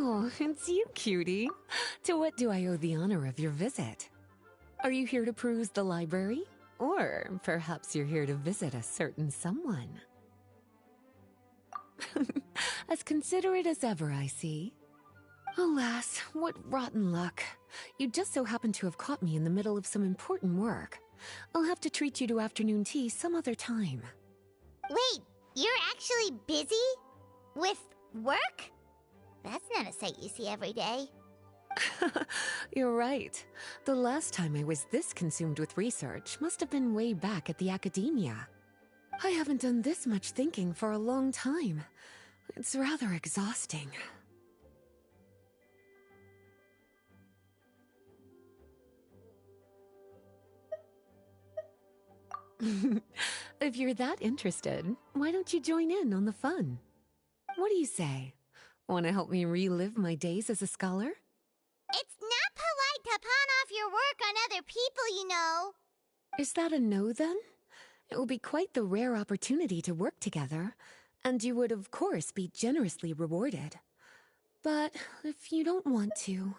Oh, it's you, cutie. To what do I owe the honor of your visit? Are you here to peruse the library? Or perhaps you're here to visit a certain someone? As considerate as ever, I see. Alas, what rotten luck. You just so happen to have caught me in the middle of some important work. I'll have to treat you to afternoon tea some other time. Wait, you're actually busy? With work? That's not a sight you see every day. You're right. The last time I was this consumed with research must have been way back at the academia. I haven't done this much thinking for a long time. It's rather exhausting. If you're that interested, why don't you join in on the fun? What do you say? Want to help me relive my days as a scholar? It's not polite to pawn off your work on other people, you know. Is that a no, then? It will be quite the rare opportunity to work together, and you would, of course, be generously rewarded. But if you don't want to...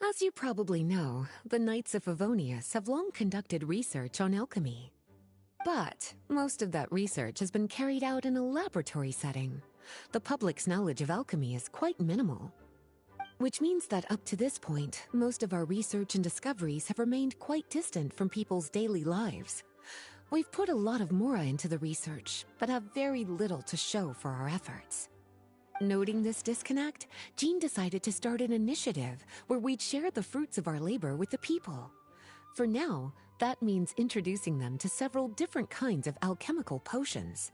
As you probably know, the Knights of Favonius have long conducted research on alchemy. But most of that research has been carried out in a laboratory setting. The public's knowledge of alchemy is quite minimal. Which means that up to this point, most of our research and discoveries have remained quite distant from people's daily lives. We've put a lot of mora into the research, but have very little to show for our efforts. Noting this disconnect, Jean decided to start an initiative where we'd share the fruits of our labor with the people. For now, that means introducing them to several different kinds of alchemical potions.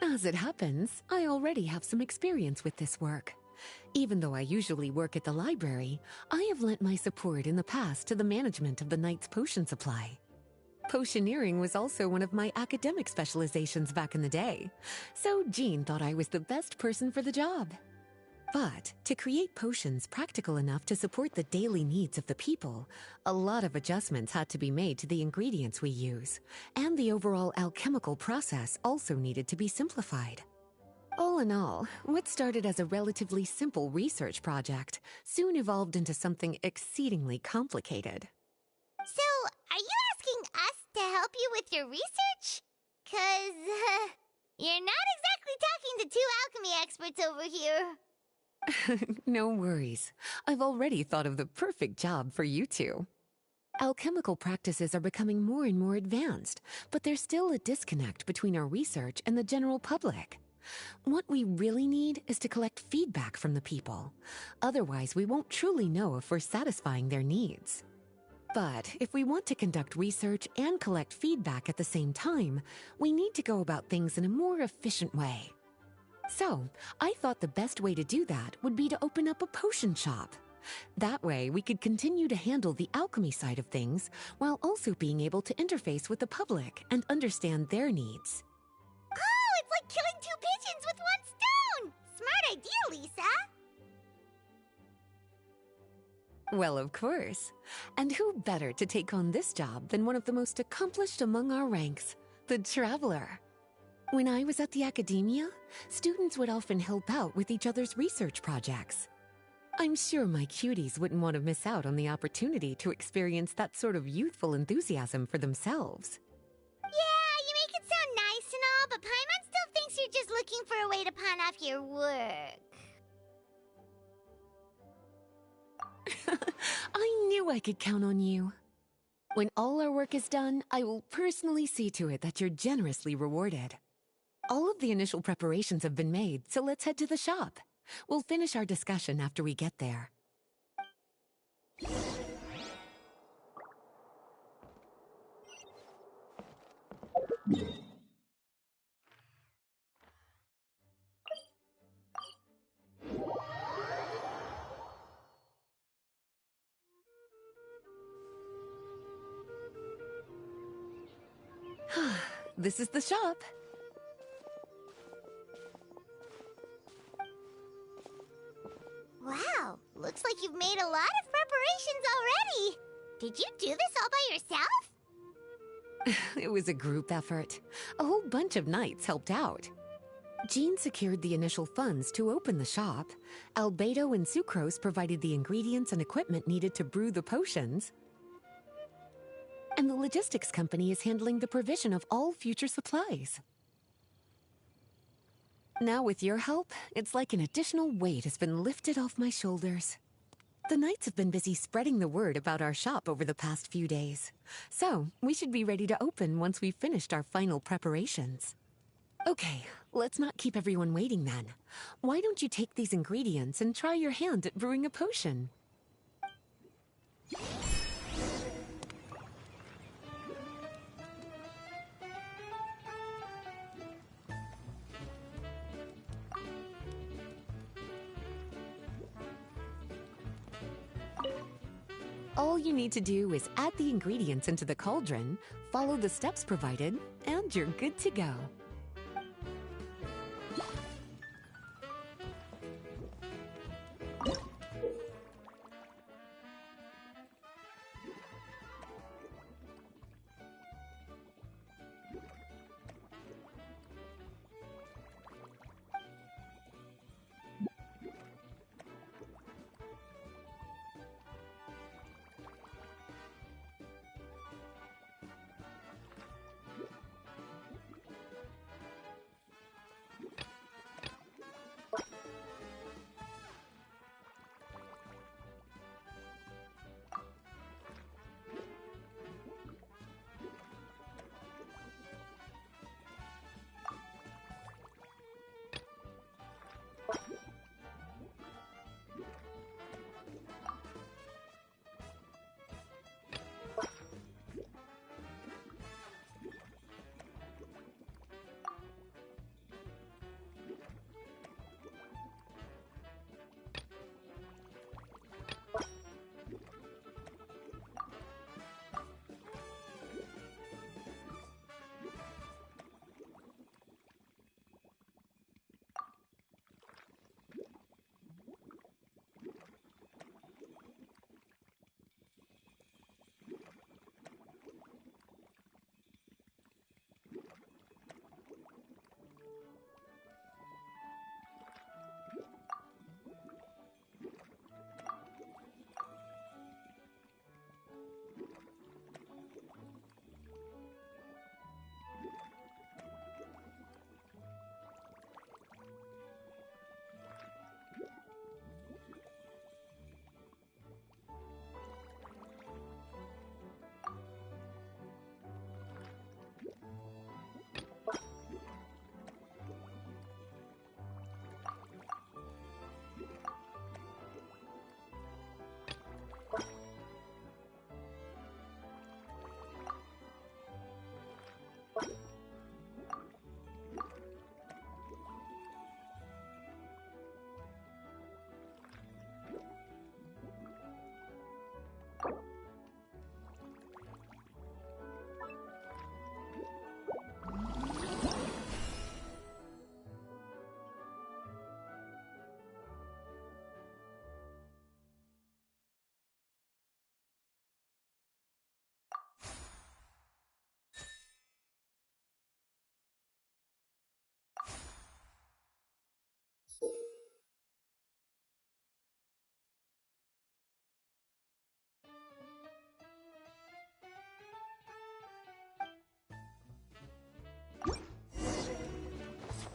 As it happens, I already have some experience with this work. Even though I usually work at the library, I have lent my support in the past to the management of the Knight's potion supply. Potioneering was also one of my academic specializations back in the day, so Jean thought I was the best person for the job. But to create potions practical enough to support the daily needs of the people, a lot of adjustments had to be made to the ingredients we use, and the overall alchemical process also needed to be simplified. All in all, what started as a relatively simple research project soon evolved into something exceedingly complicated. So, are you asking us to help you with your research? 'Cause, you're not exactly talking to two alchemy experts over here. No worries. I've already thought of the perfect job for you two. Alchemical practices are becoming more and more advanced, but there's still a disconnect between our research and the general public. What we really need is to collect feedback from the people. Otherwise, we won't truly know if we're satisfying their needs. But if we want to conduct research and collect feedback at the same time, we need to go about things in a more efficient way. So, I thought the best way to do that would be to open up a potion shop. That way, we could continue to handle the alchemy side of things while also being able to interface with the public and understand their needs. Oh, it's like killing two pigeons with one stone! Smart idea, Lisa! Well, of course. And who better to take on this job than one of the most accomplished among our ranks, the Traveler? When I was at the academia, students would often help out with each other's research projects. I'm sure my cuties wouldn't want to miss out on the opportunity to experience that sort of youthful enthusiasm for themselves. Yeah, you make it sound nice and all, but Paimon still thinks you're just looking for a way to pawn off your work. I knew I could count on you. When all our work is done, I will personally see to it that you're generously rewarded. All of the initial preparations have been made, so let's head to the shop. We'll finish our discussion after we get there. This is the shop. Wow, looks like you've made a lot of preparations already. Did you do this all by yourself? It was a group effort. A whole bunch of knights helped out. Jean secured the initial funds to open the shop. Albedo and Sucrose provided the ingredients and equipment needed to brew the potions. And the logistics company is handling the provision of all future supplies. Now with your help, it's like an additional weight has been lifted off my shoulders. The Knights have been busy spreading the word about our shop over the past few days. So, we should be ready to open once we've finished our final preparations. Okay, let's not keep everyone waiting then. Why don't you take these ingredients and try your hand at brewing a potion? All you need to do is add the ingredients into the cauldron, follow the steps provided, and you're good to go.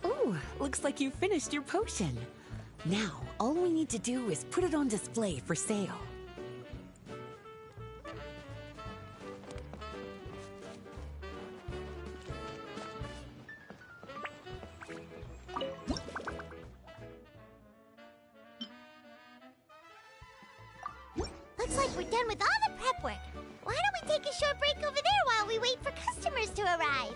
Ooh, looks like you finished your potion. Now, all we need to do is put it on display for sale. Looks like we're done with all the prep work. Why don't we take a short break over there while we wait for customers to arrive?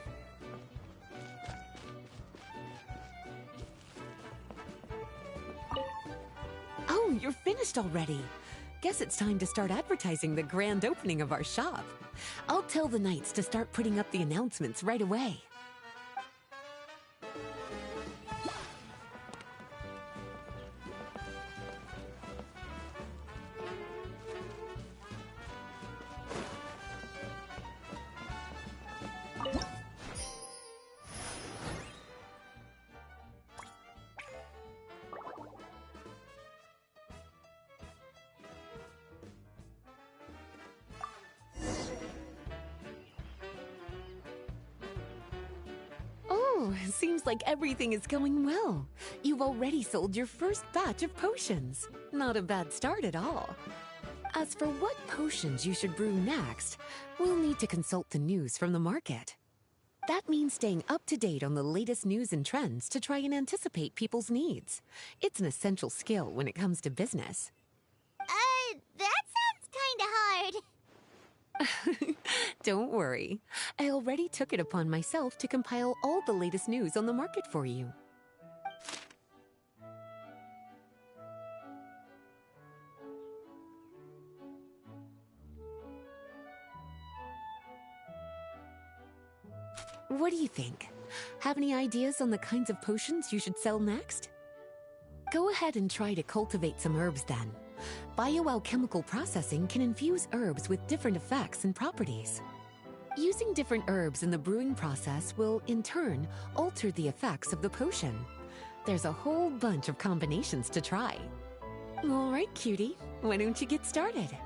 Oh, you're finished already. Guess it's time to start advertising the grand opening of our shop. I'll tell the Knights to start putting up the announcements right away. Oh, it seems like everything is going well. You've already sold your first batch of potions. Not a bad start at all. As for what potions you should brew next, we'll need to consult the news from the market. That means staying up to date on the latest news and trends to try and anticipate people's needs. It's an essential skill when it comes to business. That sounds kinda hard. Don't worry. I already took it upon myself to compile all the latest news on the market for you. What do you think? Have any ideas on the kinds of potions you should sell next? Go ahead and try to cultivate some herbs then. Bioalchemical processing can infuse herbs with different effects and properties. Using different herbs in the brewing process will, in turn, alter the effects of the potion. There's a whole bunch of combinations to try. All right, cutie, why don't you get started?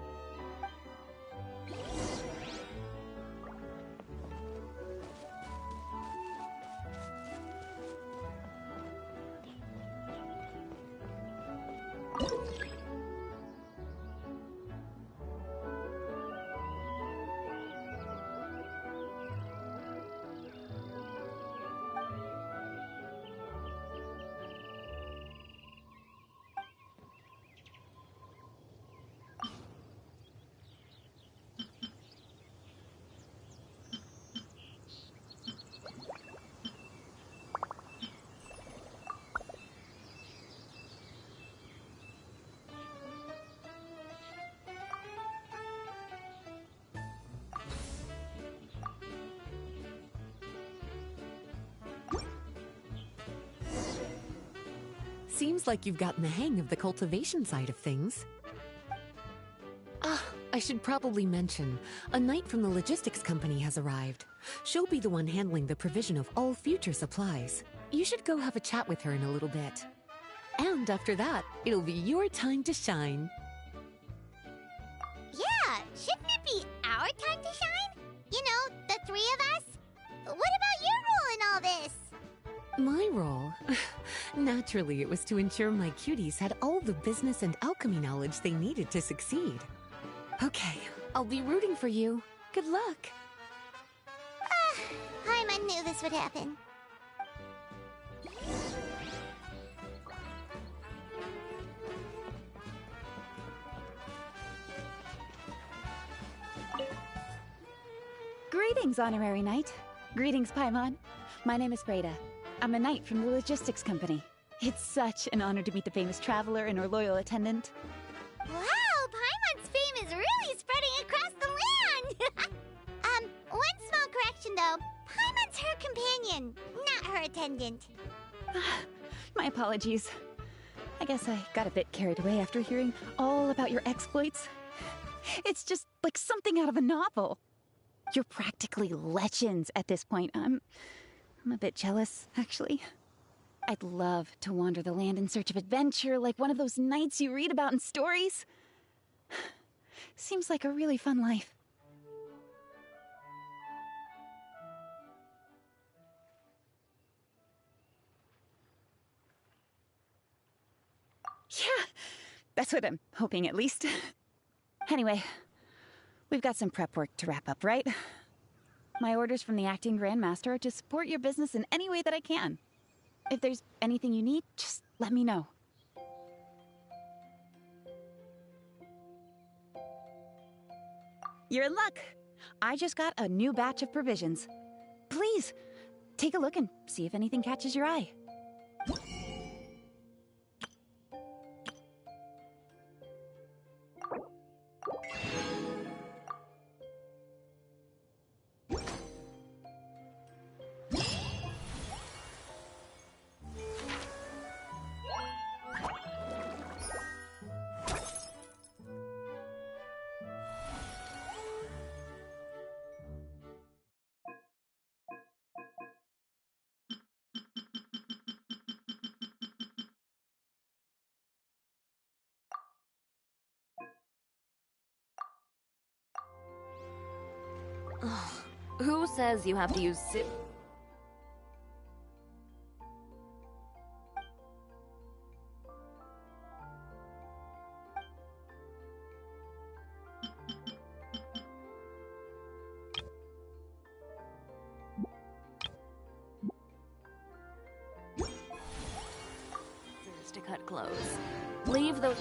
Seems like you've gotten the hang of the cultivation side of things. Ah, I should probably mention, a knight from the logistics company has arrived. She'll be the one handling the provision of all future supplies. You should go have a chat with her in a little bit. And after that, it'll be your time to shine. Yeah, shouldn't it be our time to shine? You know, the three of us? What about your role in all this? My role? Naturally, it was to ensure my cuties had all the business and alchemy knowledge they needed to succeed. Okay, I'll be rooting for you. Good luck. Paimon knew this would happen. Greetings, Honorary Knight. Greetings, Paimon. My name is Breda. I'm a knight from the logistics company. It's such an honor to meet the famous traveler and her loyal attendant. Wow, Paimon's fame is really spreading across the land! One small correction though. Paimon's her companion, not her attendant. My apologies. I guess I got a bit carried away after hearing all about your exploits. It's just like something out of a novel. You're practically legends at this point. I'm a bit jealous, actually. I'd love to wander the land in search of adventure like one of those knights you read about in stories. Seems like a really fun life. Yeah, that's what I'm hoping at least. Anyway, we've got some prep work to wrap up, right? My orders from the acting Grandmaster are to support your business in any way that I can. If there's anything you need, just let me know. You're in luck. I just got a new batch of provisions. Please, take a look and see if anything catches your eye. Who says you have to use of those...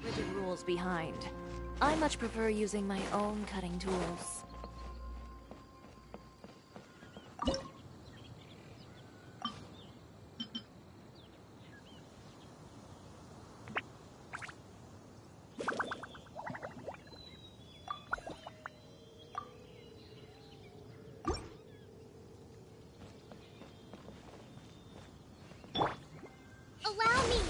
rigid rules behind. I much prefer using my own cutting tools. Allow me!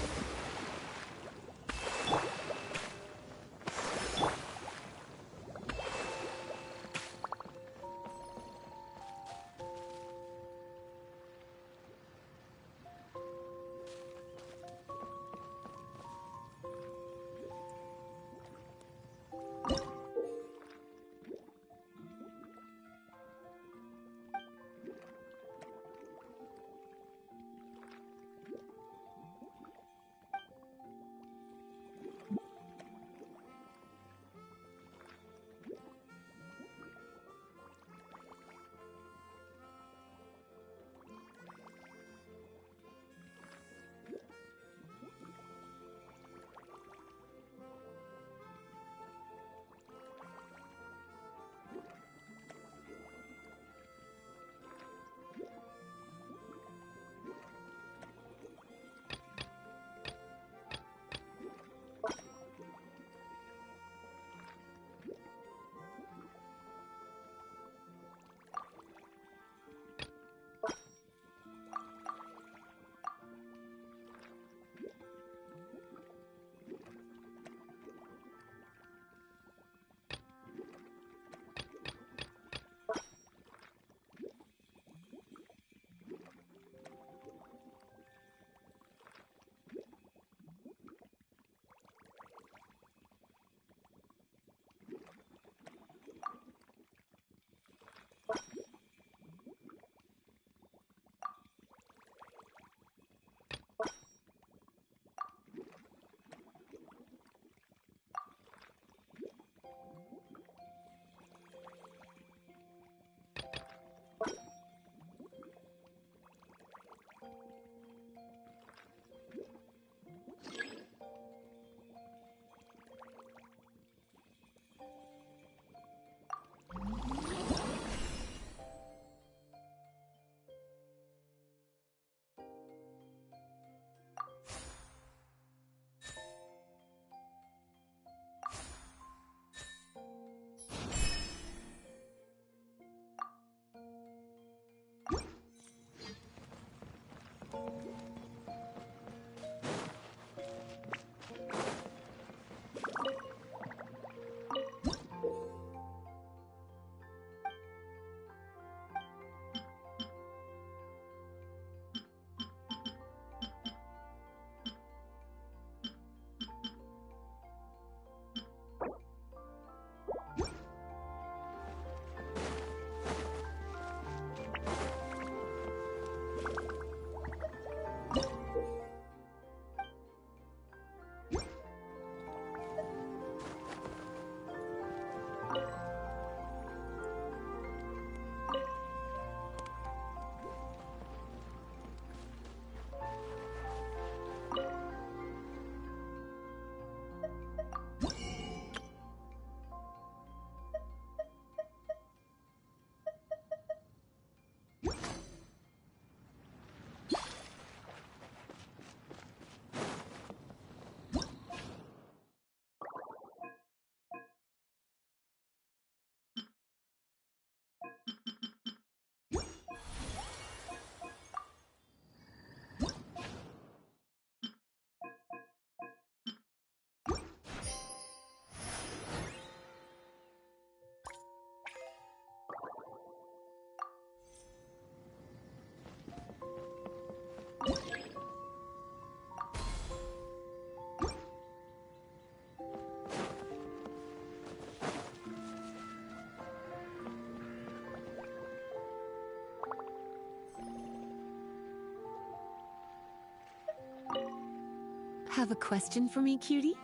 Have a question for me, cutie?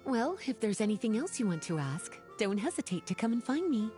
Well, if there's anything else you want to ask, don't hesitate to come and find me.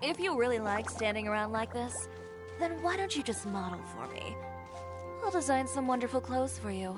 If you really like standing around like this, then why don't you just model for me? I'll design some wonderful clothes for you.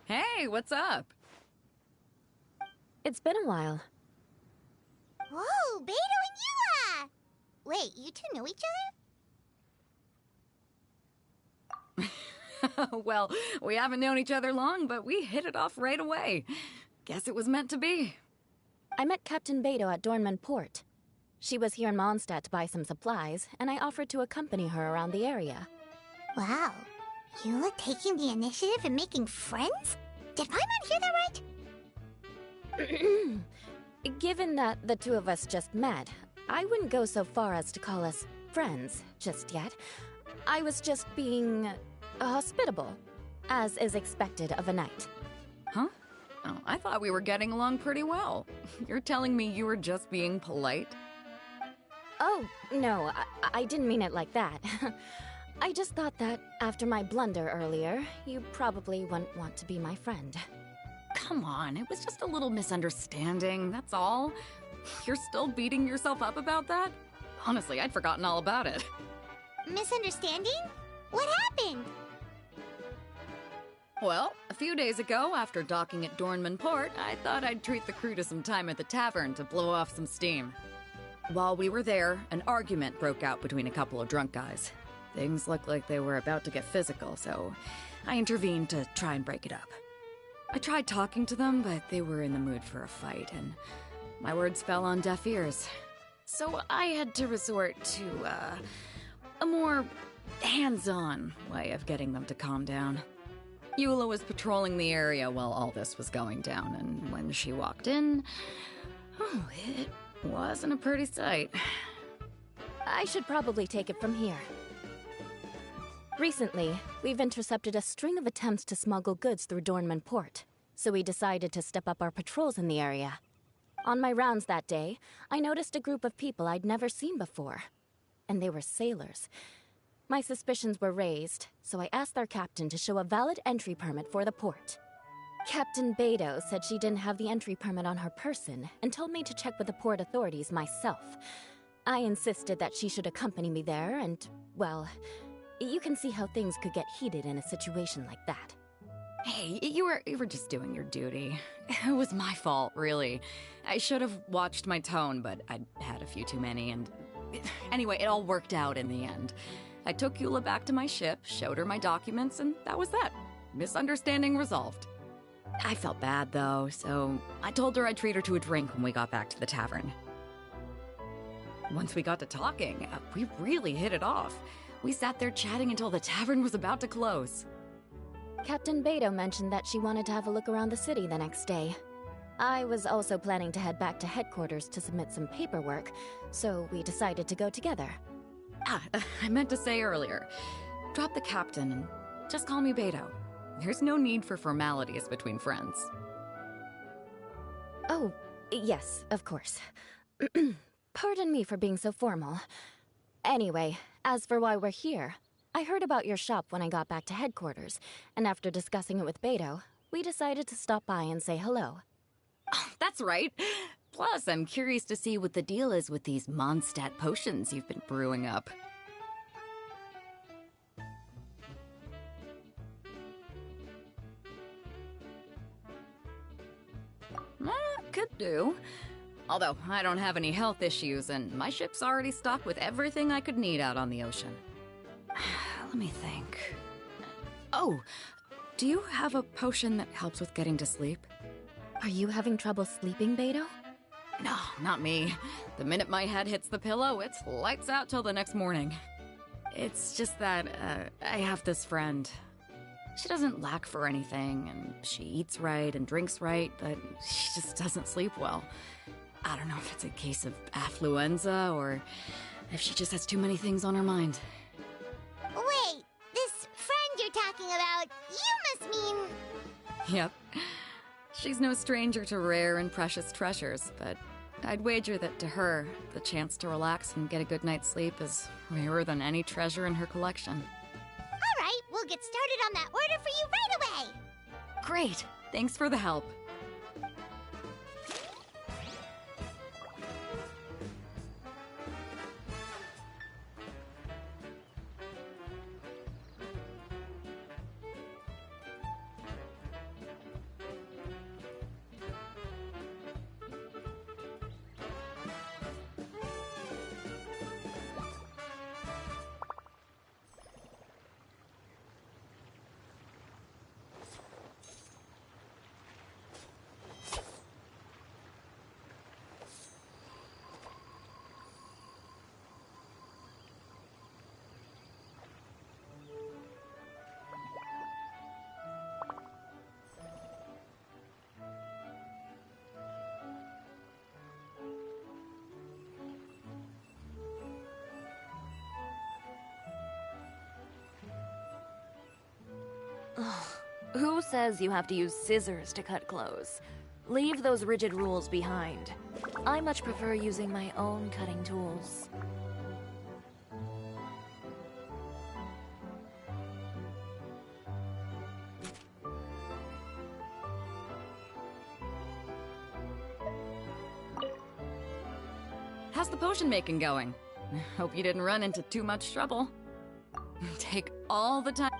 Hey, what's up? It's been a while. Whoa, Beto and Eula! Wait, you two know each other? Well, we haven't known each other long, but we hit it off right away. Guess it was meant to be. I met Captain Beto at Dornman Port. She was here in Mondstadt to buy some supplies, and I offered to accompany her around the area. Wow. Eula taking the initiative and making friends? Did Paimon hear that right? Given that the two of us just met, I wouldn't go so far as to call us friends just yet. I was just being hospitable, as is expected of a knight. Huh? Oh, I thought we were getting along pretty well. You're telling me you were just being polite? Oh, no, I didn't mean it like that. I just thought that after my blunder earlier, you probably wouldn't want to be my friend. Come on, it was just a little misunderstanding, that's all. You're still beating yourself up about that? Honestly, I'd forgotten all about it. Misunderstanding? What happened? Well, a few days ago, after docking at Dornman Port, I thought I'd treat the crew to some time at the tavern to blow off some steam. While we were there, an argument broke out between a couple of drunk guys. Things looked like they were about to get physical, so I intervened to try and break it up. I tried talking to them, but they were in the mood for a fight, and my words fell on deaf ears. So I had to resort to, a more hands-on way of getting them to calm down. Eula was patrolling the area while all this was going down, and when she walked in, oh, it wasn't a pretty sight. I should probably take it from here. Recently, we've intercepted a string of attempts to smuggle goods through Dornman Port, so we decided to step up our patrols in the area. On my rounds that day, I noticed a group of people I'd never seen before, and they were sailors. My suspicions were raised, so I asked our captain to show a valid entry permit for the port. Captain Beto said she didn't have the entry permit on her person and told me to check with the port authorities myself. I insisted that she should accompany me there and, well, you can see how things could get heated in a situation like that. Hey, you were just doing your duty. It was my fault, really. I should have watched my tone, but I'd had a few too many, and anyway, it all worked out in the end. I took Eula back to my ship, showed her my documents, and that was that. Misunderstanding resolved. I felt bad, though, so I told her I'd treat her to a drink when we got back to the tavern. Once we got to talking, we really hit it off. We sat there chatting until the tavern was about to close. Captain Beto mentioned that she wanted to have a look around the city the next day. I was also planning to head back to headquarters to submit some paperwork, so we decided to go together. I meant to say earlier, drop the captain and just call me Beto. There's no need for formalities between friends. Oh, yes, of course. Pardon me for being so formal. Anyway, as for why we're here, I heard about your shop when I got back to headquarters, and after discussing it with Beto, we decided to stop by and say hello. Oh, that's right. Plus, I'm curious to see what the deal is with these Mondstadt potions you've been brewing up. Could do. Although, I don't have any health issues, and my ship's already stocked with everything I could need out on the ocean. Let me think. Oh, do you have a potion that helps with getting to sleep? Are you having trouble sleeping, Beto? No, not me. The minute my head hits the pillow, it's lights out till the next morning. It's just that, I have this friend. She doesn't lack for anything, and she eats right and drinks right, but she just doesn't sleep well. I don't know if it's a case of affluenza, or if she just has too many things on her mind. Wait, this friend you're talking about, you must mean... Yep. She's no stranger to rare and precious treasures, but I'd wager that to her, the chance to relax and get a good night's sleep is rarer than any treasure in her collection. All right, we'll get started on that order for you right away. Great! Thanks for the help. Who says you have to use scissors to cut clothes? Leave those rigid rules behind. I much prefer using my own cutting tools. How's the potion making going? Hope you didn't run into too much trouble. Take all the time.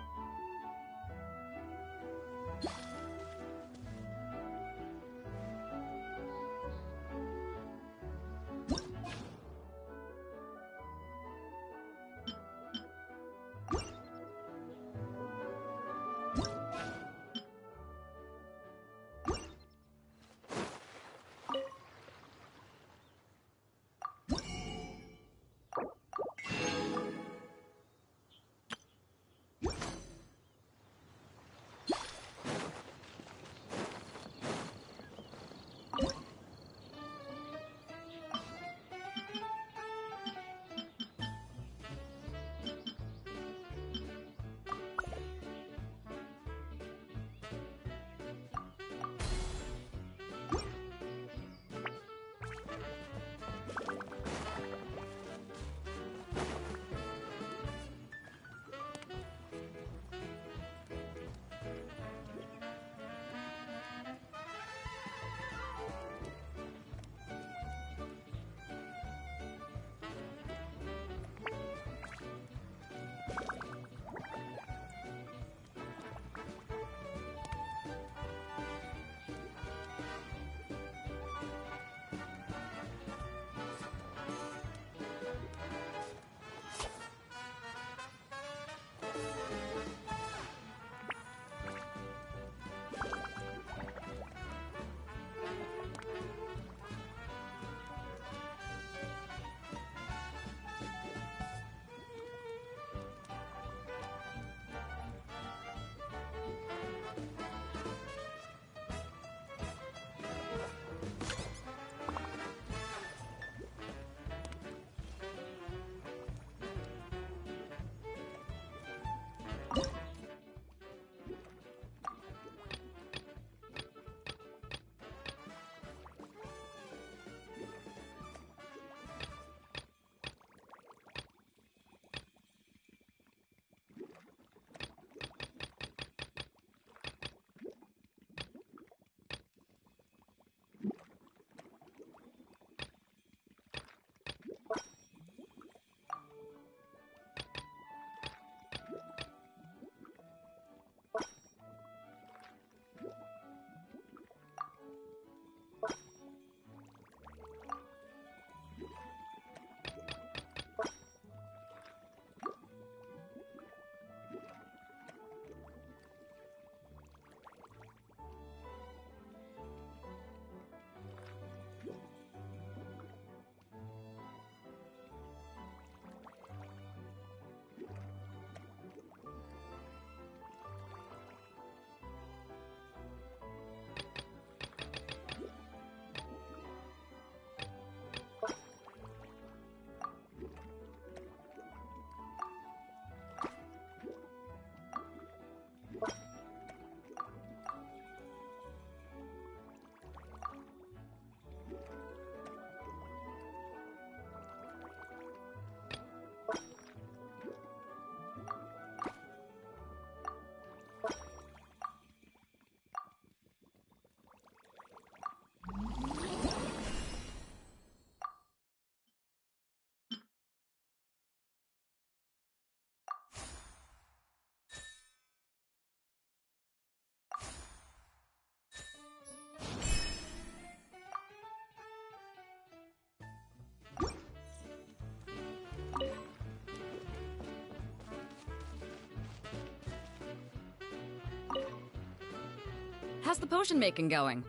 How's the potion making going?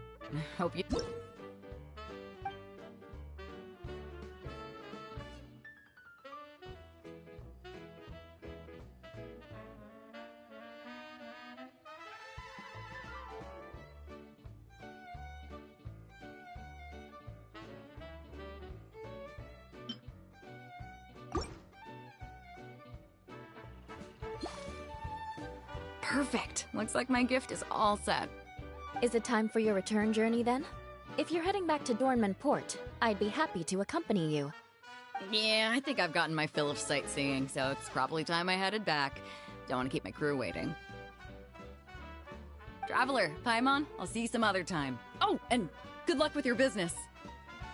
Hope you... Perfect. Looks like my gift is all set. Is it time for your return journey then? If you're heading back to Dornman Port, I'd be happy to accompany you. Yeah, I think I've gotten my fill of sightseeing, so it's probably time I headed back. Don't want to keep my crew waiting. Traveler, Paimon, I'll see you some other time. Oh, and good luck with your business.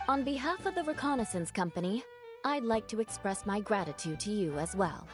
On behalf of the Reconnaissance Company, I'd like to express my gratitude to you as well.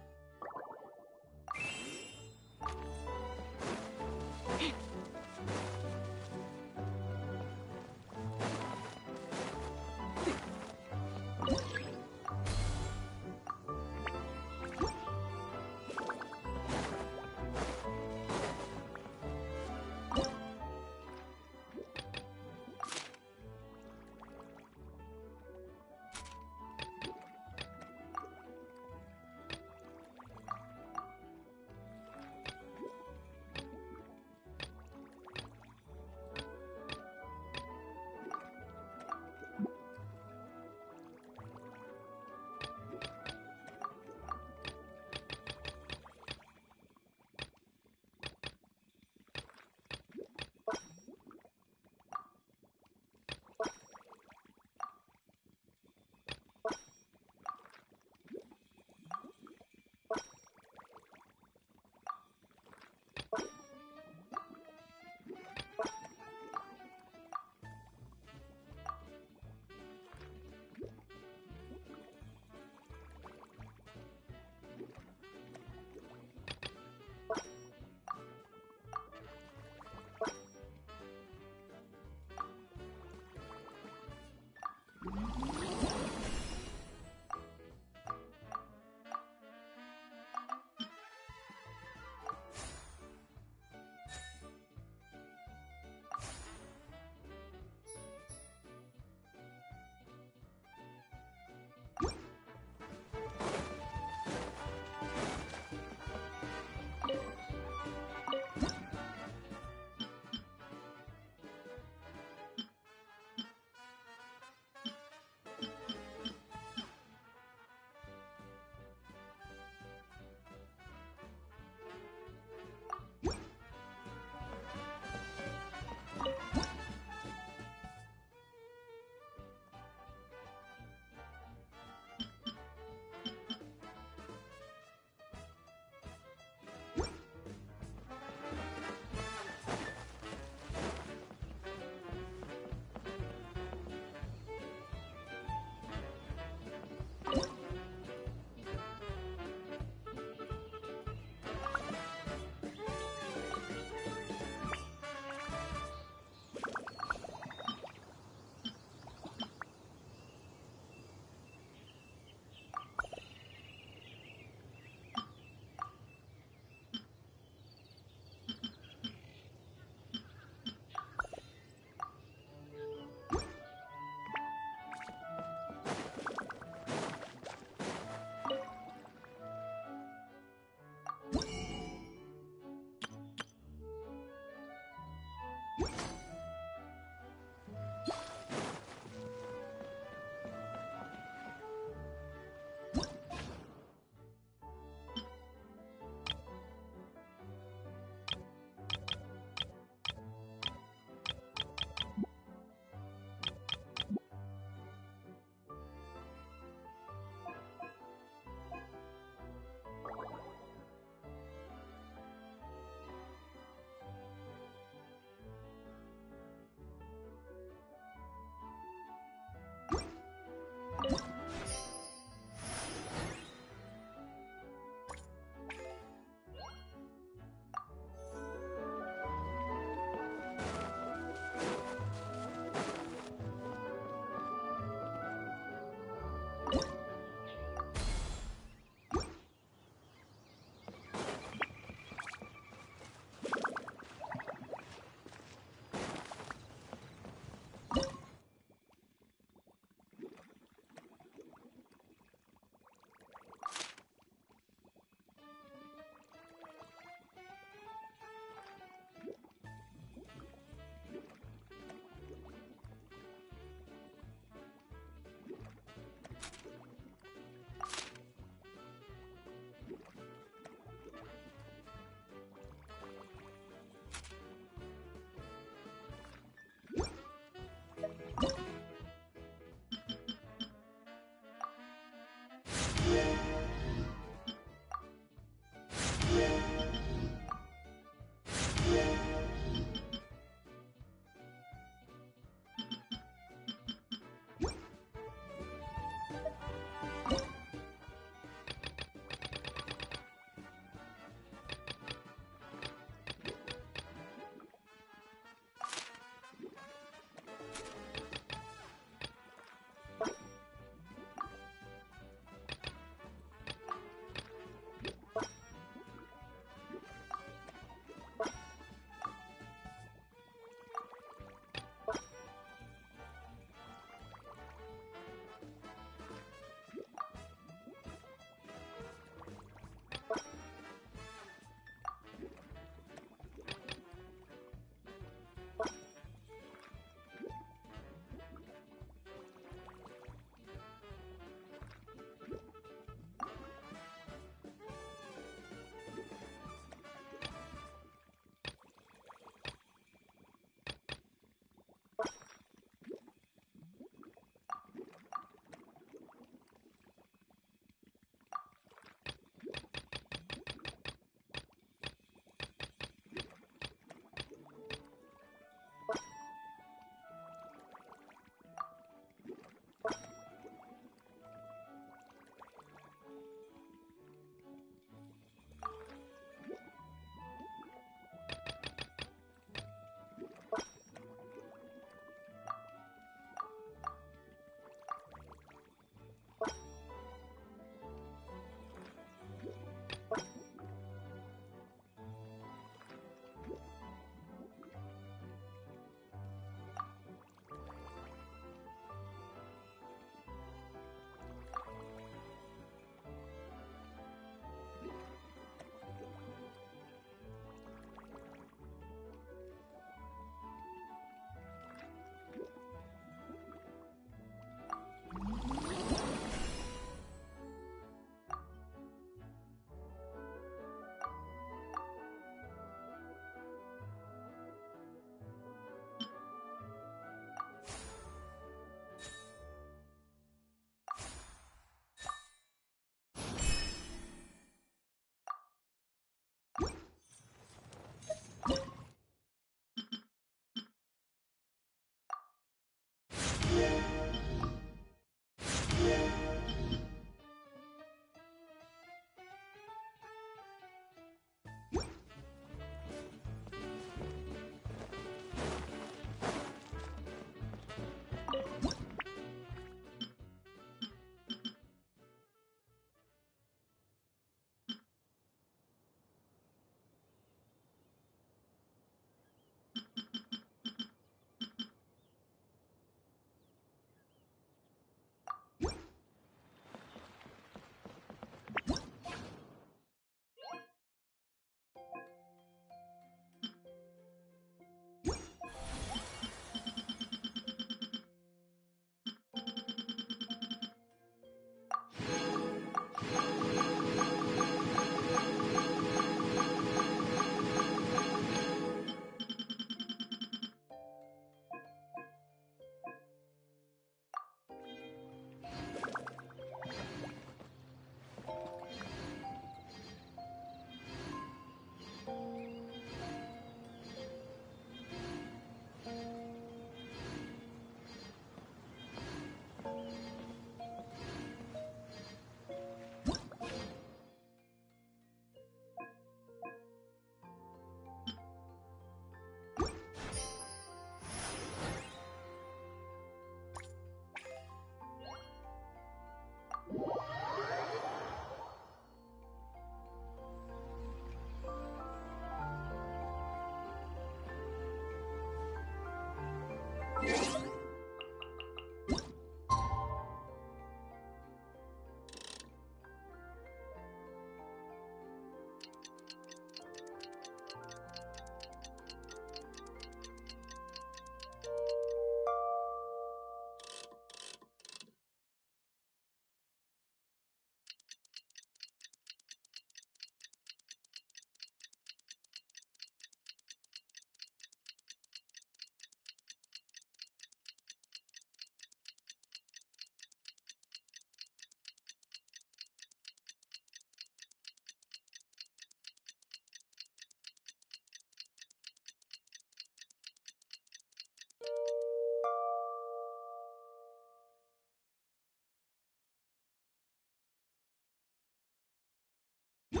It...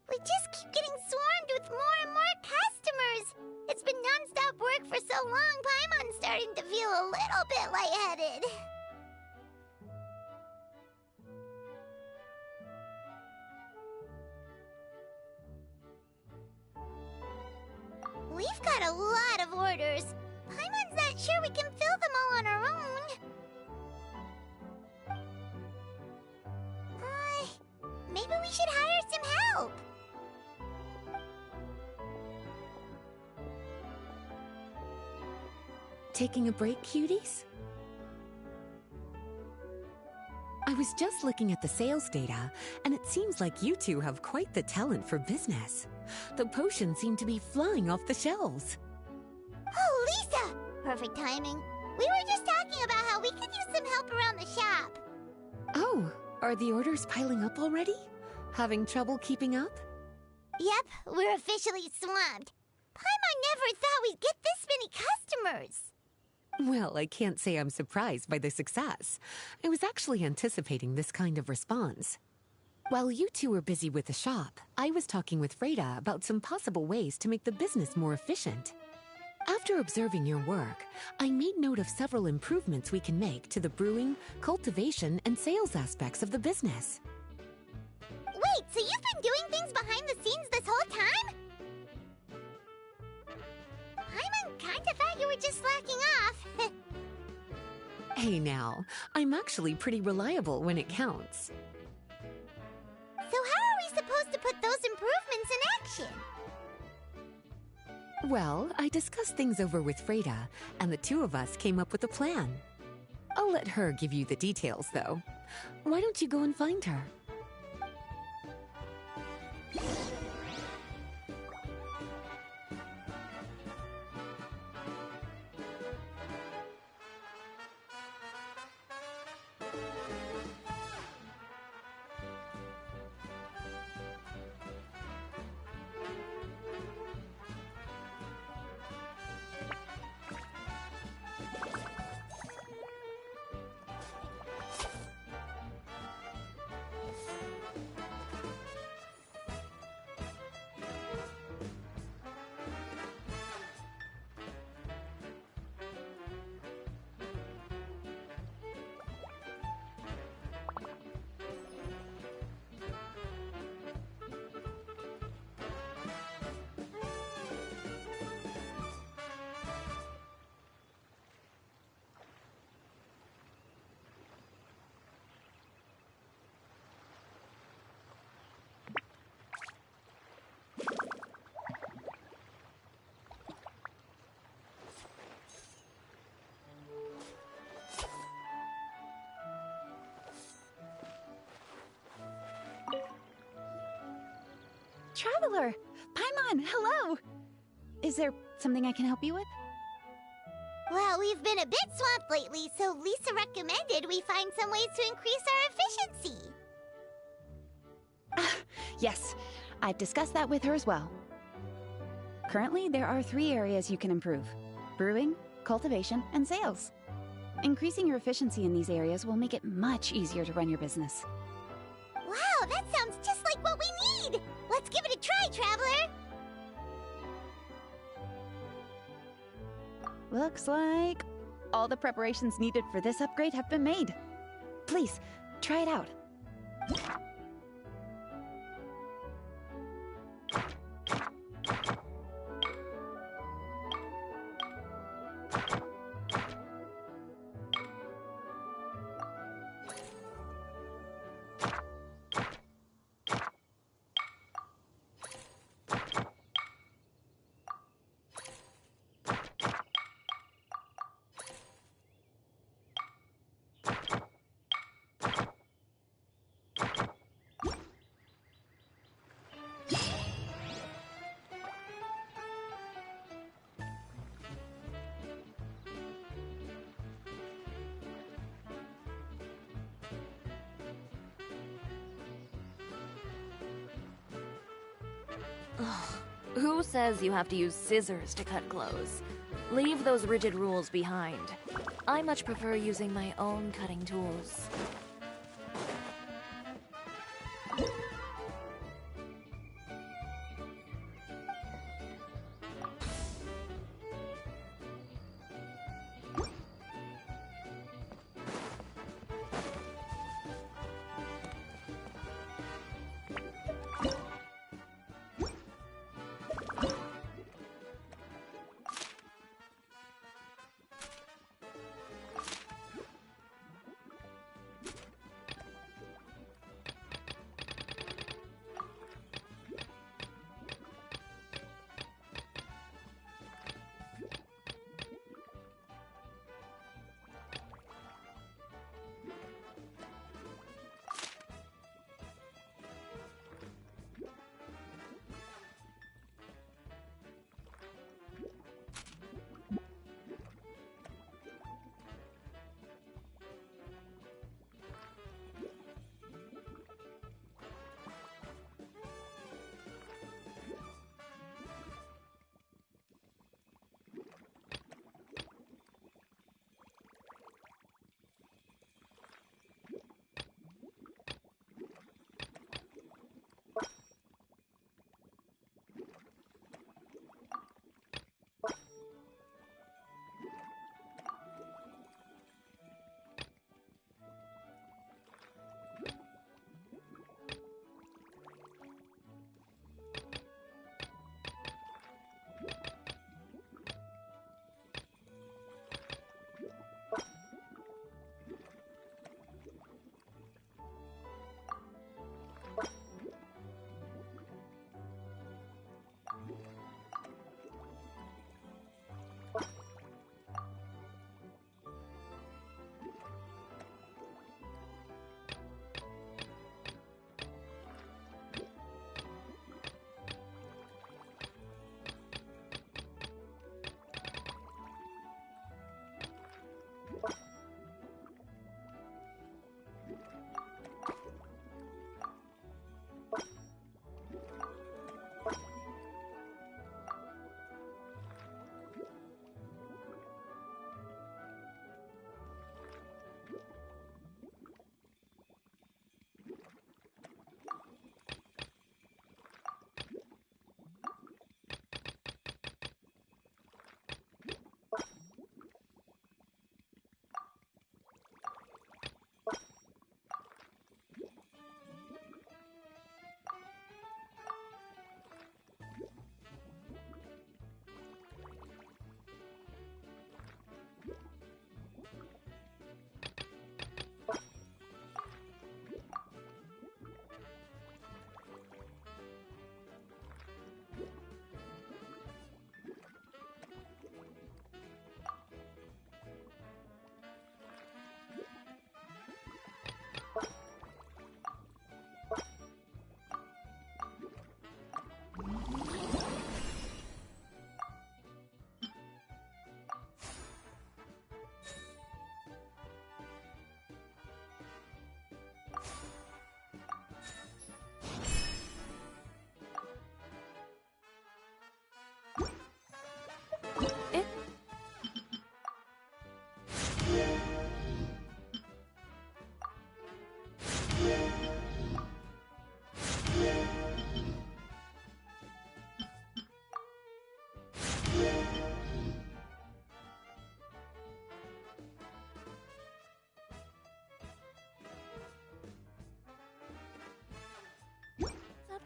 We just keep getting swarmed with more and more customers. It's been non-stop work for so long, Paimon's starting to feel a little bit lightheaded. We've got a lot of orders. Paimon's not sure we can fill them all on our own. Maybe we should hire some help. Taking a break, cuties? I was just looking at the sales data, and it seems like you two have quite the talent for business. The potions seem to be flying off the shelves. Oh, Lisa! Perfect timing. We were just talking about how we could use some help around the shop. Oh, are the orders piling up already? Having trouble keeping up? Yep, we're officially swamped. Paimon never thought we'd get this many customers. Well, I can't say I'm surprised by the success. I was actually anticipating this kind of response. While you two were busy with the shop, I was talking with Freda about some possible ways to make the business more efficient. After observing your work, I made note of several improvements we can make to the brewing, cultivation, and sales aspects of the business. Wait, so you've been doing things behind the scenes this whole time? Paimon kinda thought you were just slacking off. Hey now, I'm actually pretty reliable when it counts. So how are we supposed to put those improvements in action? Well, I discussed things over with Freda, and the two of us came up with a plan. I'll let her give you the details, though. Why don't you go and find her? Traveler! Paimon, hello! Is there something I can help you with? Well, we've been a bit swamped lately, so Lisa recommended we find some ways to increase our efficiency. Yes, I've discussed that with her as well. Currently, there are 3 areas you can improve: brewing, cultivation, and sales. Increasing your efficiency in these areas will make it much easier to run your business. Wow, that sounds just like what we need! Let's give it a try, Traveler! Looks like all the preparations needed for this upgrade have been made. Please, try it out. Who says you have to use scissors to cut clothes? Leave those rigid rules behind. I much prefer using my own cutting tools.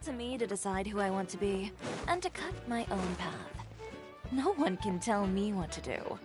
To me to decide who I want to be, and to cut my own path. No one can tell me what to do.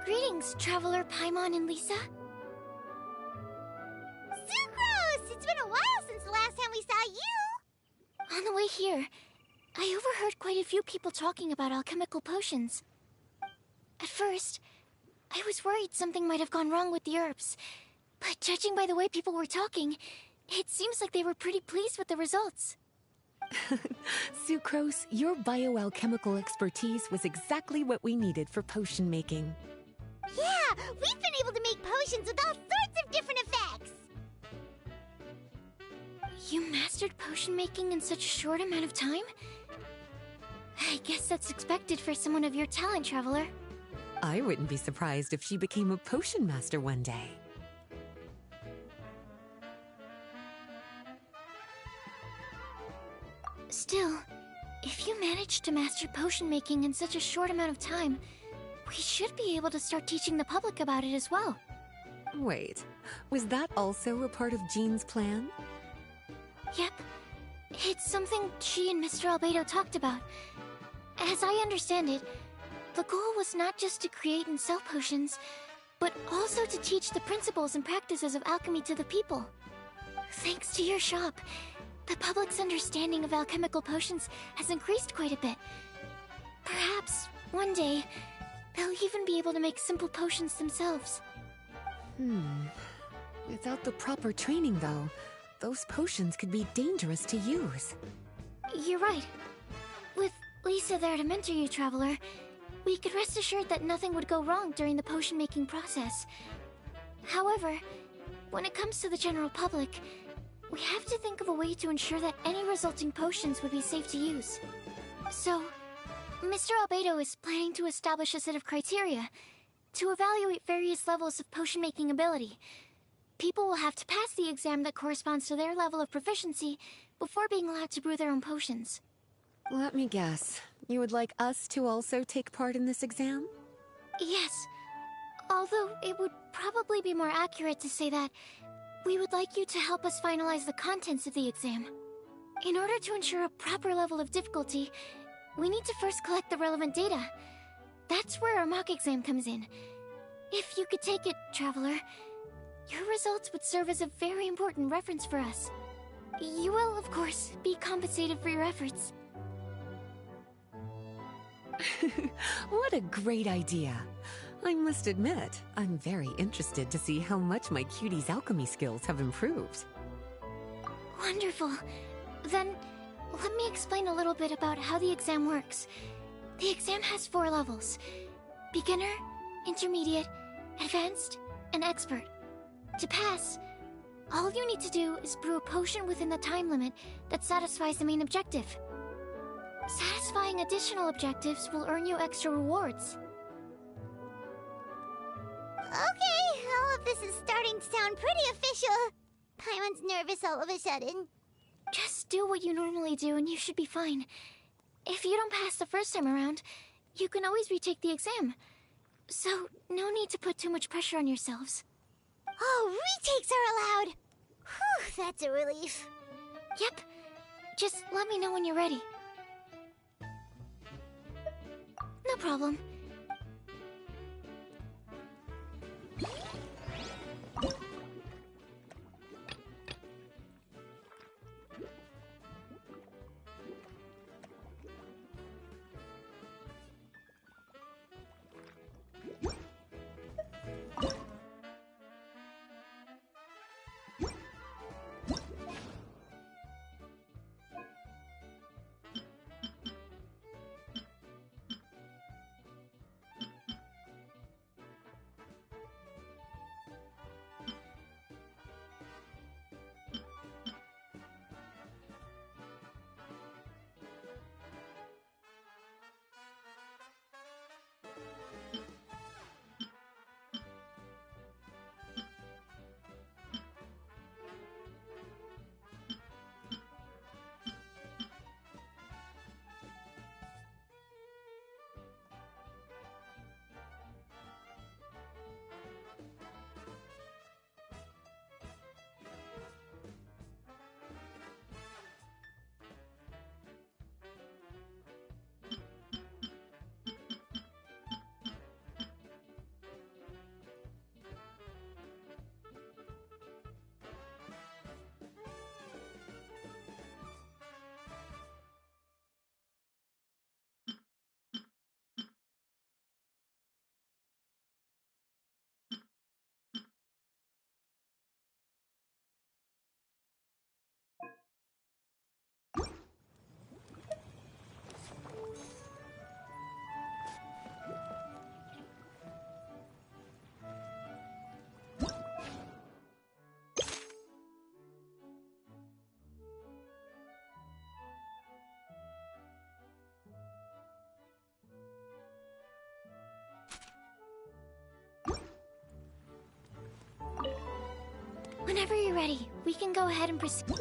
Greetings, Traveler Paimon and Lisa. Sucrose! It's been a while since the last time we saw you! On the way here, I overheard quite a few people talking about alchemical potions. At first, I was worried something might have gone wrong with the herbs, but judging by the way people were talking, it seems like they were pretty pleased with the results. Sucrose, your bioalchemical expertise was exactly what we needed for potion making. Yeah, we've been able to make potions with all sorts of different effects! You mastered potion making in such a short amount of time? I guess that's expected for someone of your talent, Traveler. I wouldn't be surprised if she became a potion master one day. Still, if you managed to master potion making in such a short amount of time, we should be able to start teaching the public about it as well. Wait, was that also a part of Jean's plan? Yep. It's something she and Mr. Albedo talked about. As I understand it, the goal was not just to create and sell potions, but also to teach the principles and practices of alchemy to the people. Thanks to your shop, the public's understanding of alchemical potions has increased quite a bit. Perhaps, one day, they'll even be able to make simple potions themselves. Without the proper training, though, those potions could be dangerous to use. You're right. With Lisa there to mentor you, Traveler, we could rest assured that nothing would go wrong during the potion-making process. However, when it comes to the general public, we have to think of a way to ensure that any resulting potions would be safe to use. So, Mr. Albedo is planning to establish a set of criteria to evaluate various levels of potion-making ability. People will have to pass the exam that corresponds to their level of proficiency before being allowed to brew their own potions. Let me guess. You would like us to also take part in this exam? Yes. Although it would probably be more accurate to say that we would like you to help us finalize the contents of the exam. In order to ensure a proper level of difficulty, we need to first collect the relevant data. That's where our mock exam comes in. If you could take it, Traveler, your results would serve as a very important reference for us. You will, of course, be compensated for your efforts. What a great idea. I must admit, I'm very interested to see how much my cutie's alchemy skills have improved. Wonderful. Then, let me explain a little bit about how the exam works. The exam has 4 levels: beginner, intermediate, advanced, and expert. To pass, all you need to do is brew a potion within the time limit that satisfies the main objective. Satisfying additional objectives will earn you extra rewards. Okay, all of this is starting to sound pretty official. Paimon's nervous all of a sudden. Just do what you normally do and you should be fine. If you don't pass the first time around, you can always retake the exam. So, no need to put too much pressure on yourselves. Oh, retakes are allowed! Whew, that's a relief. Yep. Just let me know when you're ready. No problem. Whenever you're ready, we can go ahead and proceed.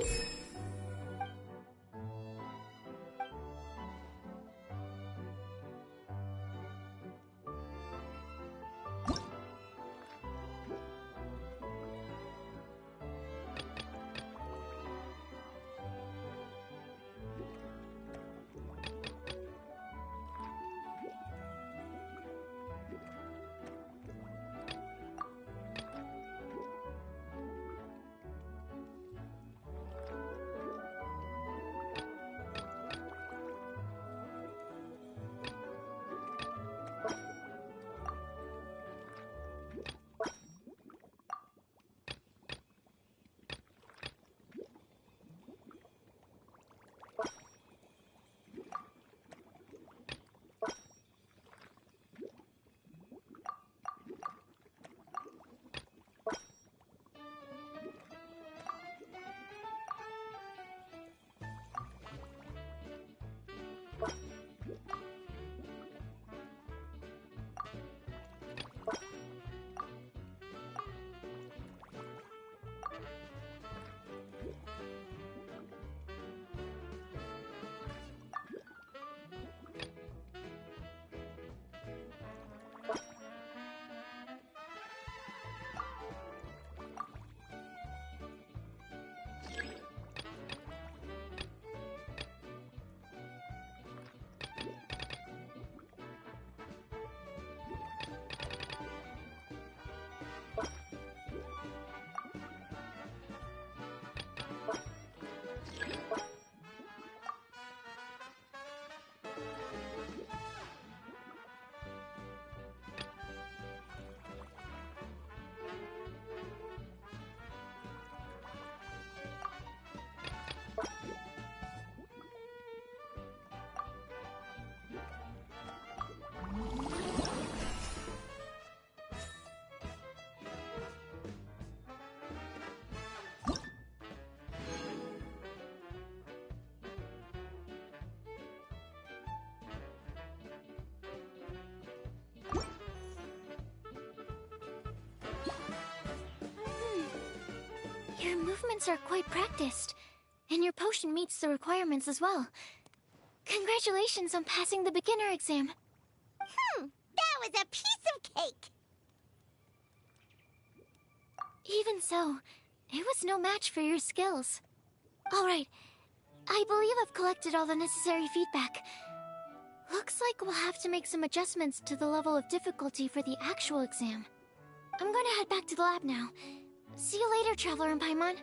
Your movements are quite practiced, and your potion meets the requirements as well. Congratulations on passing the beginner exam. That was a piece of cake! Even so, it was no match for your skills. Alright, I believe I've collected all the necessary feedback. Looks like we'll have to make some adjustments to the level of difficulty for the actual exam. I'm gonna head back to the lab now. See you later, Traveler and Paimon.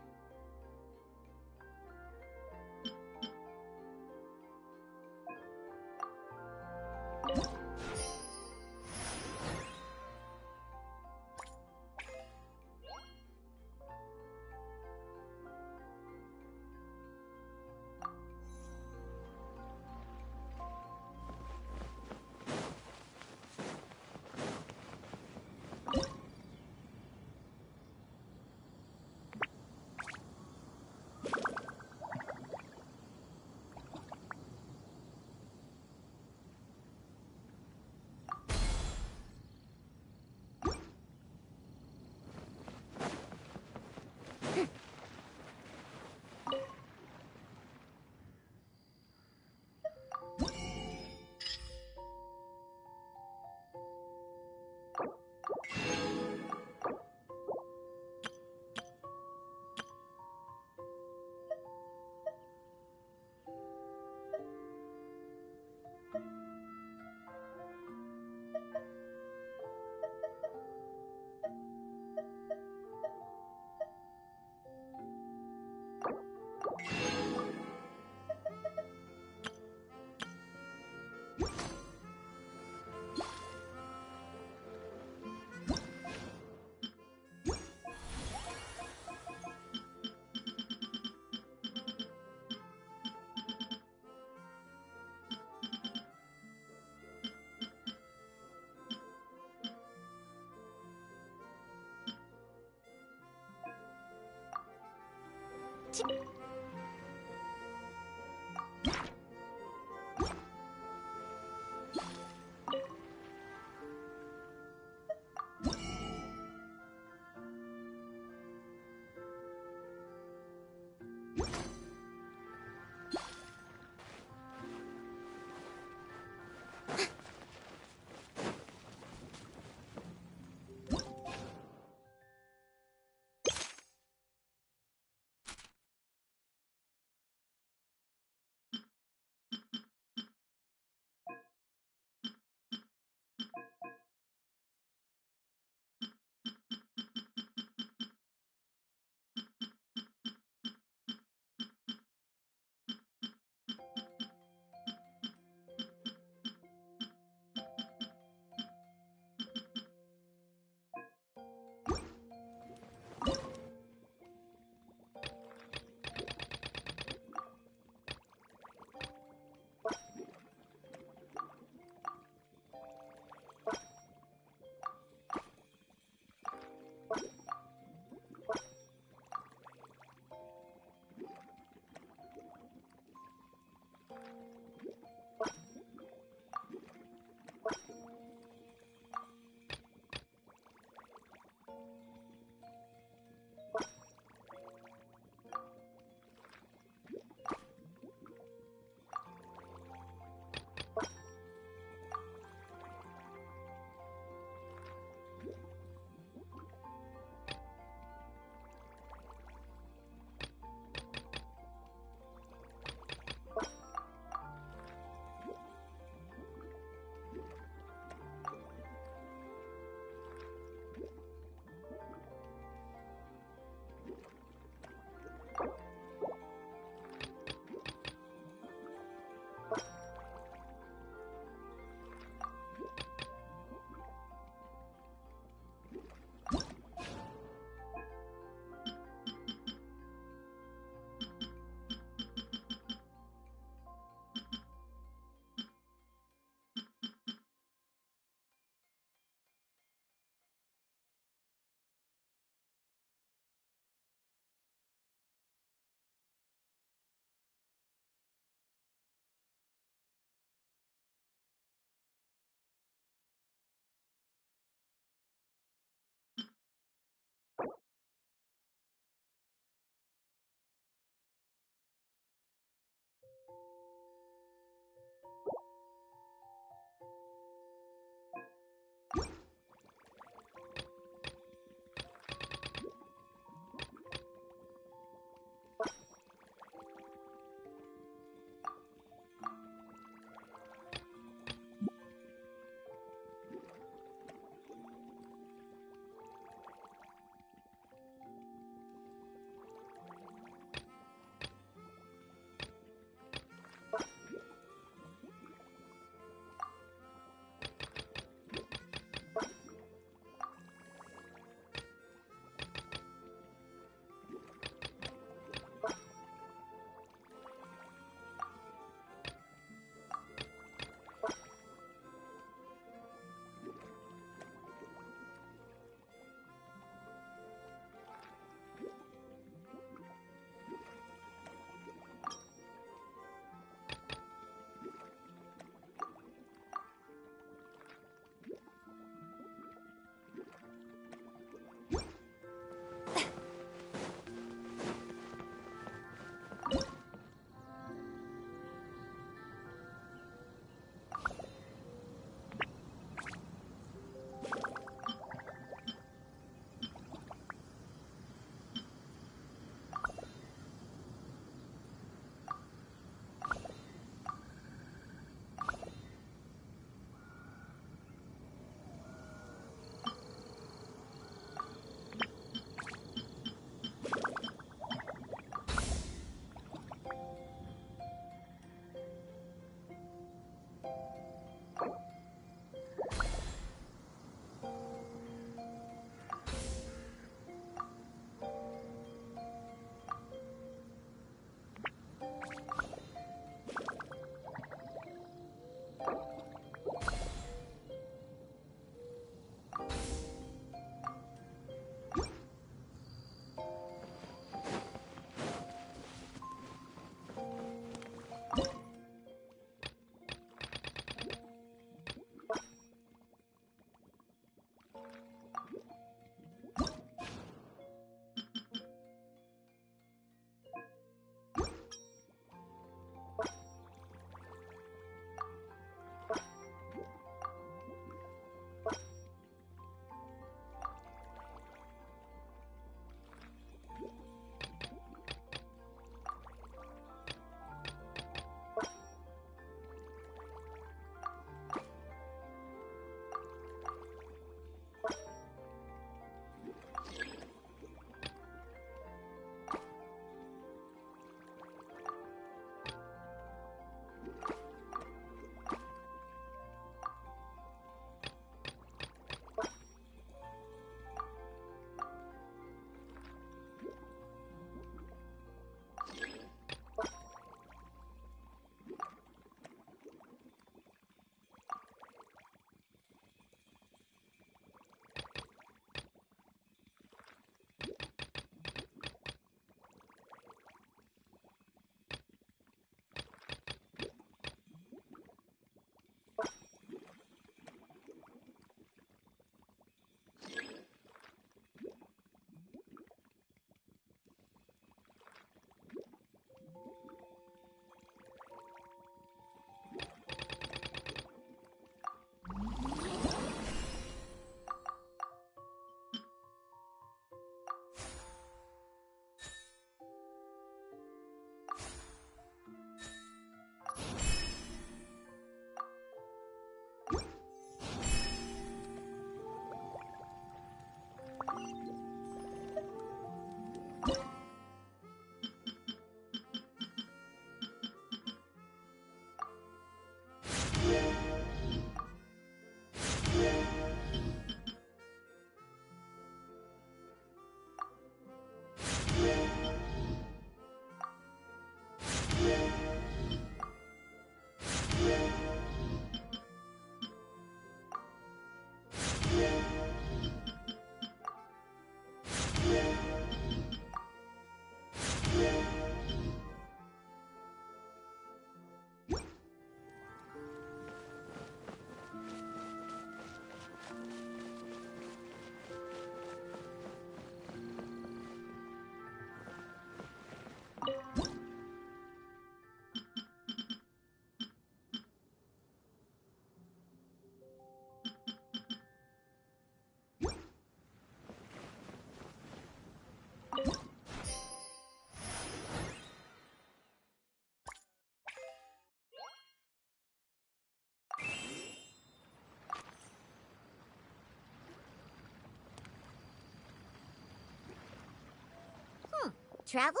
Traveler?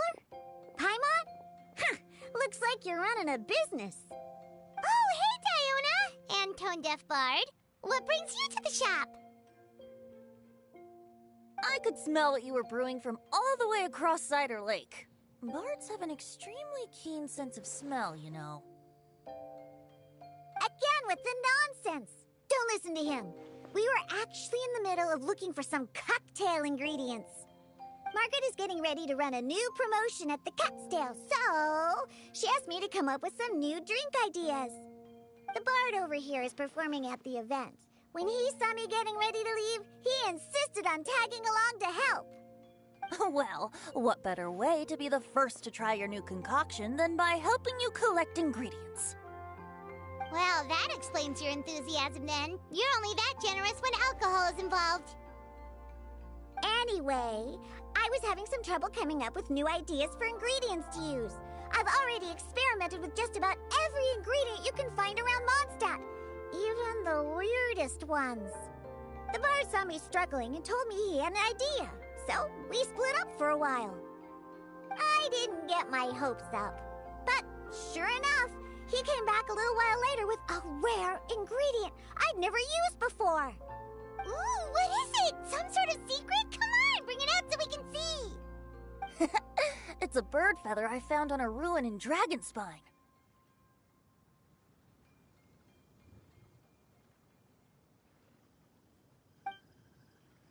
Paimon? Huh, looks like you're running a business. Oh, hey, Diona! And Tone Deaf Bard. What brings you to the shop? I could smell what you were brewing from all the way across Cider Lake. Bards have an extremely keen sense of smell, you know. Again with the nonsense. Don't listen to him. We were actually in the middle of looking for some cocktail ingredients. Margaret is getting ready to run a new promotion at the Cutsdale, so she asked me to come up with some new drink ideas. The bard over here is performing at the event. When he saw me getting ready to leave, he insisted on tagging along to help. Well, what better way to be the first to try your new concoction than by helping you collect ingredients? Well, that explains your enthusiasm then. You're only that generous when alcohol is involved. Anyway, I was having some trouble coming up with new ideas for ingredients to use. I've already experimented with just about every ingredient you can find around Mondstadt, even the weirdest ones. The bar saw me struggling and told me he had an idea, so we split up for a while. I didn't get my hopes up, but sure enough, he came back a little while later with a rare ingredient I'd never used before. Ooh, what is it? Some sort of secret? Come on, bring it out so we can see. It's a bird feather I found on a ruin in Dragonspine.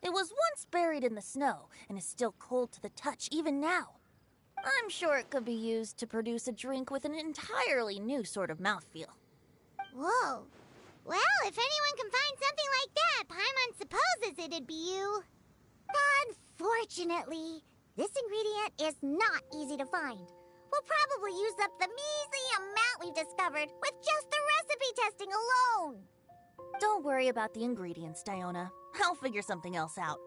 It was once buried in the snow and is still cold to the touch even now. I'm sure it could be used to produce a drink with an entirely new sort of mouthfeel. Whoa. Well, if anyone can find something like that, Paimon supposes it'd be you. Unfortunately, this ingredient is not easy to find. We'll probably use up the measly amount we've discovered with just the recipe testing alone. Don't worry about the ingredients, Diona. I'll figure something else out.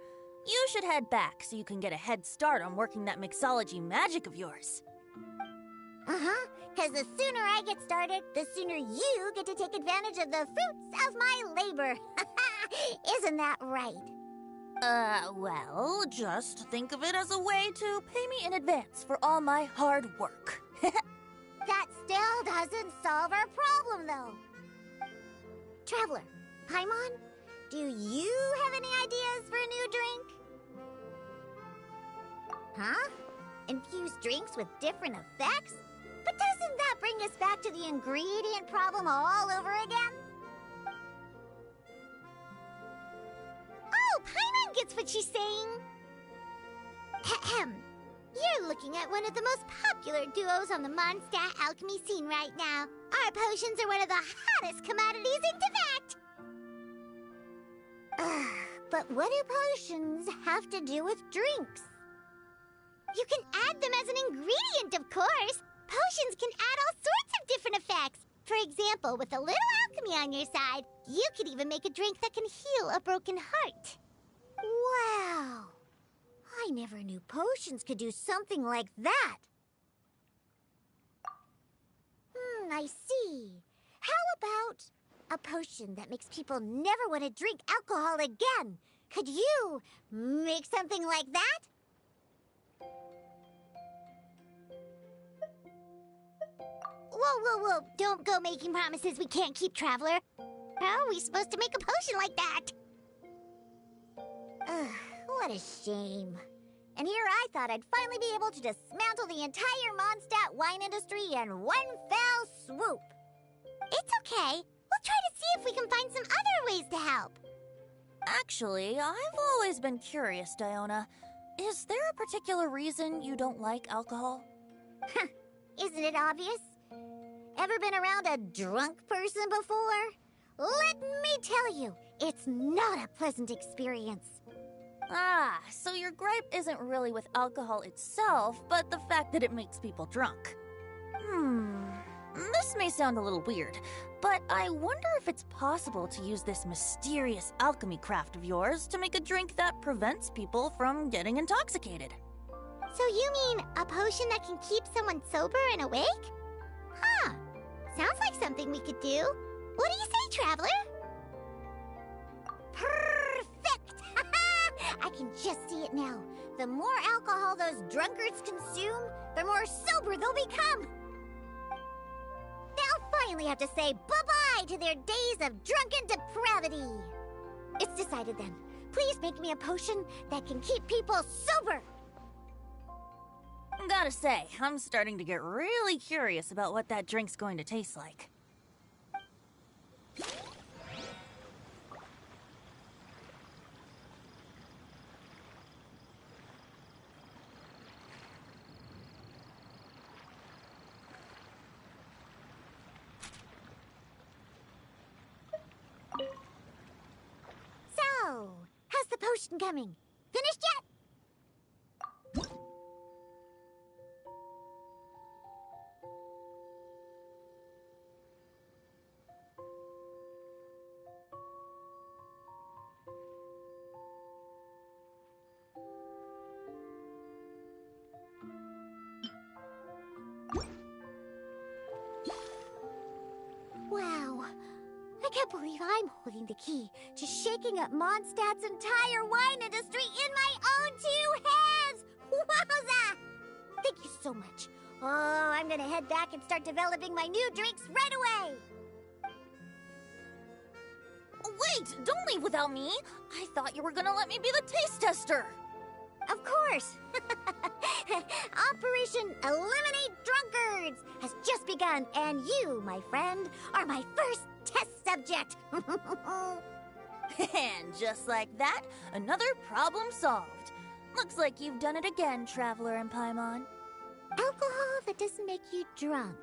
You should head back so you can get a head start on working that mixology magic of yours. Uh-huh, because the sooner I get started, the sooner you get to take advantage of the fruits of my labor. Isn't that right? Well, just think of it as a way to pay me in advance for all my hard work. That still doesn't solve our problem, though. Traveler, Paimon, do you have any ideas for a new drink? Huh? Infused drinks with different effects? But doesn't that bring us back to the ingredient problem all over again? Oh, Paimon gets what she's saying. Ahem. You're looking at one of the most popular duos on the Mondstadt alchemy scene right now. Our potions are one of the hottest commodities into that. But what do potions have to do with drinks? You can add them as an ingredient, of course. Potions can add all sorts of different effects. For example, with a little alchemy on your side, you could even make a drink that can heal a broken heart. Wow. I never knew potions could do something like that. I see. How about a potion that makes people never want to drink alcohol again? Could you make something like that? Whoa. Don't go making promises we can't keep, Traveler. How are we supposed to make a potion like that? Ugh, what a shame. And here I thought I'd finally be able to dismantle the entire Mondstadt wine industry in one fell swoop. It's okay. We'll try to see if we can find some other ways to help. Actually, I've always been curious, Diona. Is there a particular reason you don't like alcohol? Isn't it obvious? Ever been around a drunk person before? Let me tell you, it's not a pleasant experience. Ah, so your gripe isn't really with alcohol itself, but the fact that it makes people drunk. This may sound a little weird, but I wonder if it's possible to use this mysterious alchemy craft of yours to make a drink that prevents people from getting intoxicated. So you mean a potion that can keep someone sober and awake? Huh. Sounds like something we could do. What do you say, Traveler? Perfect! I can just see it now. The more alcohol those drunkards consume, the more sober they'll become. They'll finally have to say bye-bye to their days of drunken depravity. It's decided then. Please make me a potion that can keep people sober. Gotta say, I'm starting to get really curious about what that drink's going to taste like. So, how's the potion coming? Finished yet? Wow. I can't believe I'm holding the key to shaking up Mondstadt's entire wine industry in my own two hands! Wowza! Thank you so much. Oh, I'm gonna head back and start developing my new drinks right away! Wait, don't leave without me! I thought you were gonna let me be the taste tester! Of course! Operation Eliminate Drunkards has just begun, and you, my friend, are my first test subject! And just like that, another problem solved. Looks like you've done it again, Traveler and Paimon. Alcohol that doesn't make you drunk.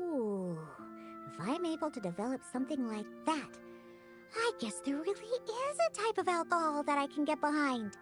Ooh, if I'm able to develop something like that, I guess there really is a type of alcohol that I can get behind.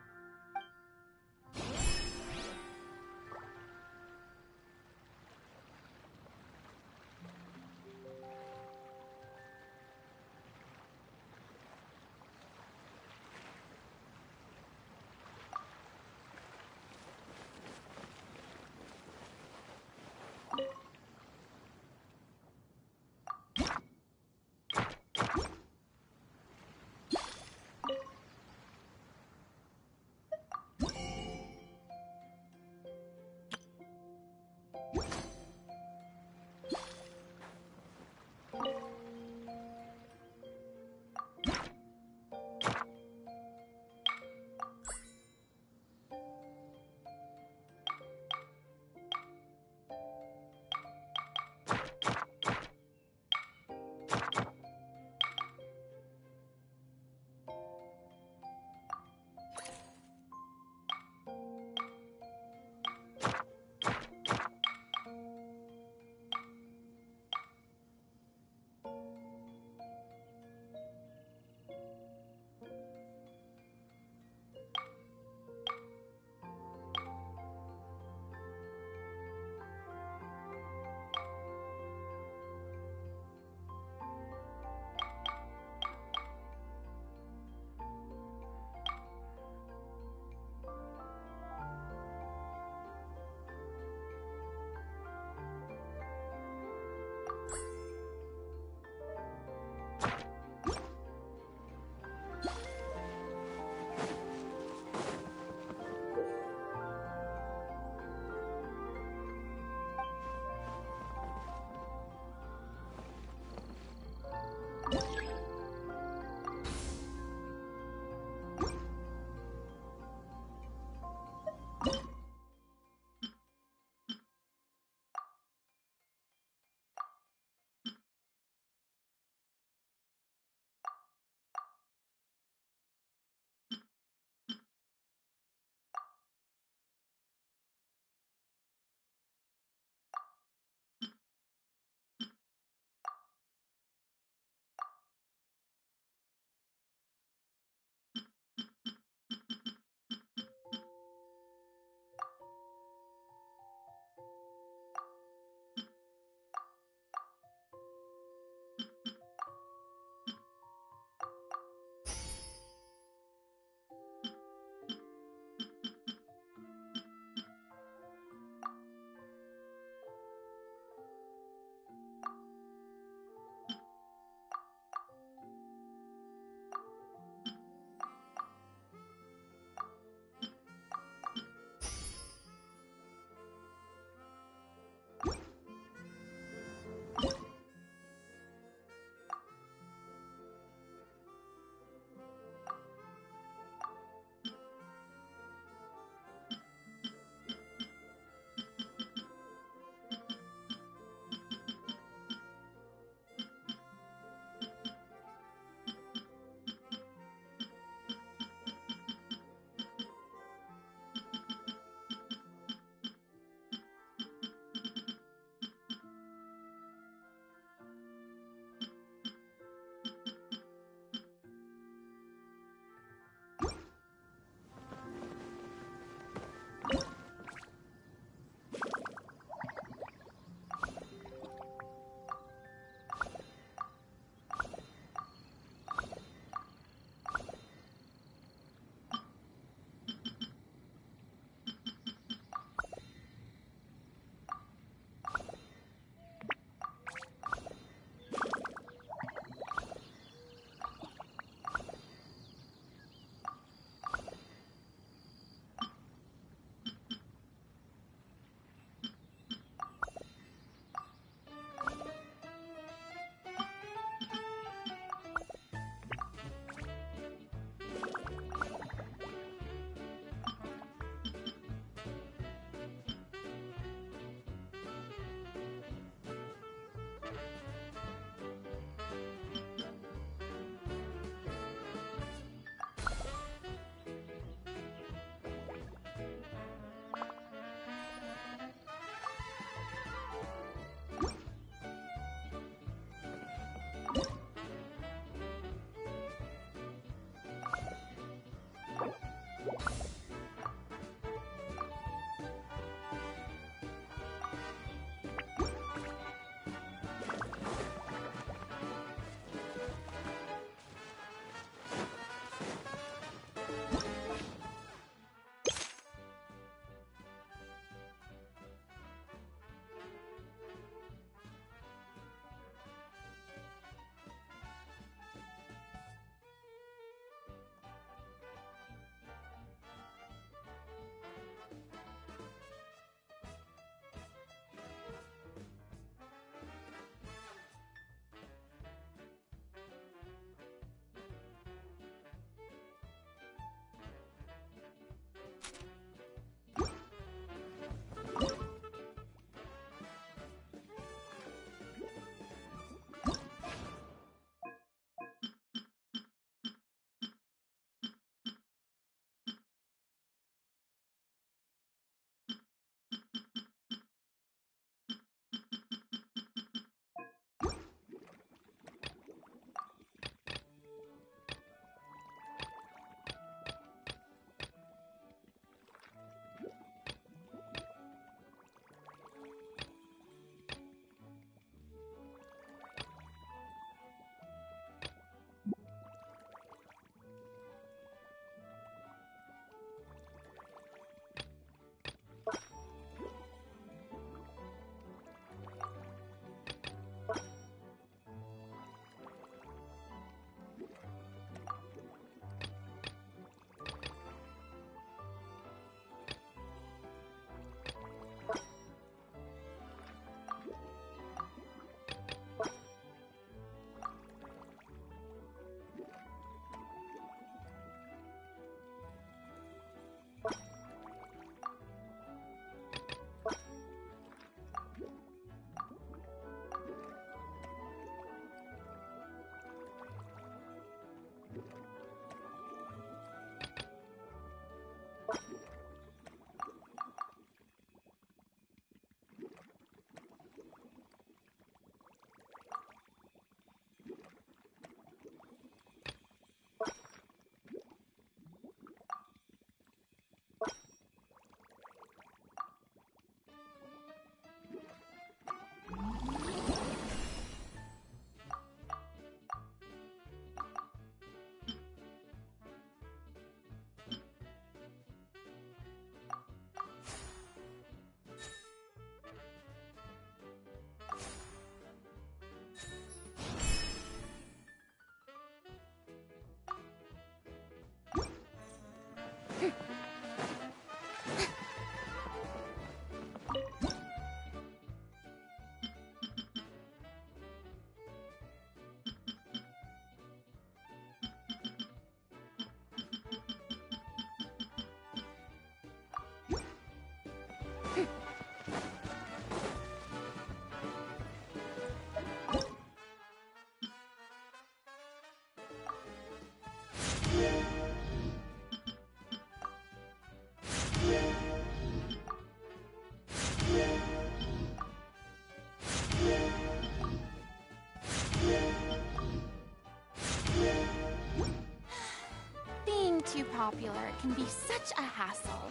popular, it can be such a hassle.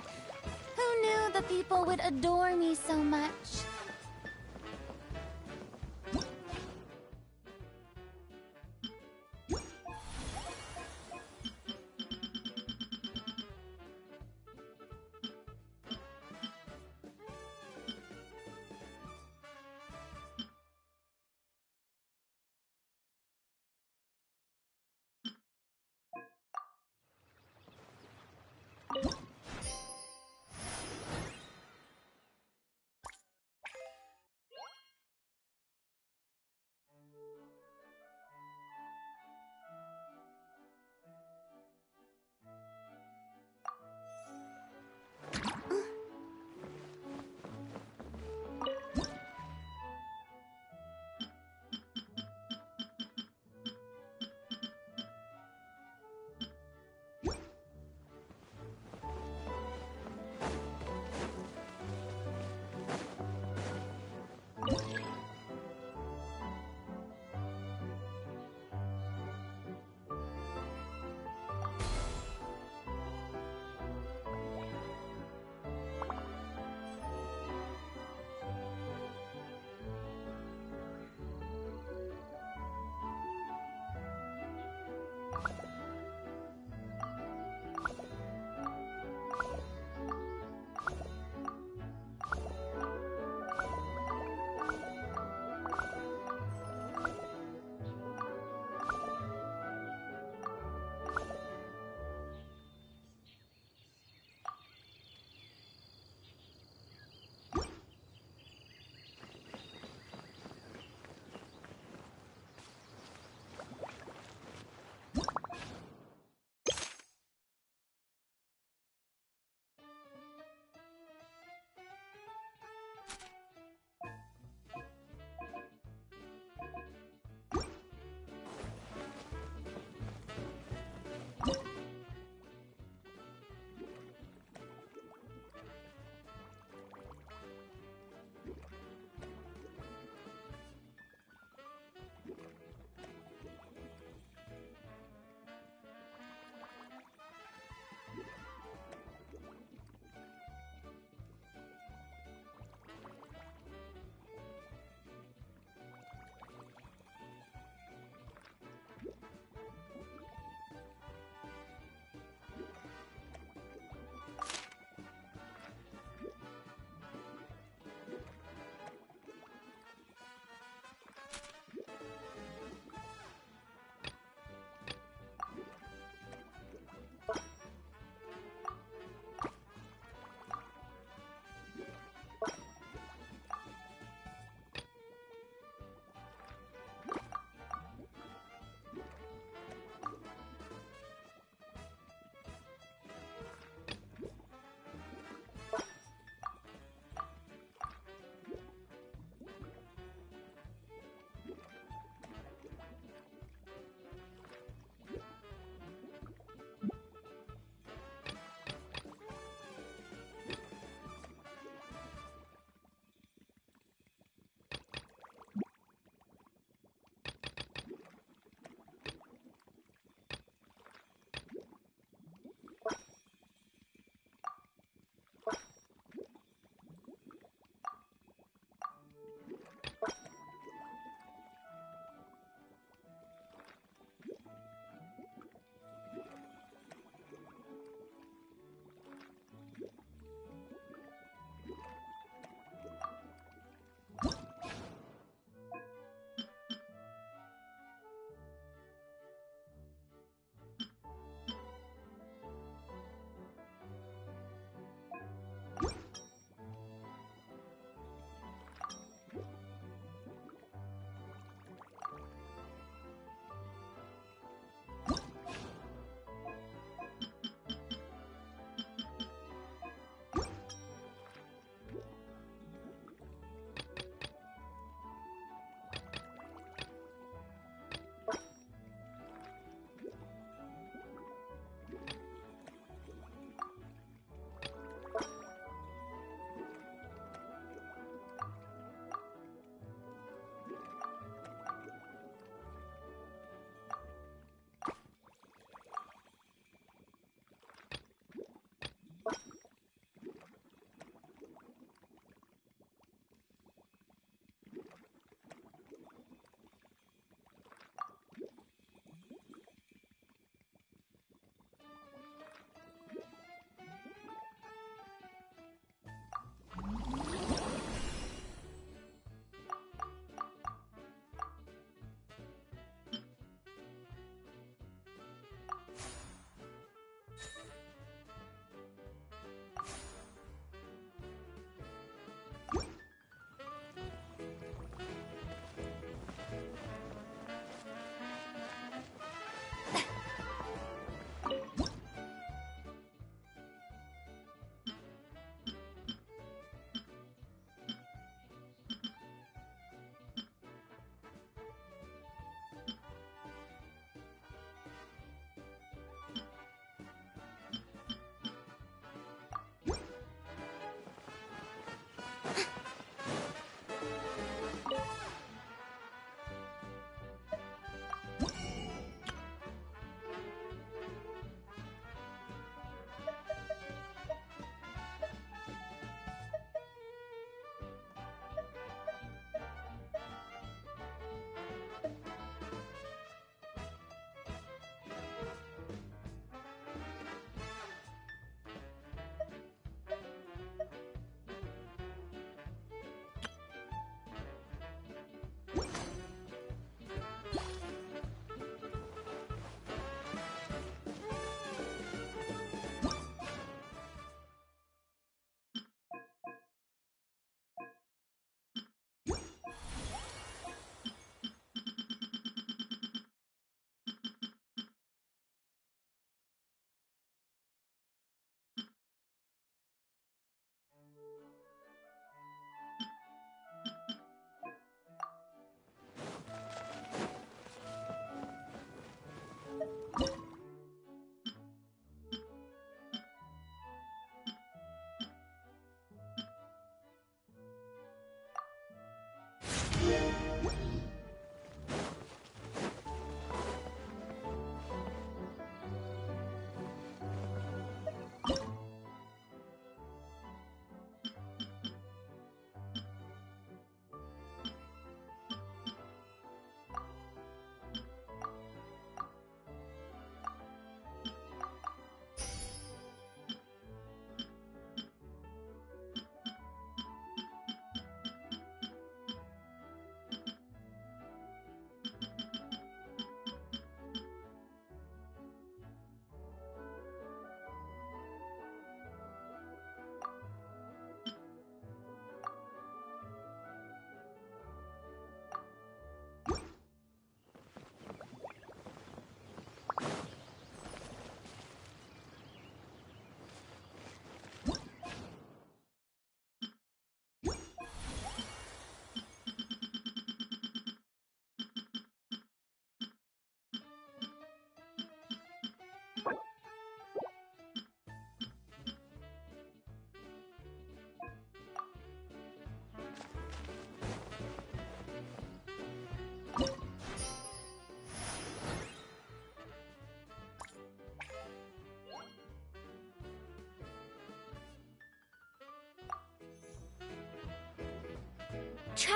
Who knew the people would adore me so much?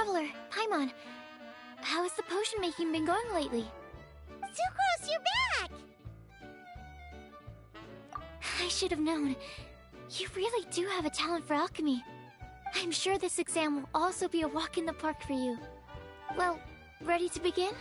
Traveler, Paimon, how has the potion making been going lately? Sucrose, you're back! I should have known. You really do have a talent for alchemy. I'm sure this exam will also be a walk in the park for you. Well, ready to begin?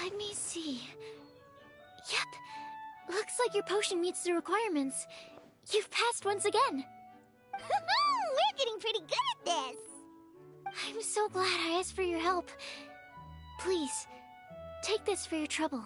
Let me see. Yep. Looks like your potion meets the requirements. You've passed once again. We're getting pretty good at this! I'm so glad I asked for your help. Please, take this for your trouble.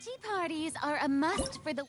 Tea parties are a must for the...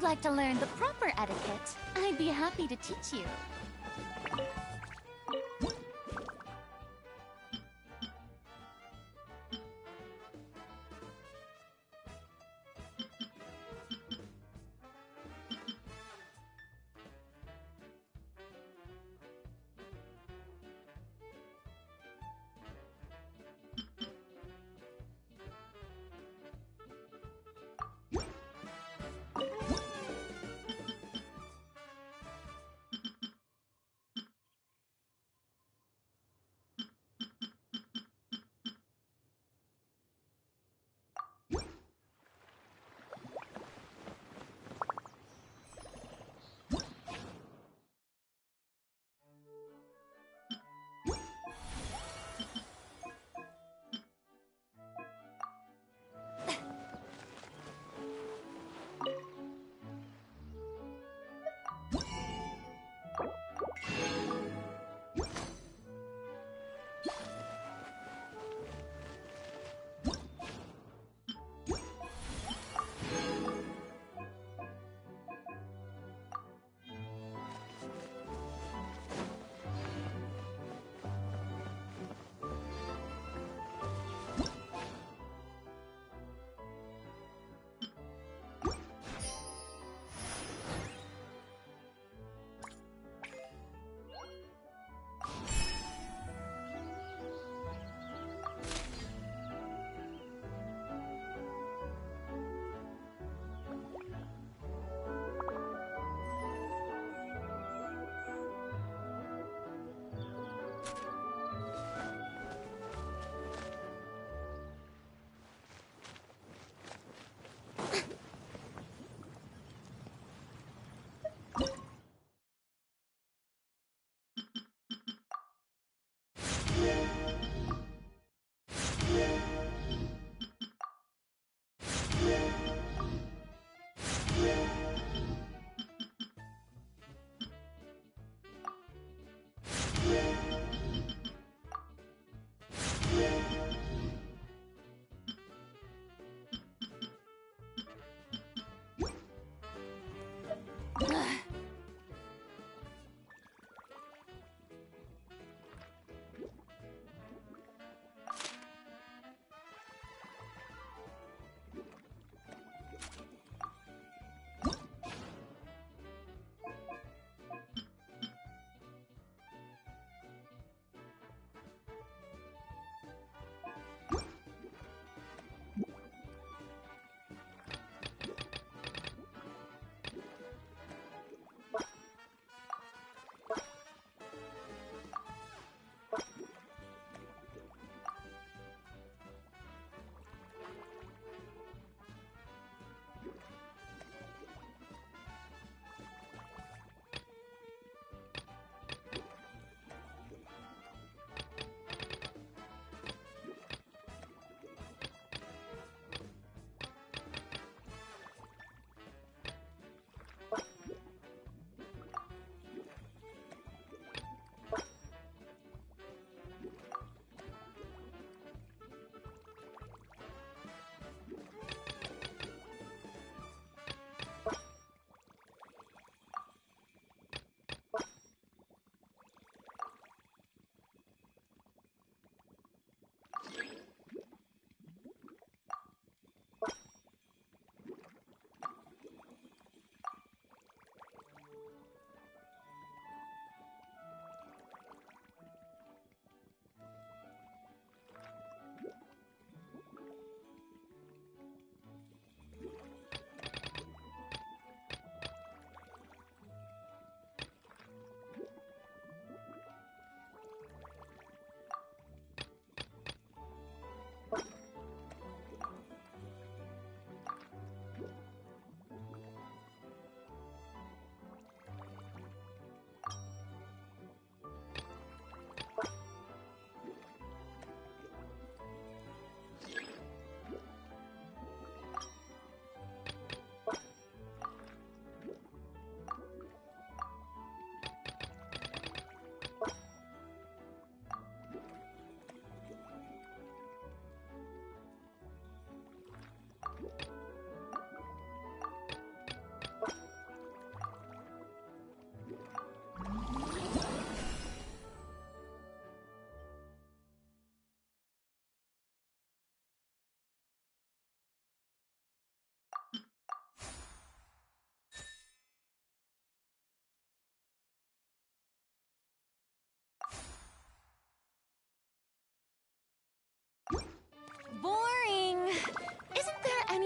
you'd like to learn the proper etiquette, I'd be happy to teach you.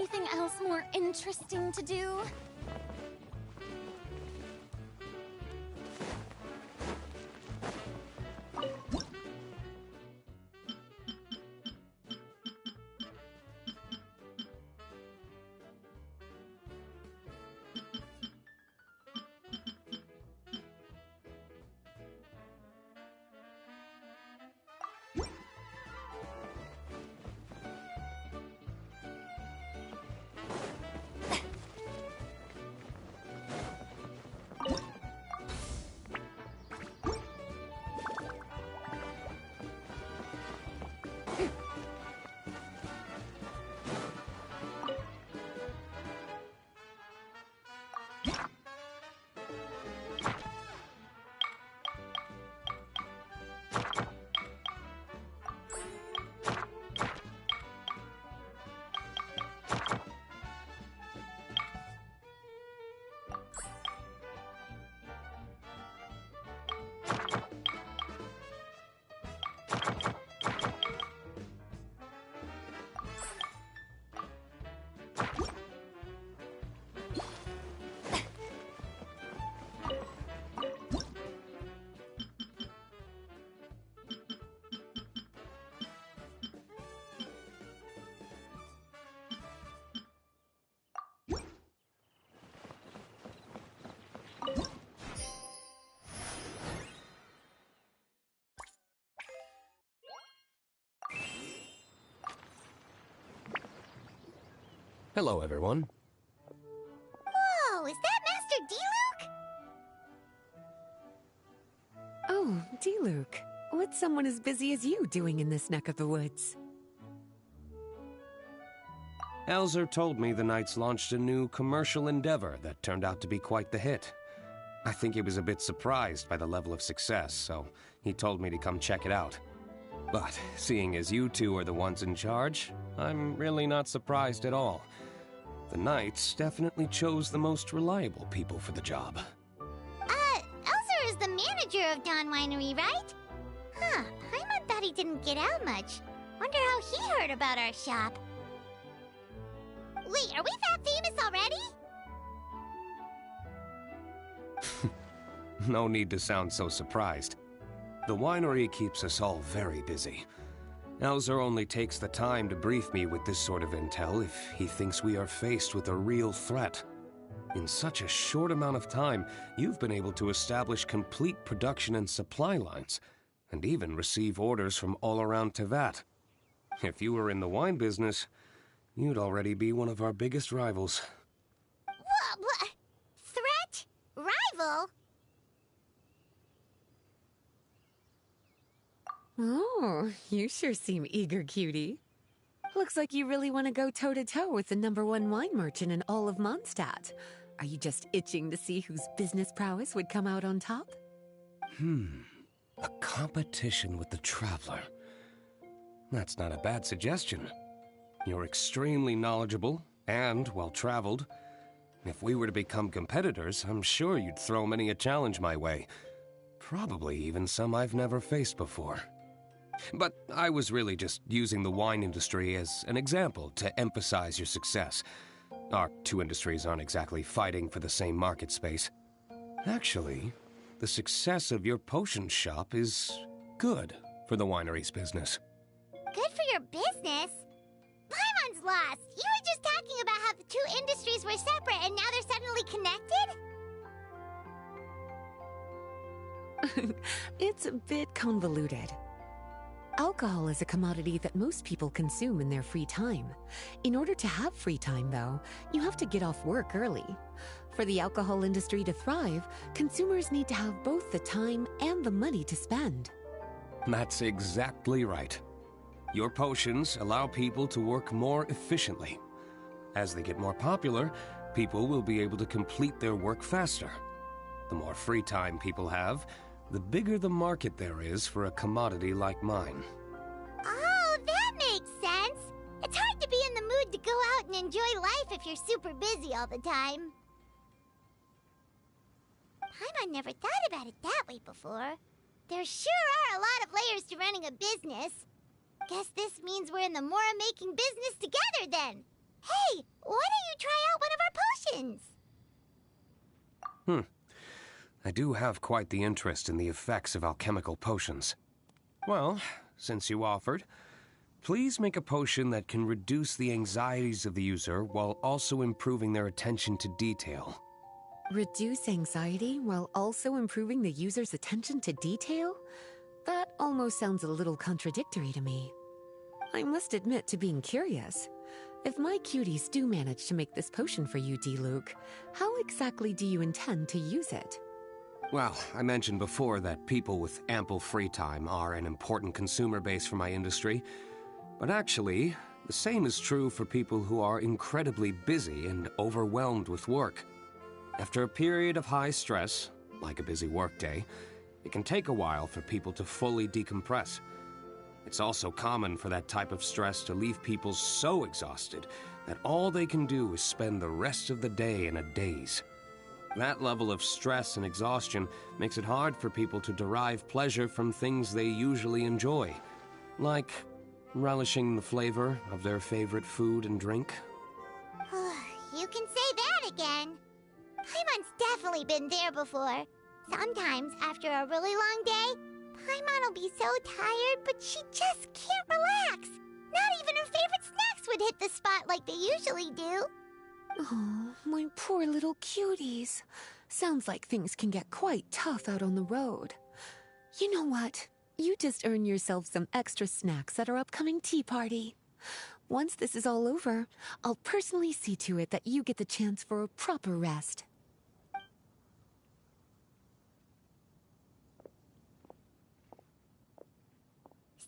anything else more interesting to do? Hello, everyone. Whoa, is that Master D-Luke? Oh, D-Luke. What's someone as busy as you doing in this neck of the woods? Elzer told me the Knights launched a new commercial endeavor that turned out to be quite the hit. I think he was a bit surprised by the level of success, so he told me to come check it out. But seeing as you two are the ones in charge, I'm really not surprised at all. The Knights definitely chose the most reliable people for the job. Elzer is the manager of Dawn Winery, right? Huh, Paimon thought he didn't get out much. Wonder how he heard about our shop. Wait, are we that famous already? No need to sound so surprised. The winery keeps us all very busy. Elzer only takes the time to brief me with this sort of intel if he thinks we are faced with a real threat. In such a short amount of time, you've been able to establish complete production and supply lines, and even receive orders from all around Tevat. If you were in the wine business, you'd already be one of our biggest rivals. What? Threat? Rival? Oh, you sure seem eager, cutie. Looks like you really want to go toe-to-toe with the #1 wine merchant in all of Mondstadt. Are you just itching to see whose business prowess would come out on top? A competition with the Traveler. That's not a bad suggestion. You're extremely knowledgeable and well-traveled. If we were to become competitors, I'm sure you'd throw many a challenge my way. Probably even some I've never faced before. But I was really just using the wine industry as an example to emphasize your success. Our two industries aren't exactly fighting for the same market space. Actually, the success of your potion shop is good for the winery's business. Good for your business? Paimon's lost! You were just talking about how the two industries were separate and now they're suddenly connected? It's a bit convoluted. Alcohol is a commodity that most people consume in their free time. In order to have free time, though, you have to get off work early. For the alcohol industry to thrive, consumers need to have both the time and the money to spend. That's exactly right. Your potions allow people to work more efficiently. As they get more popular, people will be able to complete their work faster. The more free time people have, the bigger the market there is for a commodity like mine. Oh, that makes sense! It's hard to be in the mood to go out and enjoy life if you're super busy all the time. Paimon never thought about it that way before. There sure are a lot of layers to running a business. Guess this means we're in the Mora-making business together then. Hey, why don't you try out one of our potions? I do have quite the interest in the effects of alchemical potions. Well, since you offered, please make a potion that can reduce the anxieties of the user while also improving their attention to detail. Reduce anxiety while also improving the user's attention to detail? That almost sounds a little contradictory to me. I must admit to being curious. If my cuties do manage to make this potion for you, D-Luke, how exactly do you intend to use it? Well, I mentioned before that people with ample free time are an important consumer base for my industry. But actually, the same is true for people who are incredibly busy and overwhelmed with work. After a period of high stress, like a busy workday, it can take a while for people to fully decompress. It's also common for that type of stress to leave people so exhausted that all they can do is spend the rest of the day in a daze. That level of stress and exhaustion makes it hard for people to derive pleasure from things they usually enjoy, like relishing the flavor of their favorite food and drink. You can say that again. Paimon's definitely been there before. Sometimes, after a really long day, Paimon will be so tired, but she just can't relax. Not even her favorite snacks would hit the spot like they usually do. Oh, my poor little cuties. Sounds like things can get quite tough out on the road. You know what? You just earn yourself some extra snacks at our upcoming tea party. Once this is all over, I'll personally see to it that you get the chance for a proper rest.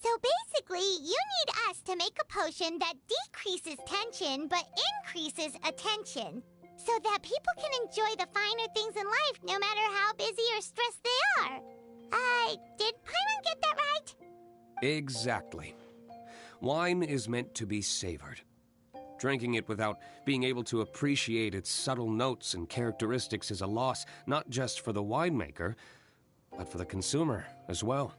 So basically, you need us to make a potion that decreases tension but increases attention, so that people can enjoy the finer things in life no matter how busy or stressed they are. Did Paimon get that right? Exactly. Wine is meant to be savored. Drinking it without being able to appreciate its subtle notes and characteristics is a loss not just for the winemaker, but for the consumer as well.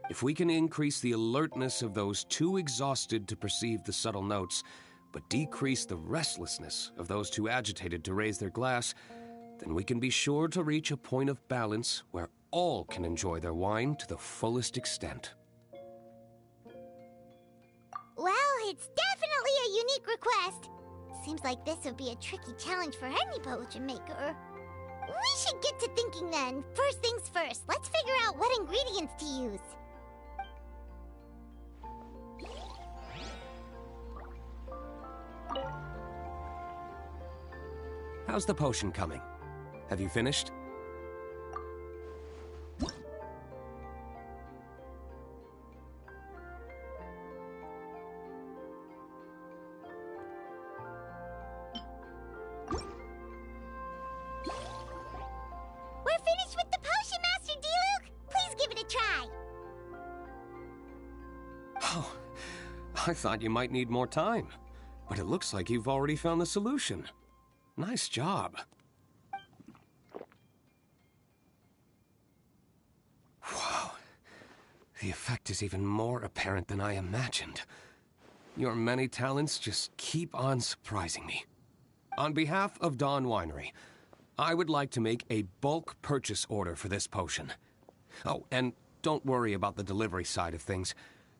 If we can increase the alertness of those too exhausted to perceive the subtle notes, but decrease the restlessness of those too agitated to raise their glass, then we can be sure to reach a point of balance where all can enjoy their wine to the fullest extent. Well, it's definitely a unique request. Seems like this would be a tricky challenge for any potion maker. We should get to thinking then. First things first, let's figure out what ingredients to use. How's the potion coming? Have you finished? We're finished with the potion, Master D-Luke! Please give it a try! Oh, I thought you might need more time, but it looks like you've already found the solution. Nice job. Wow. The effect is even more apparent than I imagined. Your many talents just keep on surprising me. On behalf of Dawn Winery, I would like to make a bulk purchase order for this potion. Oh, and don't worry about the delivery side of things.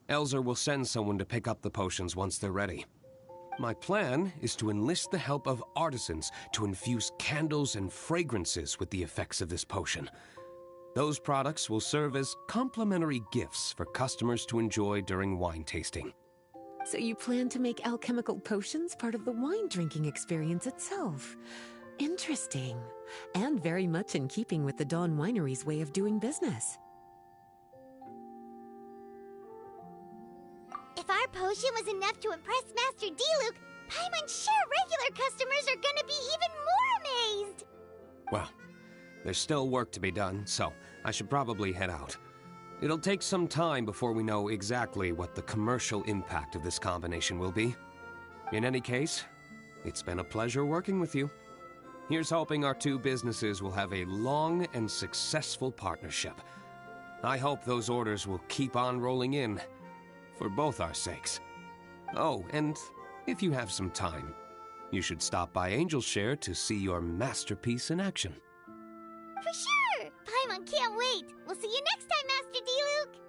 Elzer will send someone to pick up the potions once they're ready. My plan is to enlist the help of artisans to infuse candles and fragrances with the effects of this potion. Those products will serve as complimentary gifts for customers to enjoy during wine tasting. So you plan to make alchemical potions part of the wine drinking experience itself. Interesting. And very much in keeping with the Dawn Winery's way of doing business. If our potion was enough to impress Master D-Luke, Paimon's sure regular customers are gonna be even more amazed! Well, there's still work to be done, so I should probably head out. It'll take some time before we know exactly what the commercial impact of this combination will be. In any case, it's been a pleasure working with you. Here's hoping our two businesses will have a long and successful partnership. I hope those orders will keep on rolling in, for both our sakes. Oh, and if you have some time, You should stop by Angel's Share to see your masterpiece in action. For sure! Paimon can't wait! We'll see you next time, Master D-Luke!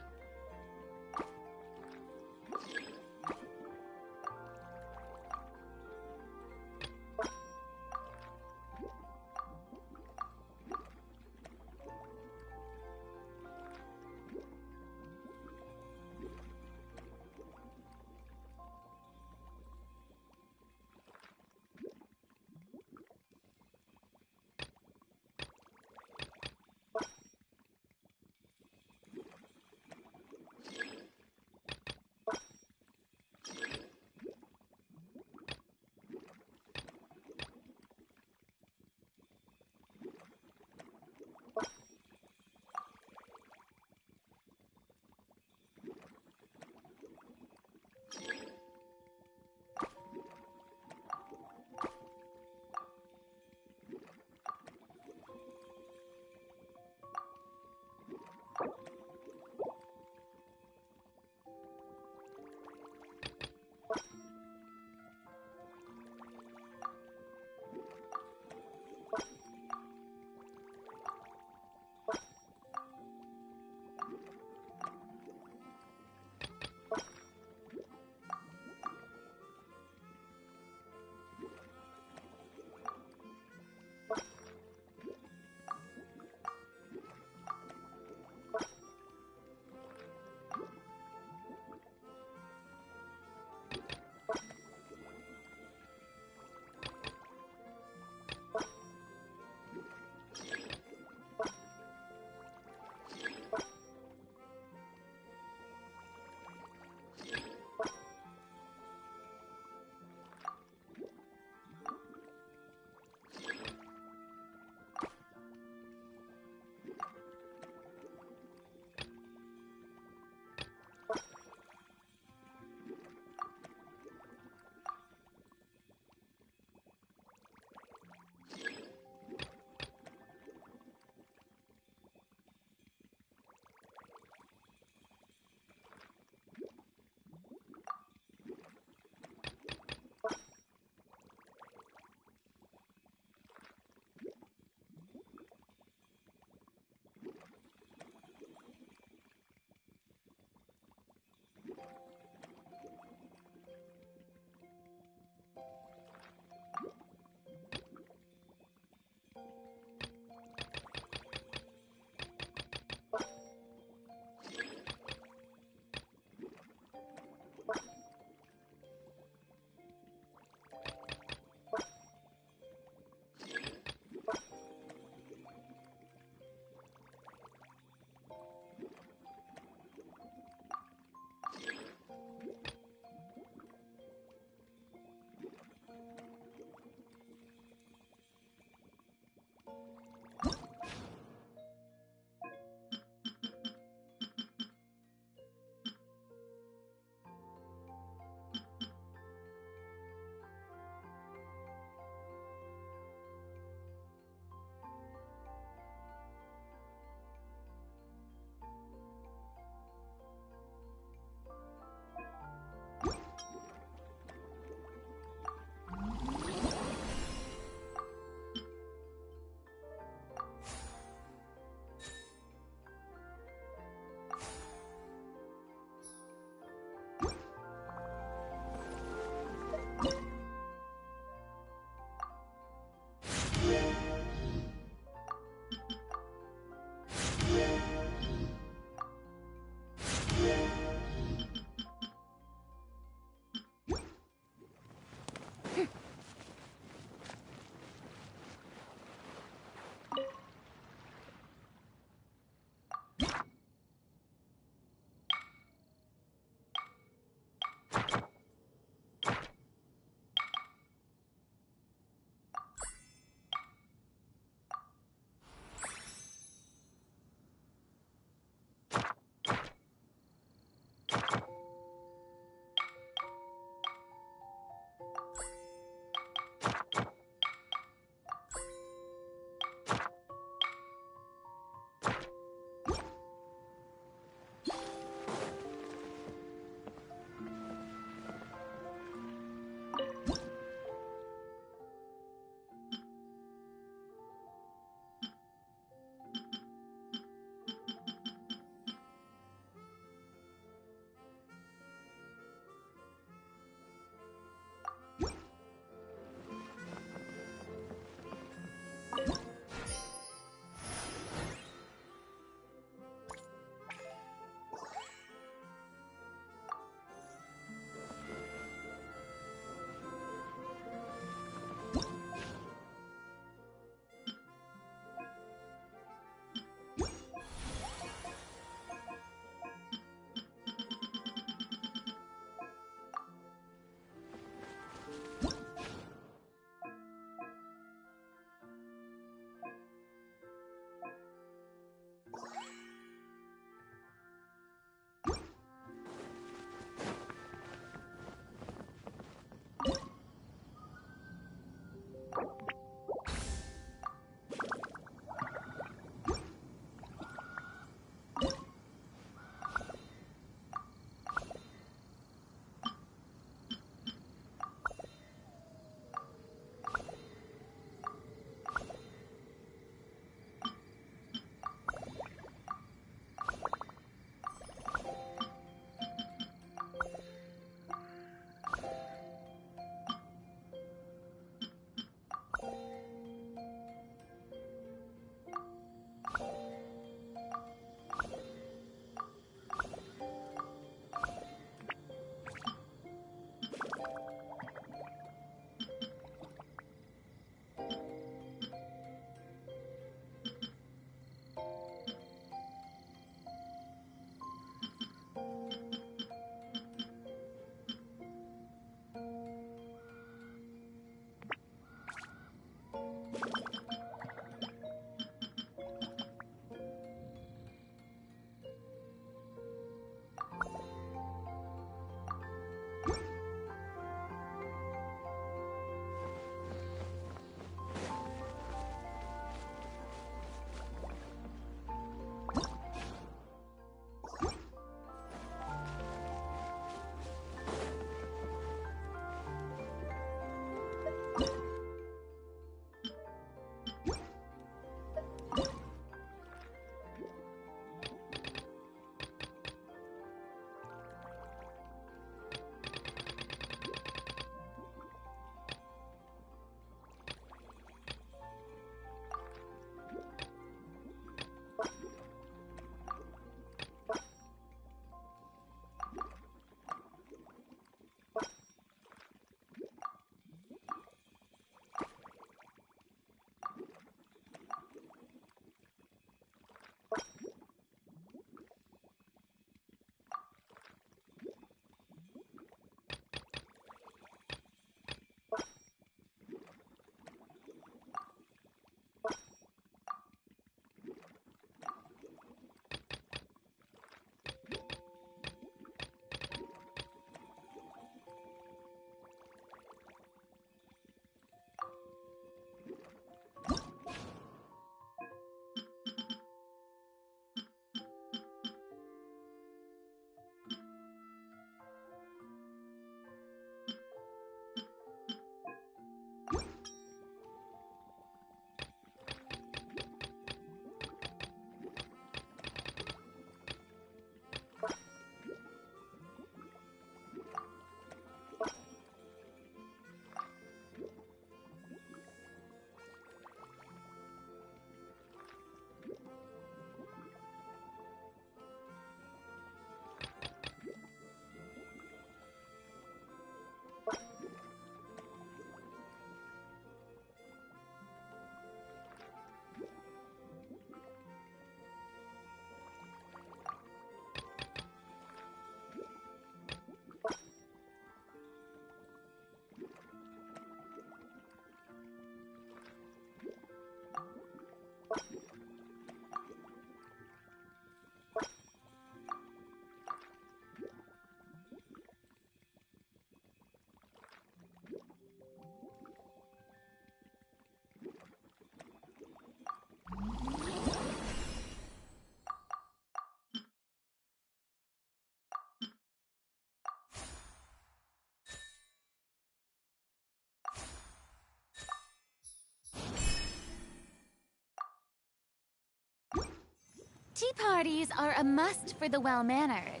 Tea parties are a must for the well-mannered.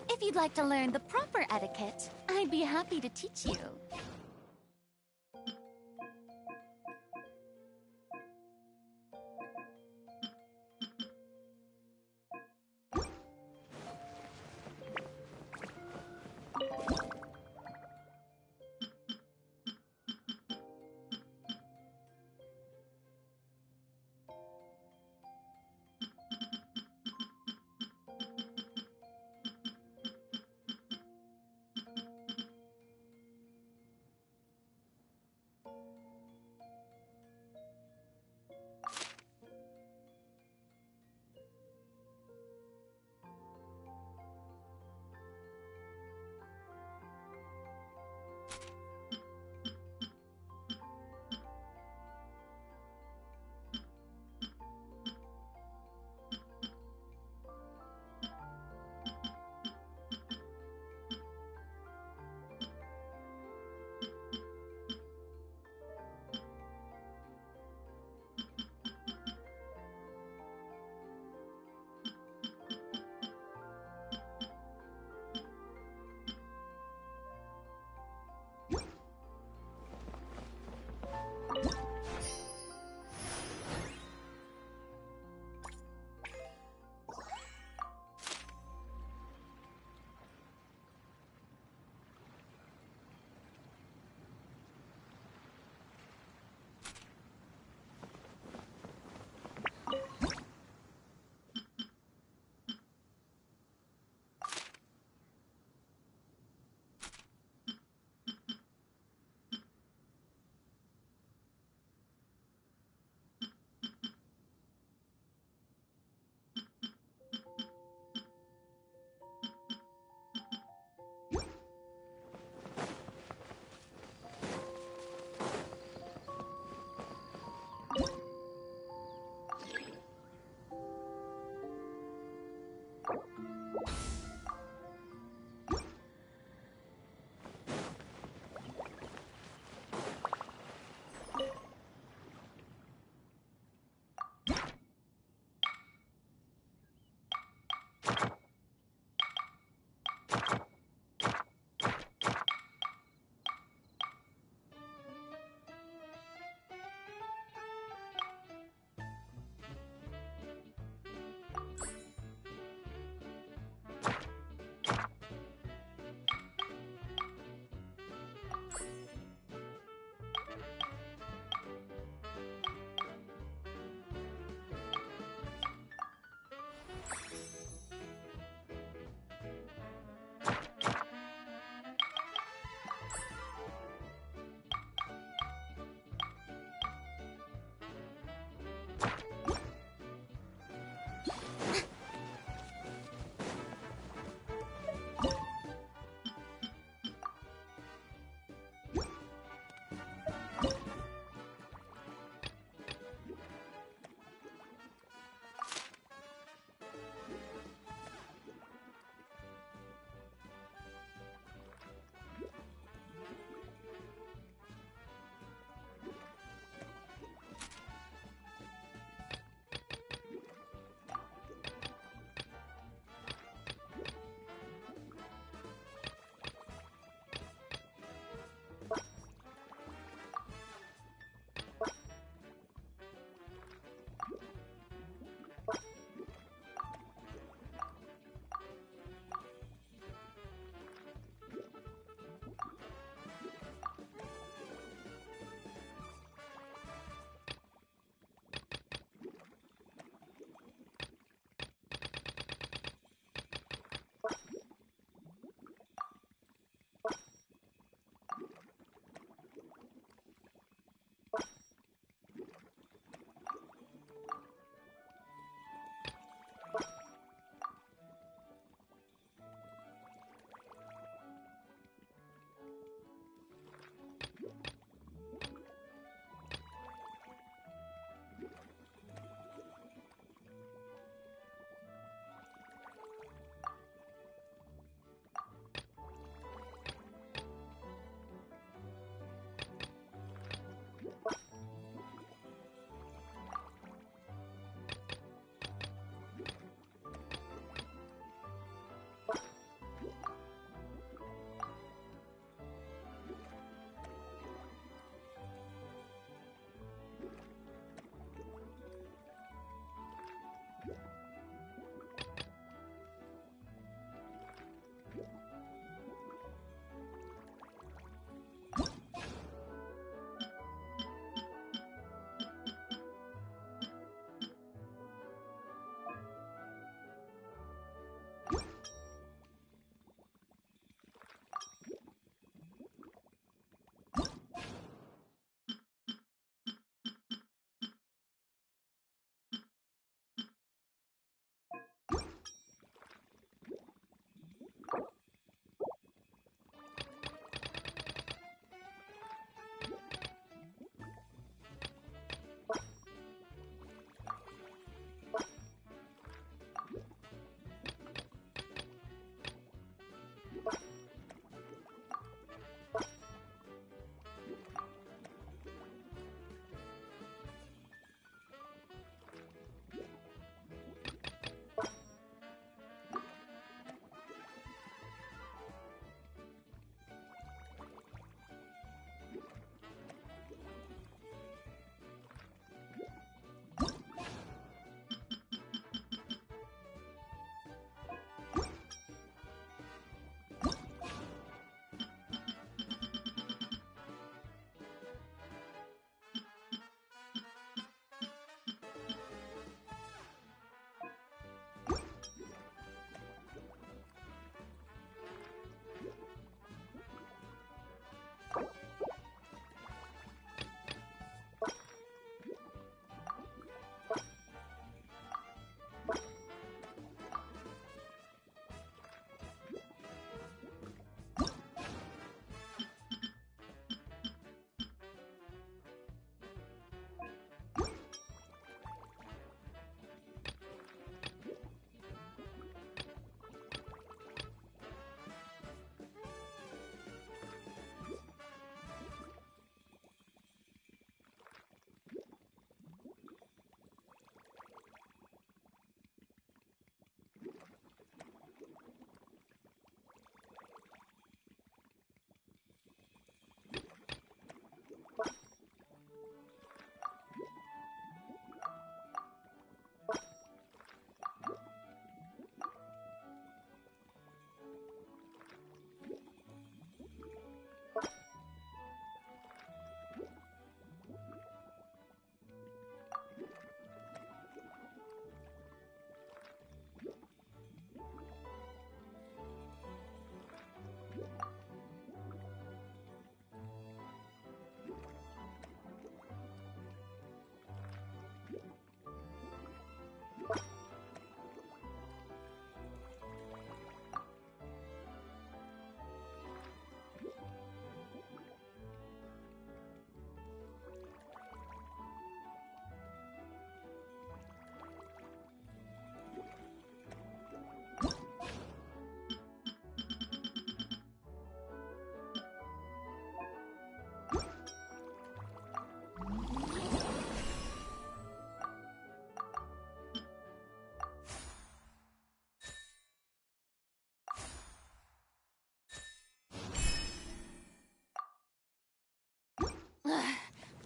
If you'd like to learn the proper etiquette, I'd be happy to teach you.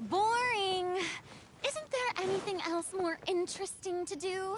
Boring! Isn't there anything else more interesting to do?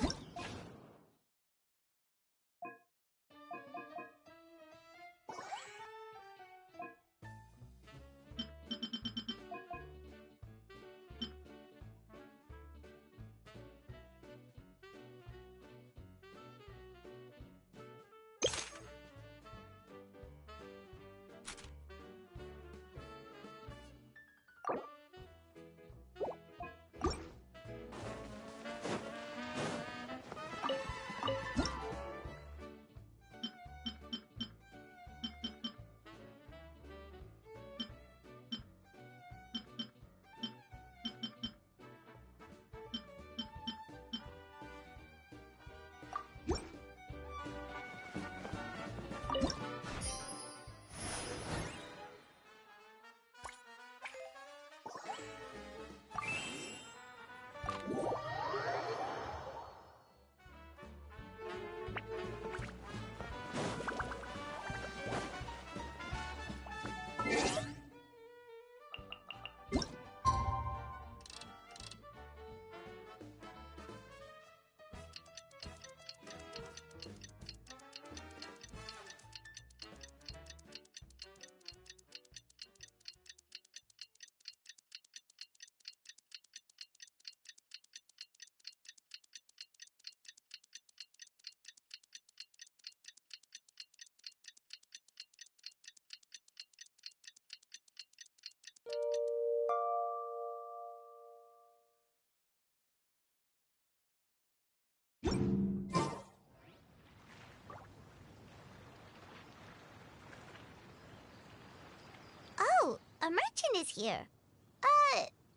Oh, a merchant is here.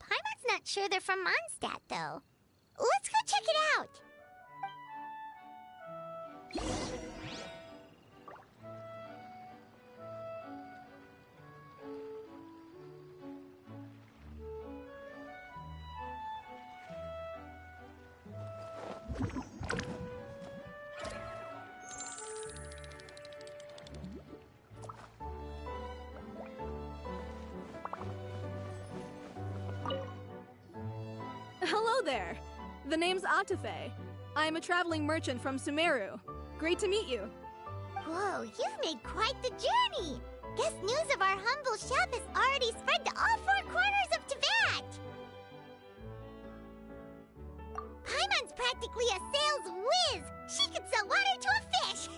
Paimon's not sure they're from Mondstadt, though. Let's go check it out. Hello there. The name's Atafe. I'm a traveling merchant from Sumeru. Great to meet you. Whoa, you've made quite the journey. Guess news of our humble shop has already spread to all four corners of Tibet. Paimon's practically a sales whiz. She could sell water to a fish.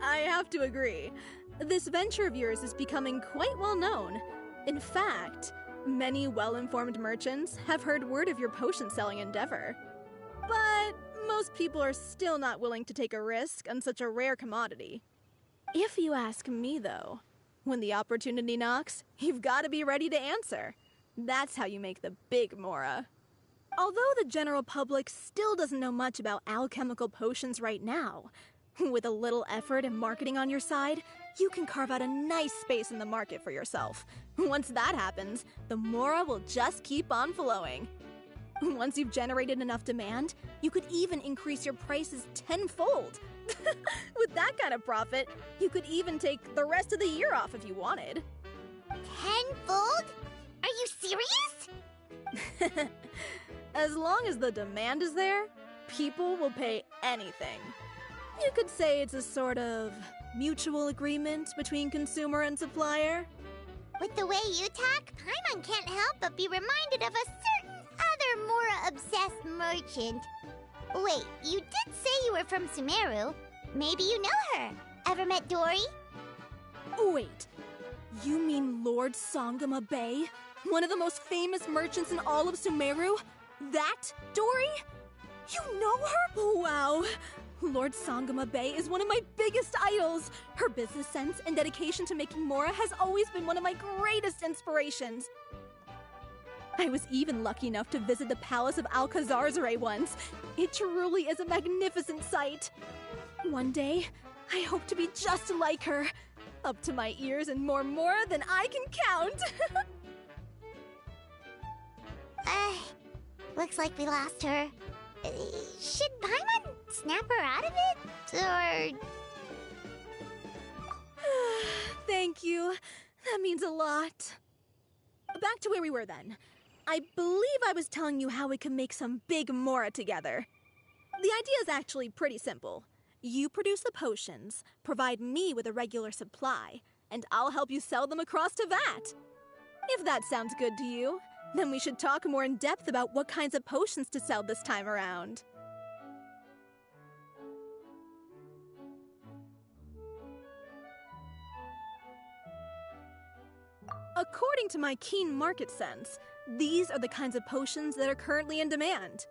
I have to agree. This venture of yours is becoming quite well known. In fact, many well-informed merchants have heard word of your potion-selling endeavor. But most people are still not willing to take a risk on such a rare commodity. If you ask me, though, when the opportunity knocks, you've got to be ready to answer. That's how you make the big Mora. Although the general public still doesn't know much about alchemical potions right now, with a little effort and marketing on your side, you can carve out a nice space in the market for yourself. Once that happens, the Mora will just keep on flowing. Once you've generated enough demand, you could even increase your prices tenfold. With that kind of profit, you could even take the rest of the year off if you wanted. Tenfold? Are you serious? As long as the demand is there, people will pay anything. You could say it's a sort of mutual agreement between consumer and supplier. With the way you talk, Paimon can't help but be reminded of a certain other Mora-obsessed merchant. Wait, you did say you were from Sumeru. Maybe you know her. Ever met Dory? Wait, you mean Lord Sangama Bay? One of the most famous merchants in all of Sumeru? That Dory? You know her? Wow. Lord Sangama Bay is one of my biggest idols. Her business sense and dedication to making Mora has always been one of my greatest inspirations. I was even lucky enough to visit the Palace of Alcazarzaray once. It truly is a magnificent sight. One day, I hope to be just like her. Up to my ears in more Mora than I can count. Looks like we lost her. Should Paimon snap her out of it? Or... Thank you. That means a lot. Back to where we were then. I believe I was telling you how we could make some big Mora together. The idea is actually pretty simple. You produce the potions, provide me with a regular supply, and I'll help you sell them across to Vat. If that sounds good to you, then we should talk more in depth about what kinds of potions to sell this time around. According to my keen market sense, these are the kinds of potions that are currently in demand.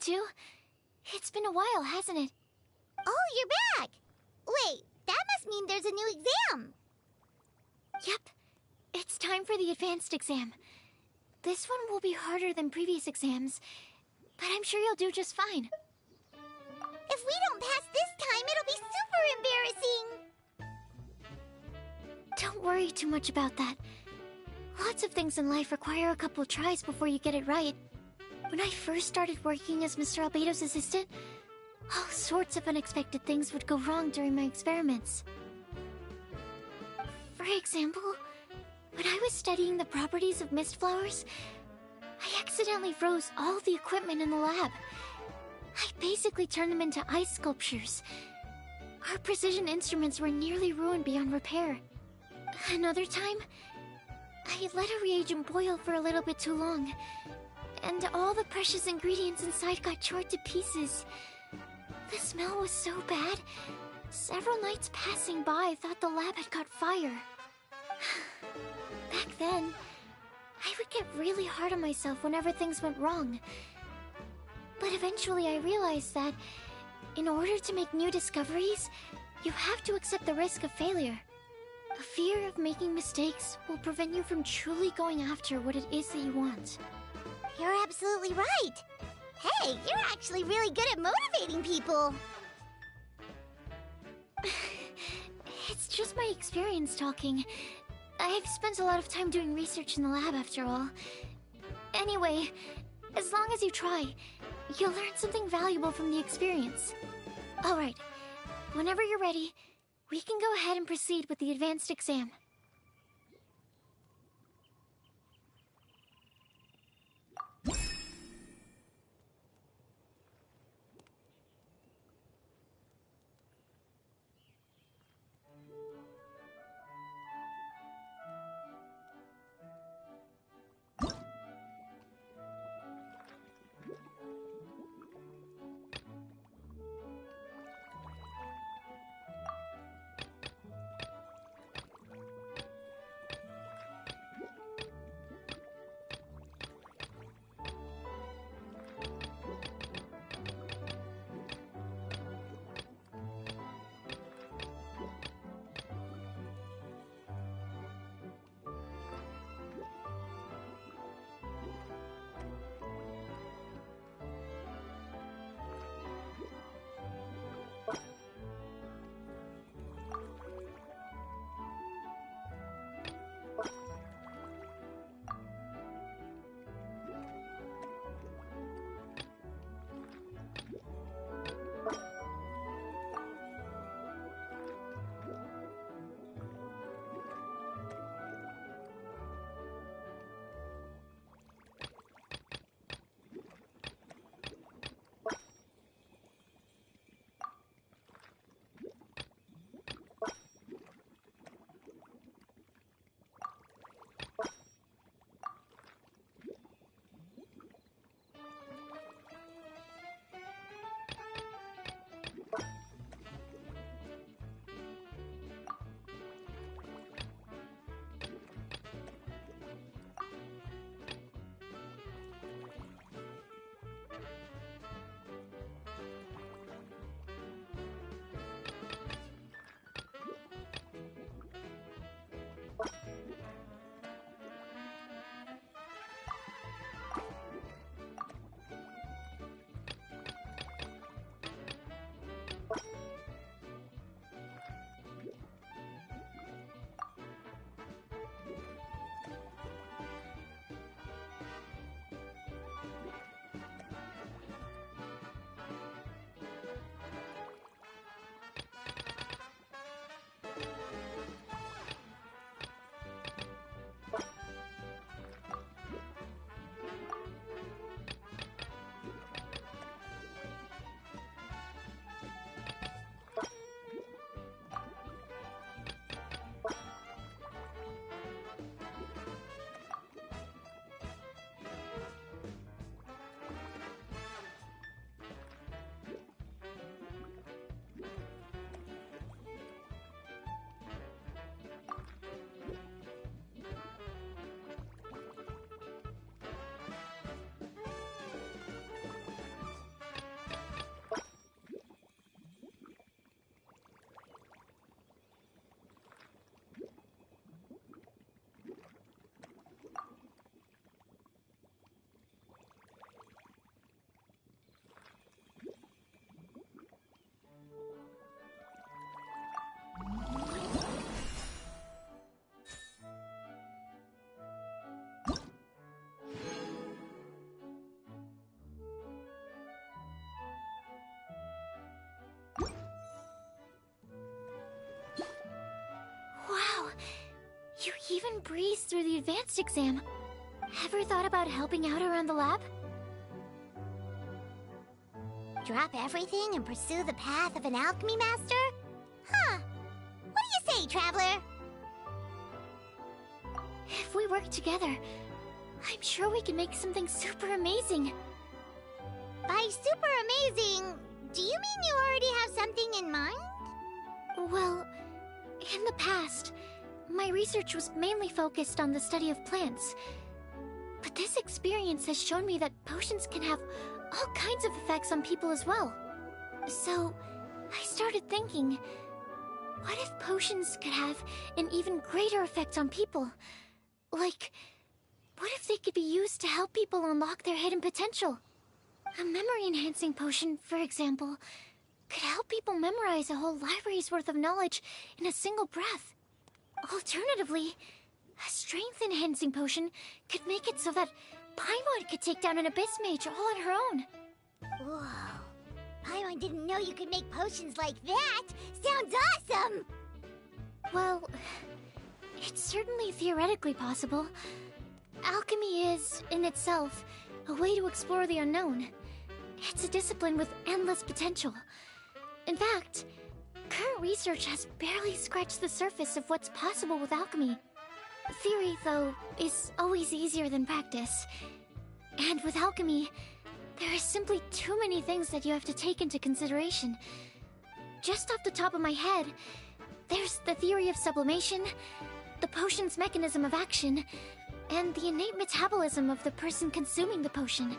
too. It's been a while, hasn't it? Oh, you're back! Wait, that must mean there's a new exam! Yep. It's time for the advanced exam. This one will be harder than previous exams, but I'm sure you'll do just fine. If we don't pass this time, it'll be super embarrassing! Don't worry too much about that. Lots of things in life require a couple tries before you get it right. When I first started working as Mr. Albedo's assistant, all sorts of unexpected things would go wrong during my experiments. For example, when I was studying the properties of mist flowers, I accidentally froze all the equipment in the lab. I basically turned them into ice sculptures. Our precision instruments were nearly ruined beyond repair. Another time, I let a reagent boil for a little bit too long, and all the precious ingredients inside got chored to pieces. The smell was so bad, several nights passing by thought the lab had caught fire. Back then, I would get really hard on myself whenever things went wrong. But eventually I realized that in order to make new discoveries, you have to accept the risk of failure. A fear of making mistakes will prevent you from truly going after what it is that you want. You're absolutely right! Hey, you're actually really good at motivating people! It's just my experience talking. I've spent a lot of time doing research in the lab after all. Anyway, as long as you try, you'll learn something valuable from the experience. Alright, whenever you're ready, we can go ahead and proceed with the advanced exam. even breeze through the advanced exam. Ever thought about helping out around the lab? Drop everything and pursue the path of an alchemy master? Huh. What do you say, Traveler? If we work together, I'm sure we can make something super amazing. By super amazing, do you mean you already have something in mind? Well, in the past, my research was mainly focused on the study of plants. But this experience has shown me that potions can have all kinds of effects on people as well. So, I started thinking, what if potions could have an even greater effect on people? Like, what if they could be used to help people unlock their hidden potential? A memory-enhancing potion, for example, could help people memorize a whole library's worth of knowledge in a single breath. Alternatively, a strength-enhancing potion could make it so that Paimon could take down an Abyss Mage all on her own. Whoa. Paimon didn't know you could make potions like that! Sounds awesome! Well, it's certainly theoretically possible. Alchemy is, in itself, a way to explore the unknown. It's a discipline with endless potential. In fact, current research has barely scratched the surface of what's possible with alchemy. Theory, though, is always easier than practice. And with alchemy, there are simply too many things that you have to take into consideration. Just off the top of my head, there's the theory of sublimation, the potion's mechanism of action, and the innate metabolism of the person consuming the potion.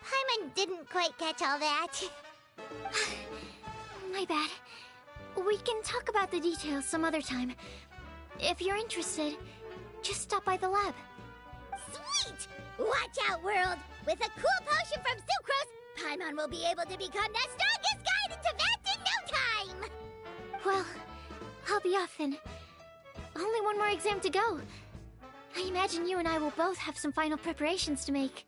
Paimon didn't quite catch all that. My bad. We can talk about the details some other time. If you're interested, just stop by the lab. Sweet! Watch out, world! With a cool potion from Sucrose, Paimon will be able to become the strongest guide into Vant in no time! Well, I'll be off then. Only one more exam to go. I imagine you and I will both have some final preparations to make.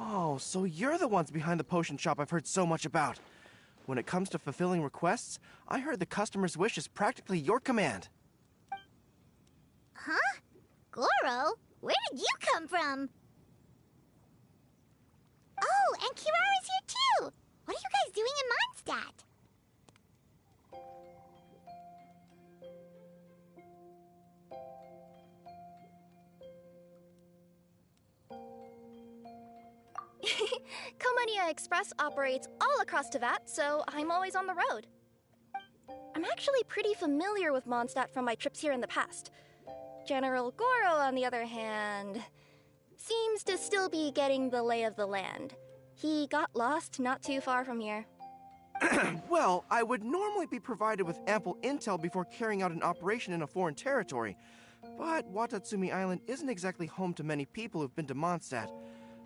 Oh, so you're the ones behind the potion shop I've heard so much about. When it comes to fulfilling requests, I heard the customer's wish is practically your command. Huh? Goro? Where did you come from? Oh, and Kirara's here too! What are you guys doing in Mondstadt? Komonia Express operates all across Teyvat, so I'm always on the road. I'm actually pretty familiar with Mondstadt from my trips here in the past. General Goro, on the other hand, seems to still be getting the lay of the land. He got lost not too far from here. Well, I would normally be provided with ample intel before carrying out an operation in a foreign territory, but Watatsumi Island isn't exactly home to many people who've been to Mondstadt.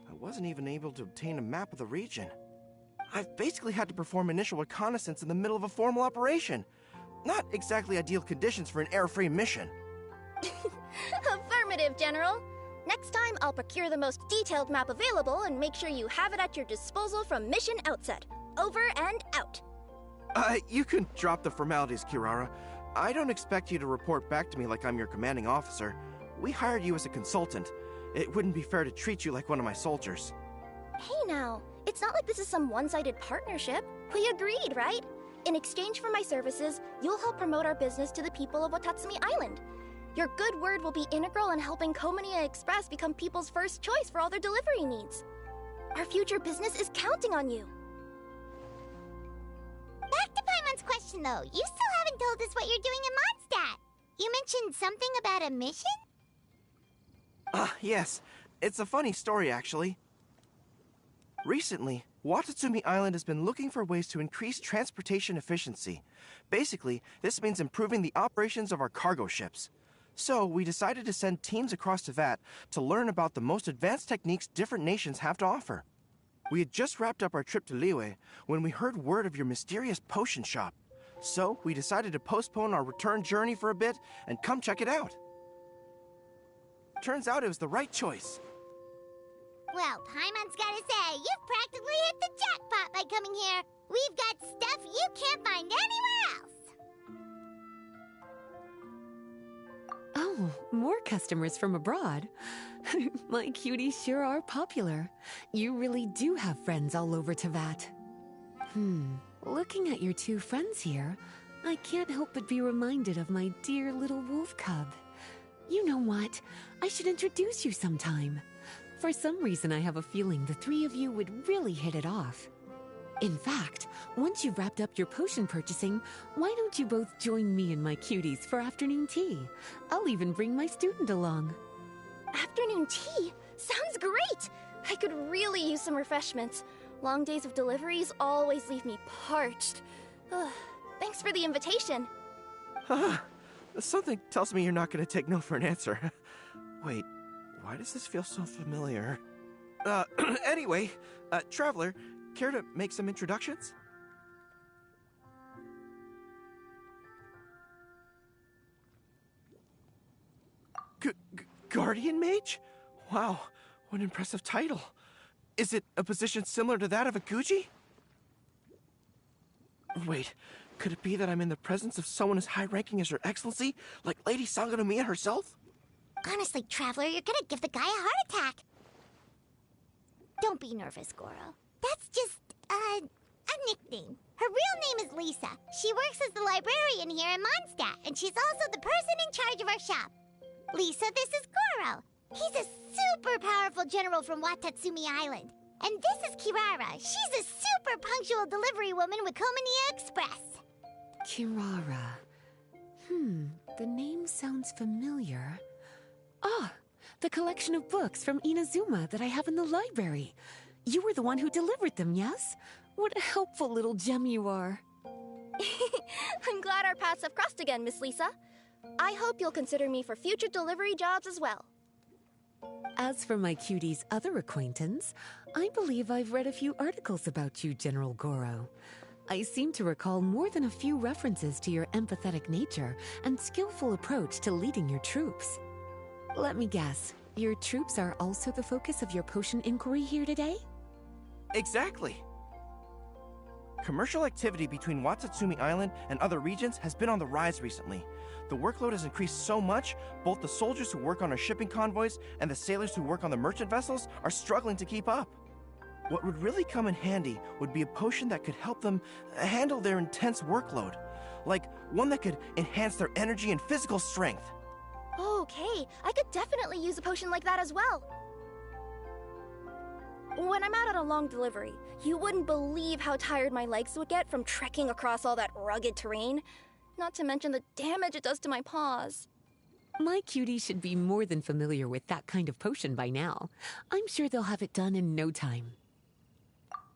I wasn't even able to obtain a map of the region. I've basically had to perform initial reconnaissance in the middle of a formal operation. Not exactly ideal conditions for an air-free mission. Affirmative, General. Next time, I'll procure the most detailed map available and make sure you have it at your disposal from mission outset. Over and out. You can drop the formalities, Kirara. I don't expect you to report back to me like I'm your commanding officer. We hired you as a consultant. It wouldn't be fair to treat you like one of my soldiers. Hey now, it's not like this is some one-sided partnership. We agreed, right? In exchange for my services, you'll help promote our business to the people of Watatsumi Island. Your good word will be integral in helping Komonia Express become people's first choice for all their delivery needs. Our future business is counting on you. Back to Paimon's question though, you still haven't told us what you're doing in Mondstadt. You mentioned something about a mission? Yes. It's a funny story, actually. Recently, Watatsumi Island has been looking for ways to increase transportation efficiency. Basically, this means improving the operations of our cargo ships. So, we decided to send teams across Teyvat to learn about the most advanced techniques different nations have to offer. We had just wrapped up our trip to Liyue when we heard word of your mysterious potion shop. So, we decided to postpone our return journey for a bit and come check it out. turns out it was the right choice. Well, Paimon's gotta say, you've practically hit the jackpot by coming here. We've got stuff you can't find anywhere else. Oh, more customers from abroad. My cuties sure are popular. You really do have friends all over Teyvat. Looking at your two friends here, I can't help but be reminded of my dear little wolf cub. You know what? I should introduce you sometime. For some reason, I have a feeling the three of you would really hit it off. In fact, once you've wrapped up your potion purchasing, why don't you both join me and my cuties for afternoon tea? I'll even bring my student along. Afternoon tea? Sounds great! I could really use some refreshments. Long days of deliveries always leave me parched. Ugh, thanks for the invitation. Something tells me you're not going to take no for an answer. Wait, why does this feel so familiar? Anyway, Traveler, care to make some introductions? Guardian Mage? Wow, what an impressive title. Is it a position similar to that of a Guji? Wait, could it be that I'm in the presence of someone as high-ranking as Her Excellency, like Lady Sangonomiya herself? Honestly, Traveler, you're gonna give the guy a heart attack. Don't be nervous, Goro. That's just, a nickname. Her real name is Lisa. She works as the librarian here in Mondstadt, and she's also the person in charge of our shop. Lisa, this is Goro. He's a super powerful general from Watatsumi Island. And this is Kirara. She's a super punctual delivery woman with Komania Express. Kirara. The name sounds familiar. Ah, the collection of books from Inazuma that I have in the library. You were the one who delivered them, yes? What a helpful little gem you are. I'm glad our paths have crossed again, Miss Lisa. I hope you'll consider me for future delivery jobs as well. As for my cutie's other acquaintance, I believe I've read a few articles about you, General Goro. I seem to recall more than a few references to your empathetic nature and skillful approach to leading your troops. Let me guess, your troops are also the focus of your potion inquiry here today? Exactly. Commercial activity between Watatsumi Island and other regions has been on the rise recently. The workload has increased so much, both the soldiers who work on our shipping convoys and the sailors who work on the merchant vessels are struggling to keep up. What would really come in handy would be a potion that could help them handle their intense workload. Like one that could enhance their energy and physical strength. Okay, I could definitely use a potion like that as well. When I'm out on a long delivery, you wouldn't believe how tired my legs would get from trekking across all that rugged terrain. Not to mention the damage it does to my paws. My cutie should be more than familiar with that kind of potion by now. I'm sure they'll have it done in no time.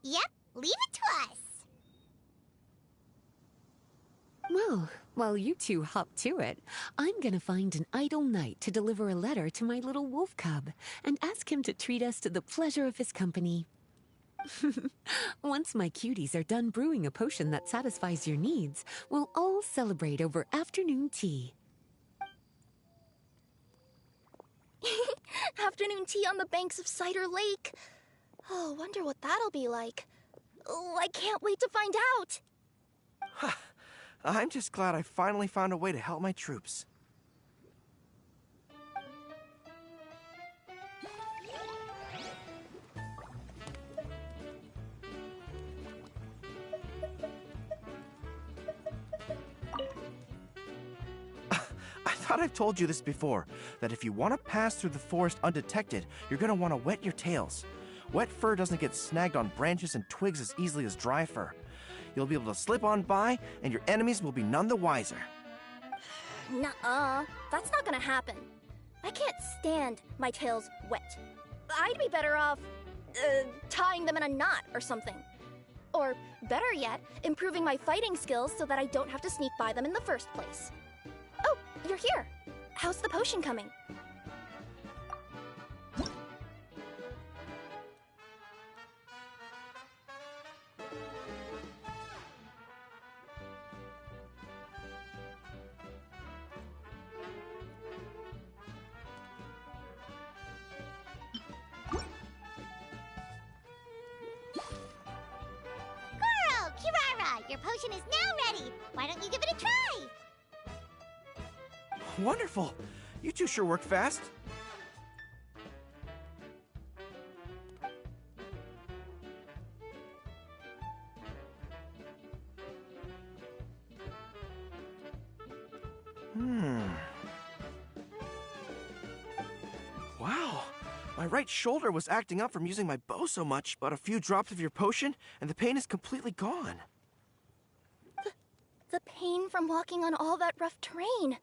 Yep, leave it to us. Well, while you two hop to it, I'm gonna find an idle knight to deliver a letter to my little wolf cub and ask him to treat us to the pleasure of his company. Once my cuties are done brewing a potion that satisfies your needs, we'll all celebrate over afternoon tea. Afternoon tea on the banks of Cider Lake. Oh, wonder what that'll be like. Oh, I can't wait to find out. I'm just glad I finally found a way to help my troops. I thought I've told you this before, that if you want to pass through the forest undetected, you're going to want to wet your tails. Wet fur doesn't get snagged on branches and twigs as easily as dry fur. You'll be able to slip on by, and your enemies will be none the wiser. Nuh-uh, that's not gonna happen. I can't stand my tails wet. I'd be better off, tying them in a knot or something. Or, better yet, improving my fighting skills so that I don't have to sneak by them in the first place. Oh, you're here. How's the potion coming? potion is now ready. Why don't you give it a try? Wonderful. You two sure work fast. Wow. My right shoulder was acting up from using my bow so much, but a few drops of your potion, and the pain is completely gone. The pain from walking on all that rough terrain.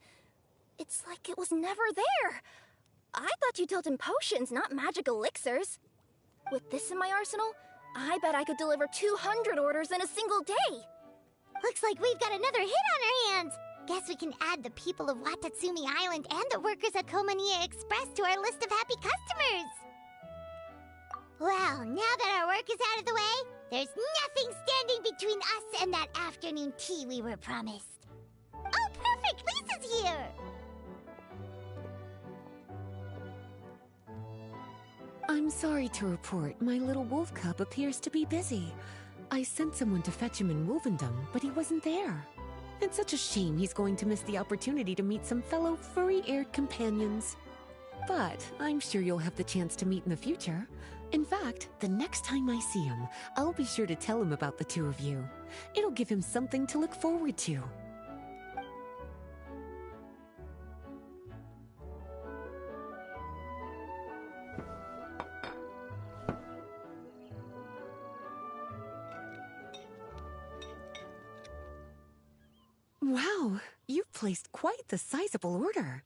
It's like it was never there. I thought you dealt in potions, not magic elixirs. With this in my arsenal, I bet I could deliver 200 orders in a single day. Looks like we've got another hit on our hands. Guess we can add the people of Watatsumi Island and the workers at Komania Express to our list of happy customers. Well, now that our work is out of the way, there's nothing standing between us and that afternoon tea we were promised. Oh, perfect! Lisa's here! I'm sorry to report, my little wolf cub appears to be busy. I sent someone to fetch him in Wolvendom, but he wasn't there. It's such a shame he's going to miss the opportunity to meet some fellow furry-eared companions. But I'm sure you'll have the chance to meet in the future. In fact, the next time I see him, I'll be sure to tell him about the two of you. It'll give him something to look forward to. Wow, you've placed quite the sizable order.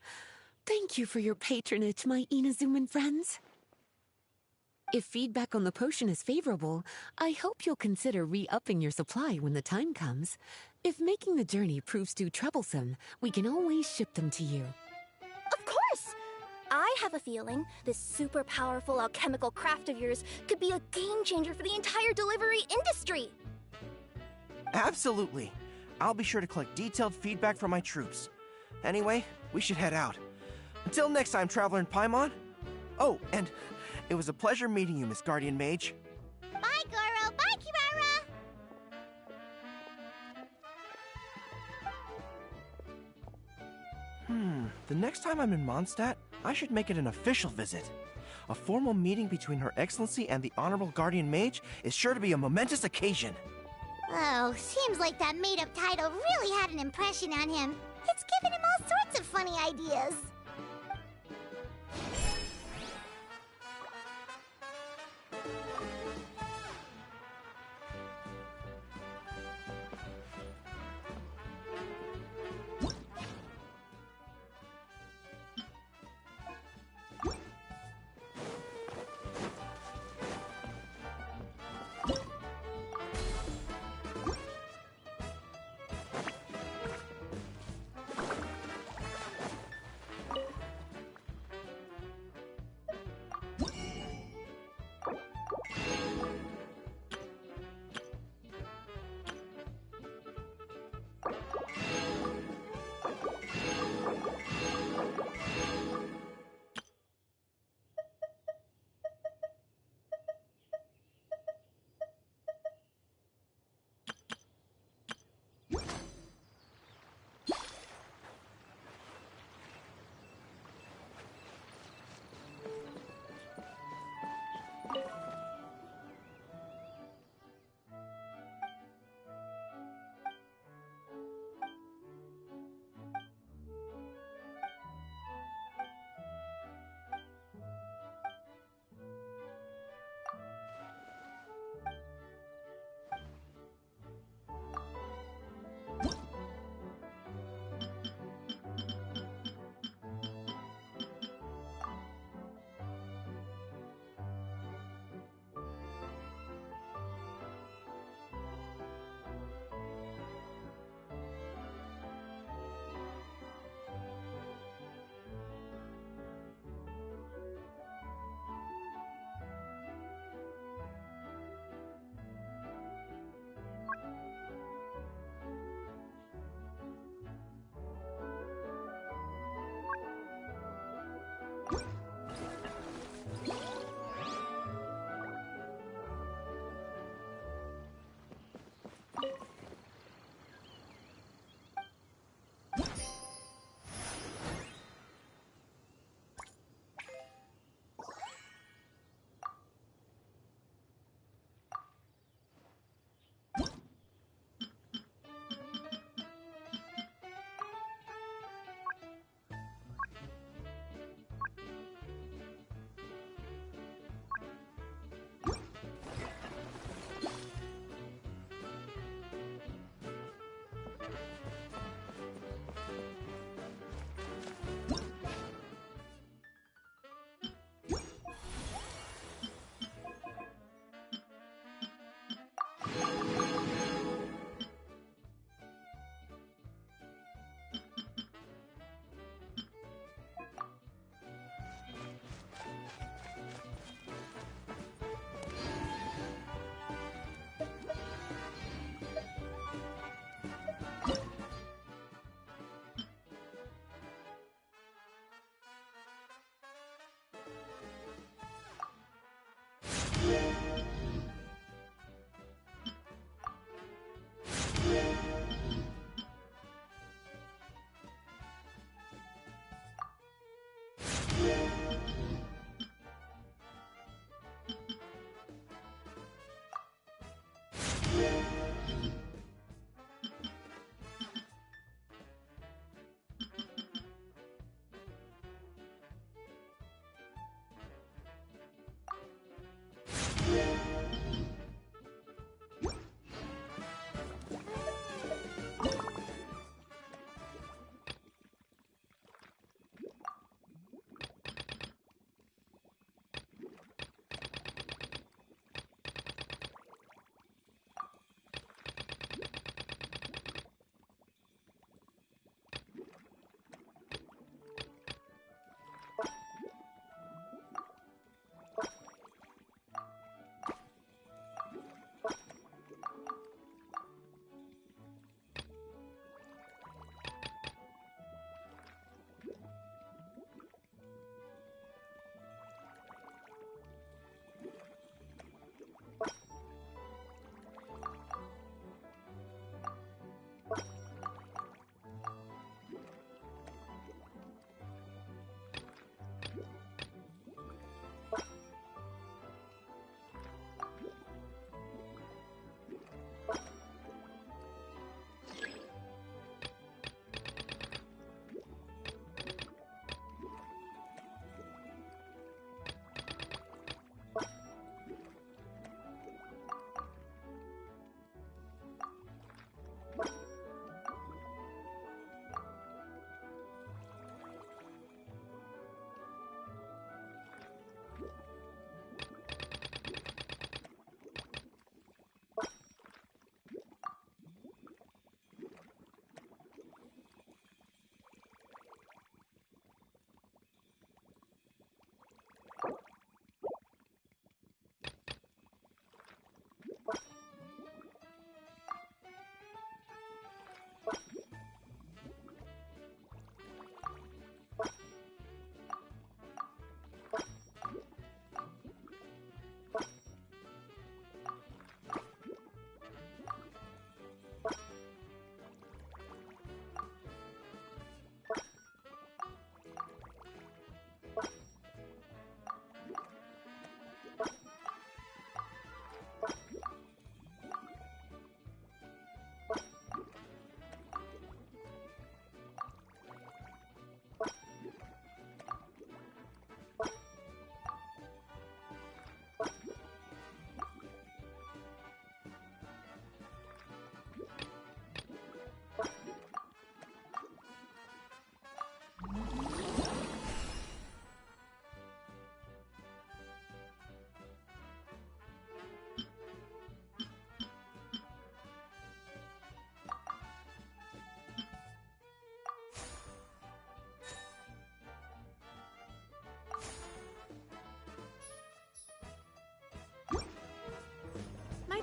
Thank you for your patronage, my Inazuman friends. If feedback on the potion is favorable, I hope you'll consider re-upping your supply when the time comes. If making the journey proves too troublesome, we can always ship them to you. Of course! I have a feeling this super powerful alchemical craft of yours could be a game changer for the entire delivery industry. Absolutely. I'll be sure to collect detailed feedback from my troops. Anyway, we should head out. Until next time, Traveler in Paimon. Oh, and it was a pleasure meeting you, Miss Guardian Mage. Bye, Goro. Bye, Kimura. The next time I'm in Mondstadt, I should make it an official visit. A formal meeting between Her Excellency and the Honorable Guardian Mage is sure to be a momentous occasion. Oh, seems like that made-up title really had an impression on him. It's given him all sorts of funny ideas.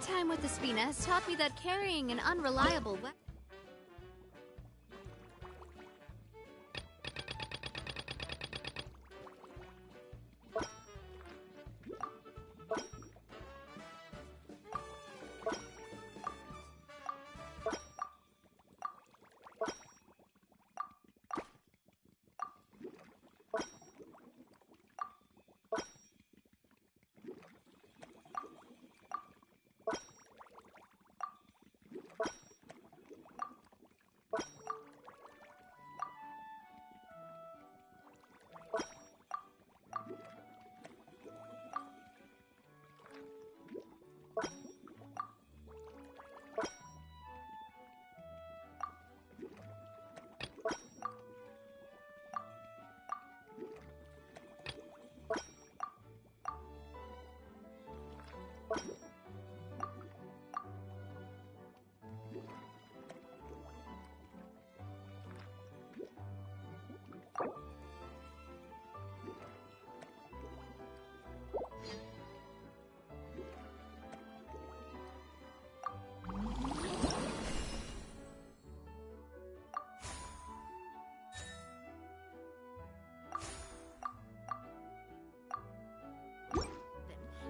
time with Espina has taught me that carrying an unreliable weapon...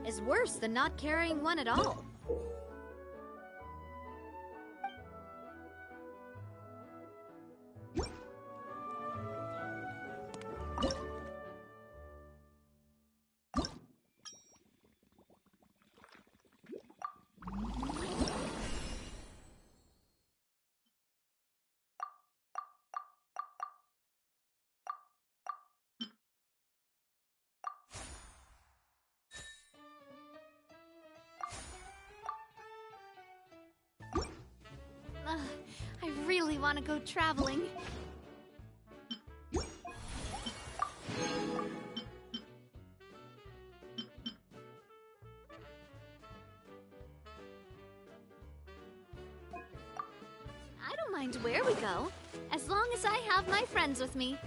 is worse than not carrying one at all. I really want to go traveling. I don't mind where we go, as long as I have my friends with me.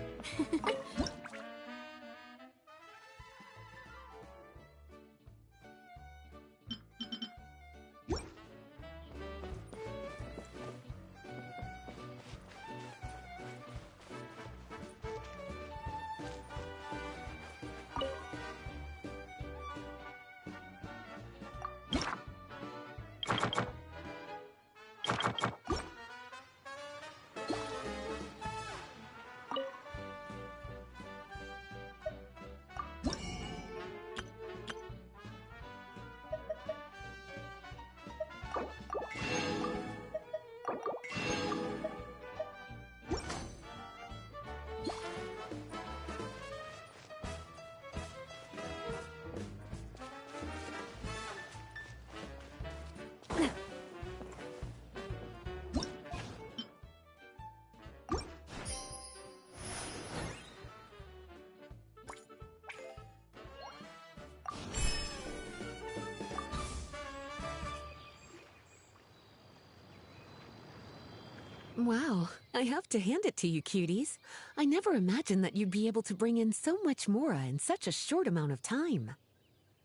Wow, I have to hand it to you, cuties. I never imagined that you'd be able to bring in so much mora in such a short amount of time.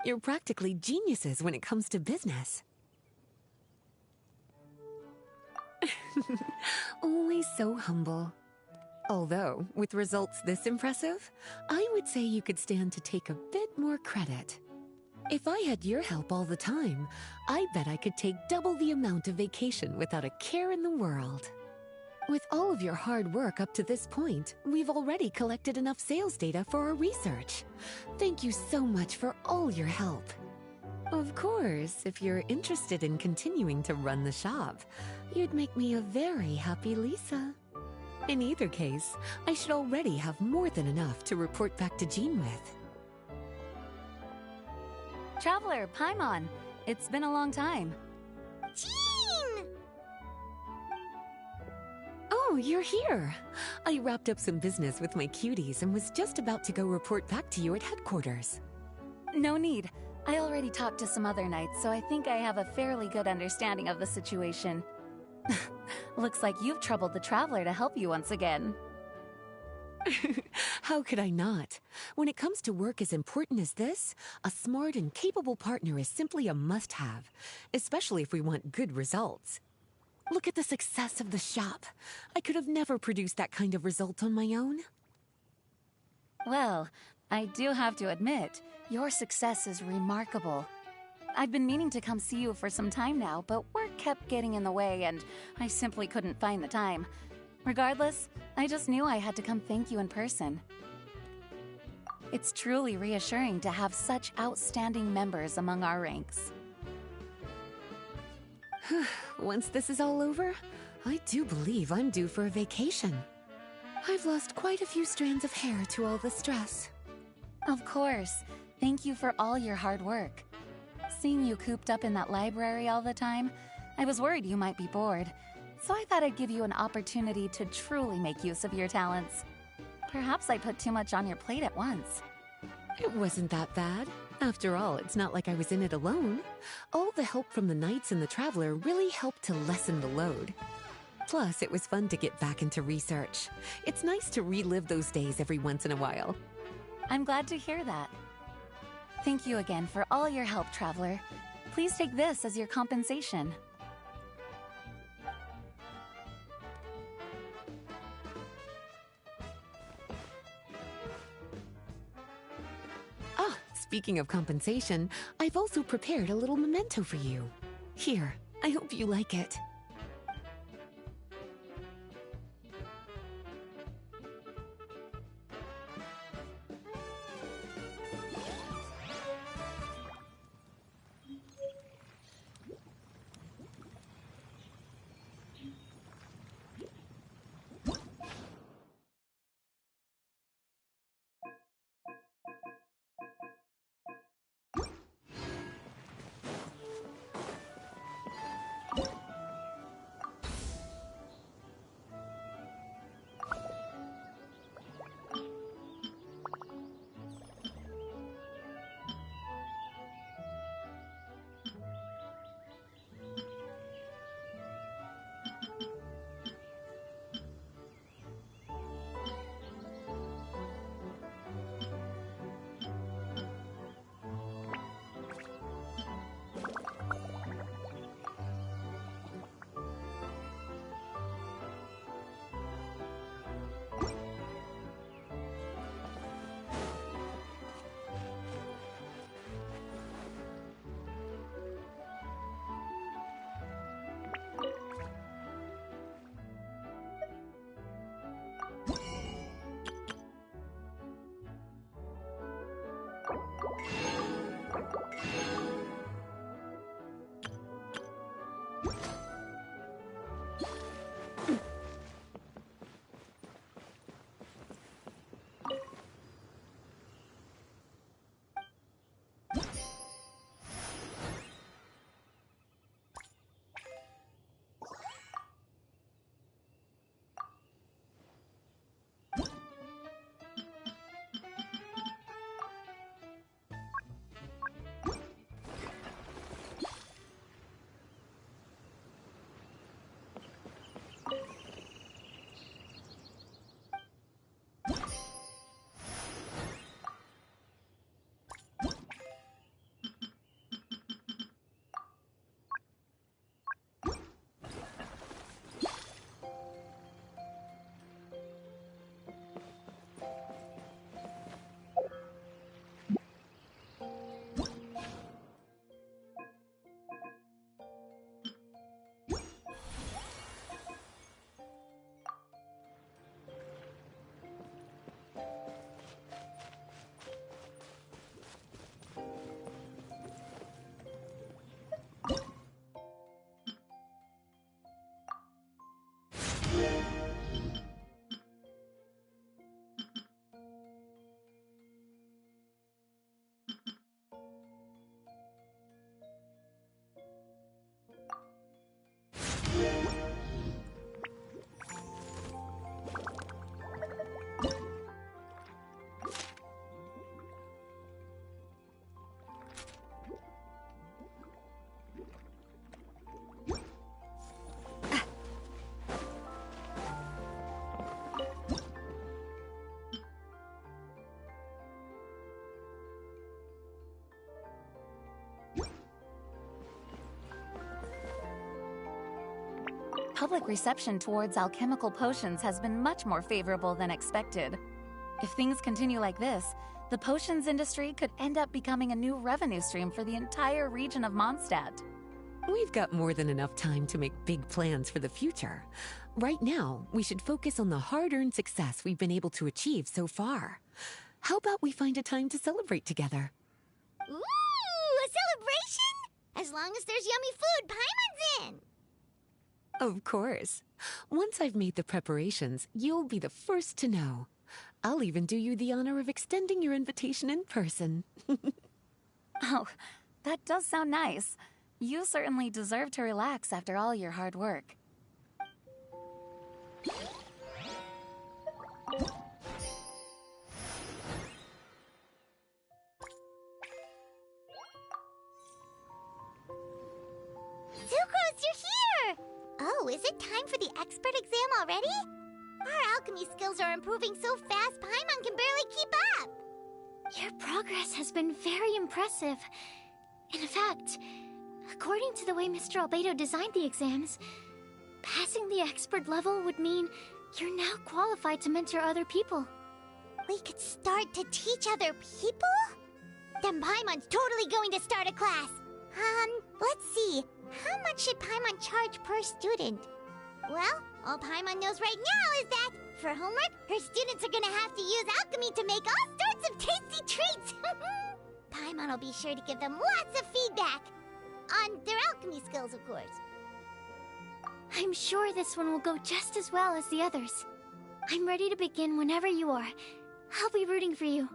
You're practically geniuses when it comes to business. Always so humble. Although, with results this impressive, I would say you could stand to take a bit more credit. If I had your help all the time, I bet I could take double the amount of vacation without a care in the world. With all of your hard work up to this point, we've already collected enough sales data for our research. Thank you so much for all your help. Of course, if you're interested in continuing to run the shop, you'd make me a very happy Lisa. In either case, I should already have more than enough to report back to Jean with. Traveler, Paimon, it's been a long time. Jean! Oh, you're here. I wrapped up some business with my cuties and was just about to go report back to you at headquarters. No need. I already talked to some other knights, so I think I have a fairly good understanding of the situation. Looks like you've troubled the Traveler to help you once again. How could I not? When it comes to work as important as this, a smart and capable partner is simply a must-have, especially if we want good results. Look at the success of the shop. I could have never produced that kind of result on my own. Well, I do have to admit, your success is remarkable. I've been meaning to come see you for some time now, but work kept getting in the way and I simply couldn't find the time. Regardless, I just knew I had to come thank you in person. It's truly reassuring to have such outstanding members among our ranks. Once this is all over, I do believe I'm due for a vacation. I've lost quite a few strands of hair to all the stress. Of course. Thank you for all your hard work. Seeing you cooped up in that library all the time, I was worried you might be bored. So I thought I'd give you an opportunity to truly make use of your talents. Perhaps I put too much on your plate at once. It wasn't that bad. After all, it's not like I was in it alone. All the help from the Knights and the Traveler really helped to lessen the load. Plus, it was fun to get back into research. It's nice to relive those days every once in a while. I'm glad to hear that. Thank you again for all your help, Traveler. Please take this as your compensation. Ah, speaking of compensation, I've also prepared a little memento for you. Here, I hope you like it. public reception towards alchemical potions has been much more favorable than expected. If things continue like this, the potions industry could end up becoming a new revenue stream for the entire region of Mondstadt. We've got more than enough time to make big plans for the future. Right now, we should focus on the hard-earned success we've been able to achieve so far. How about we find a time to celebrate together? Ooh, a celebration? As long as there's yummy food, Paimon's in! Of course. Once I've made the preparations, you'll be the first to know. I'll even do you the honor of extending your invitation in person. Oh, that does sound nice. You certainly deserve to relax after all your hard work. Sucrose, you're here! Oh, is it time for the expert exam already? Our alchemy skills are improving so fast, Paimon can barely keep up! Your progress has been very impressive. In fact, according to the way Mr. Albedo designed the exams, passing the expert level would mean you're now qualified to mentor other people. We could start to teach other people? Then Paimon's totally going to start a class! Let's see. How much should Paimon charge per student? Well, all Paimon knows right now is that, for homework, her students are gonna have to use alchemy to make all sorts of tasty treats! Paimon will be sure to give them lots of feedback! On their alchemy skills, of course. I'm sure this one will go just as well as the others. I'm ready to begin whenever you are. I'll be rooting for you.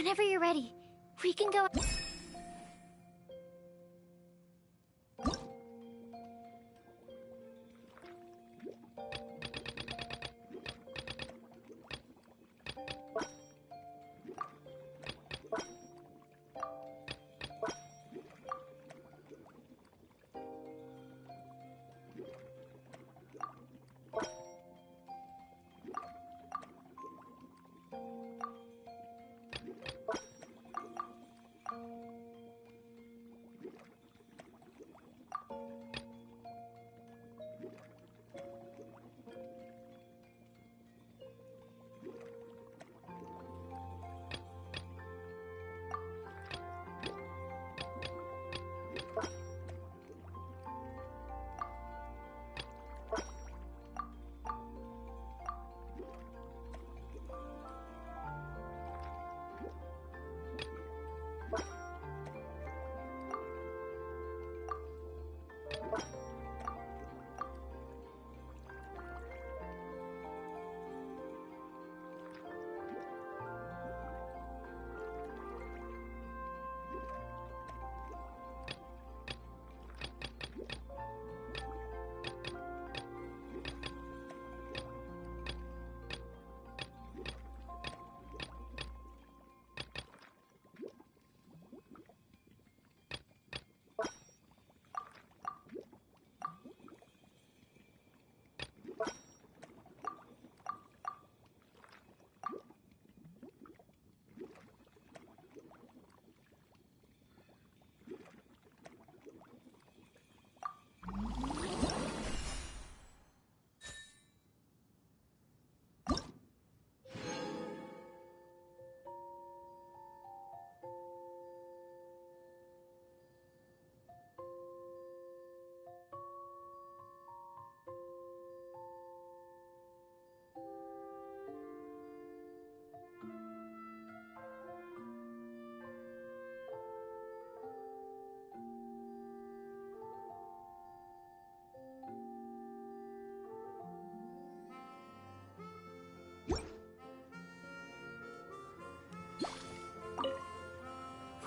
Whenever you're ready, we can go.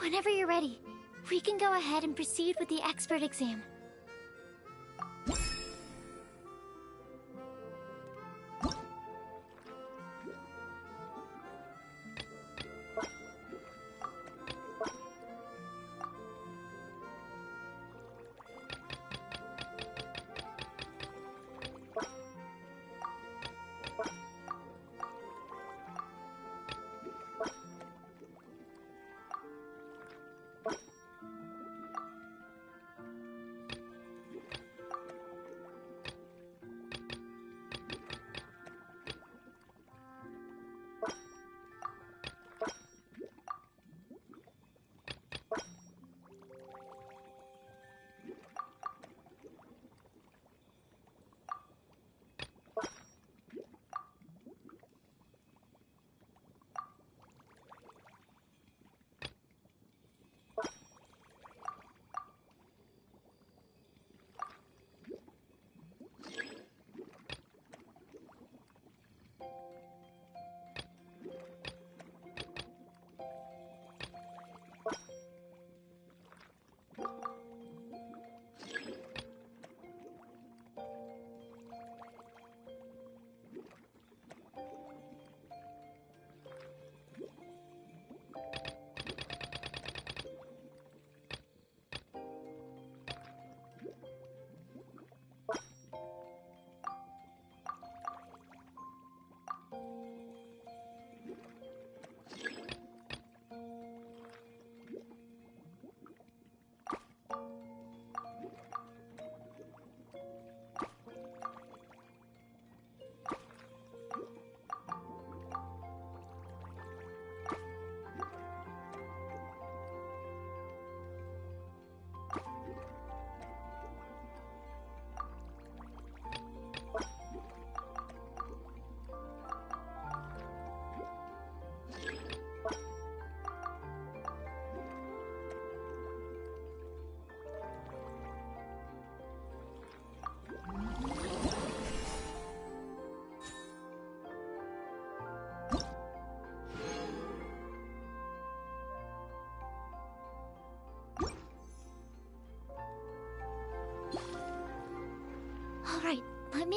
Whenever you're ready, we can go ahead and proceed with the expert exam.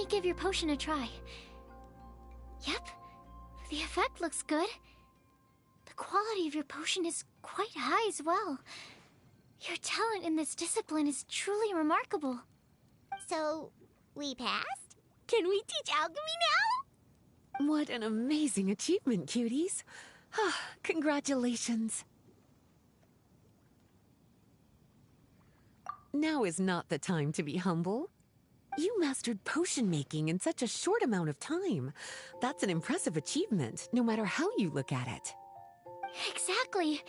me give your potion a try. Yep, the effect looks good. The quality of your potion is quite high as well. Your talent in this discipline is truly remarkable. So, we passed? Can we teach alchemy now? What an amazing achievement, cuties. Congratulations. Now is not the time to be humble. You mastered potion making in such a short amount of time. That's an impressive achievement, no matter how you look at it. Exactly.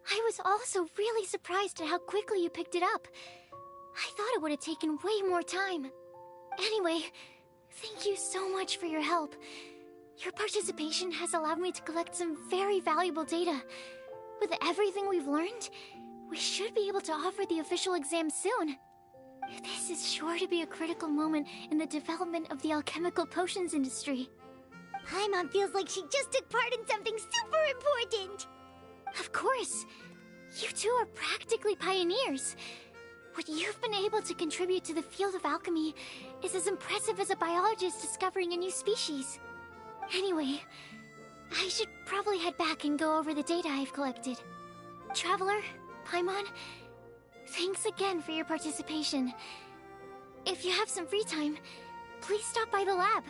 I was also really surprised at how quickly you picked it up. I thought it would have taken way more time. Anyway, thank you so much for your help. Your participation has allowed me to collect some very valuable data. With everything we've learned, we should be able to offer the official exam soon. This is sure to be a critical moment in the development of the alchemical potions industry. Paimon feels like she just took part in something super important. Of course. You two are practically pioneers. What you've been able to contribute to the field of alchemy is as impressive as a biologist discovering a new species. Anyway, I should probably head back and go over the data I've collected. Traveler, Paimon, thanks again for your participation. If you have some free time, please stop by the lab.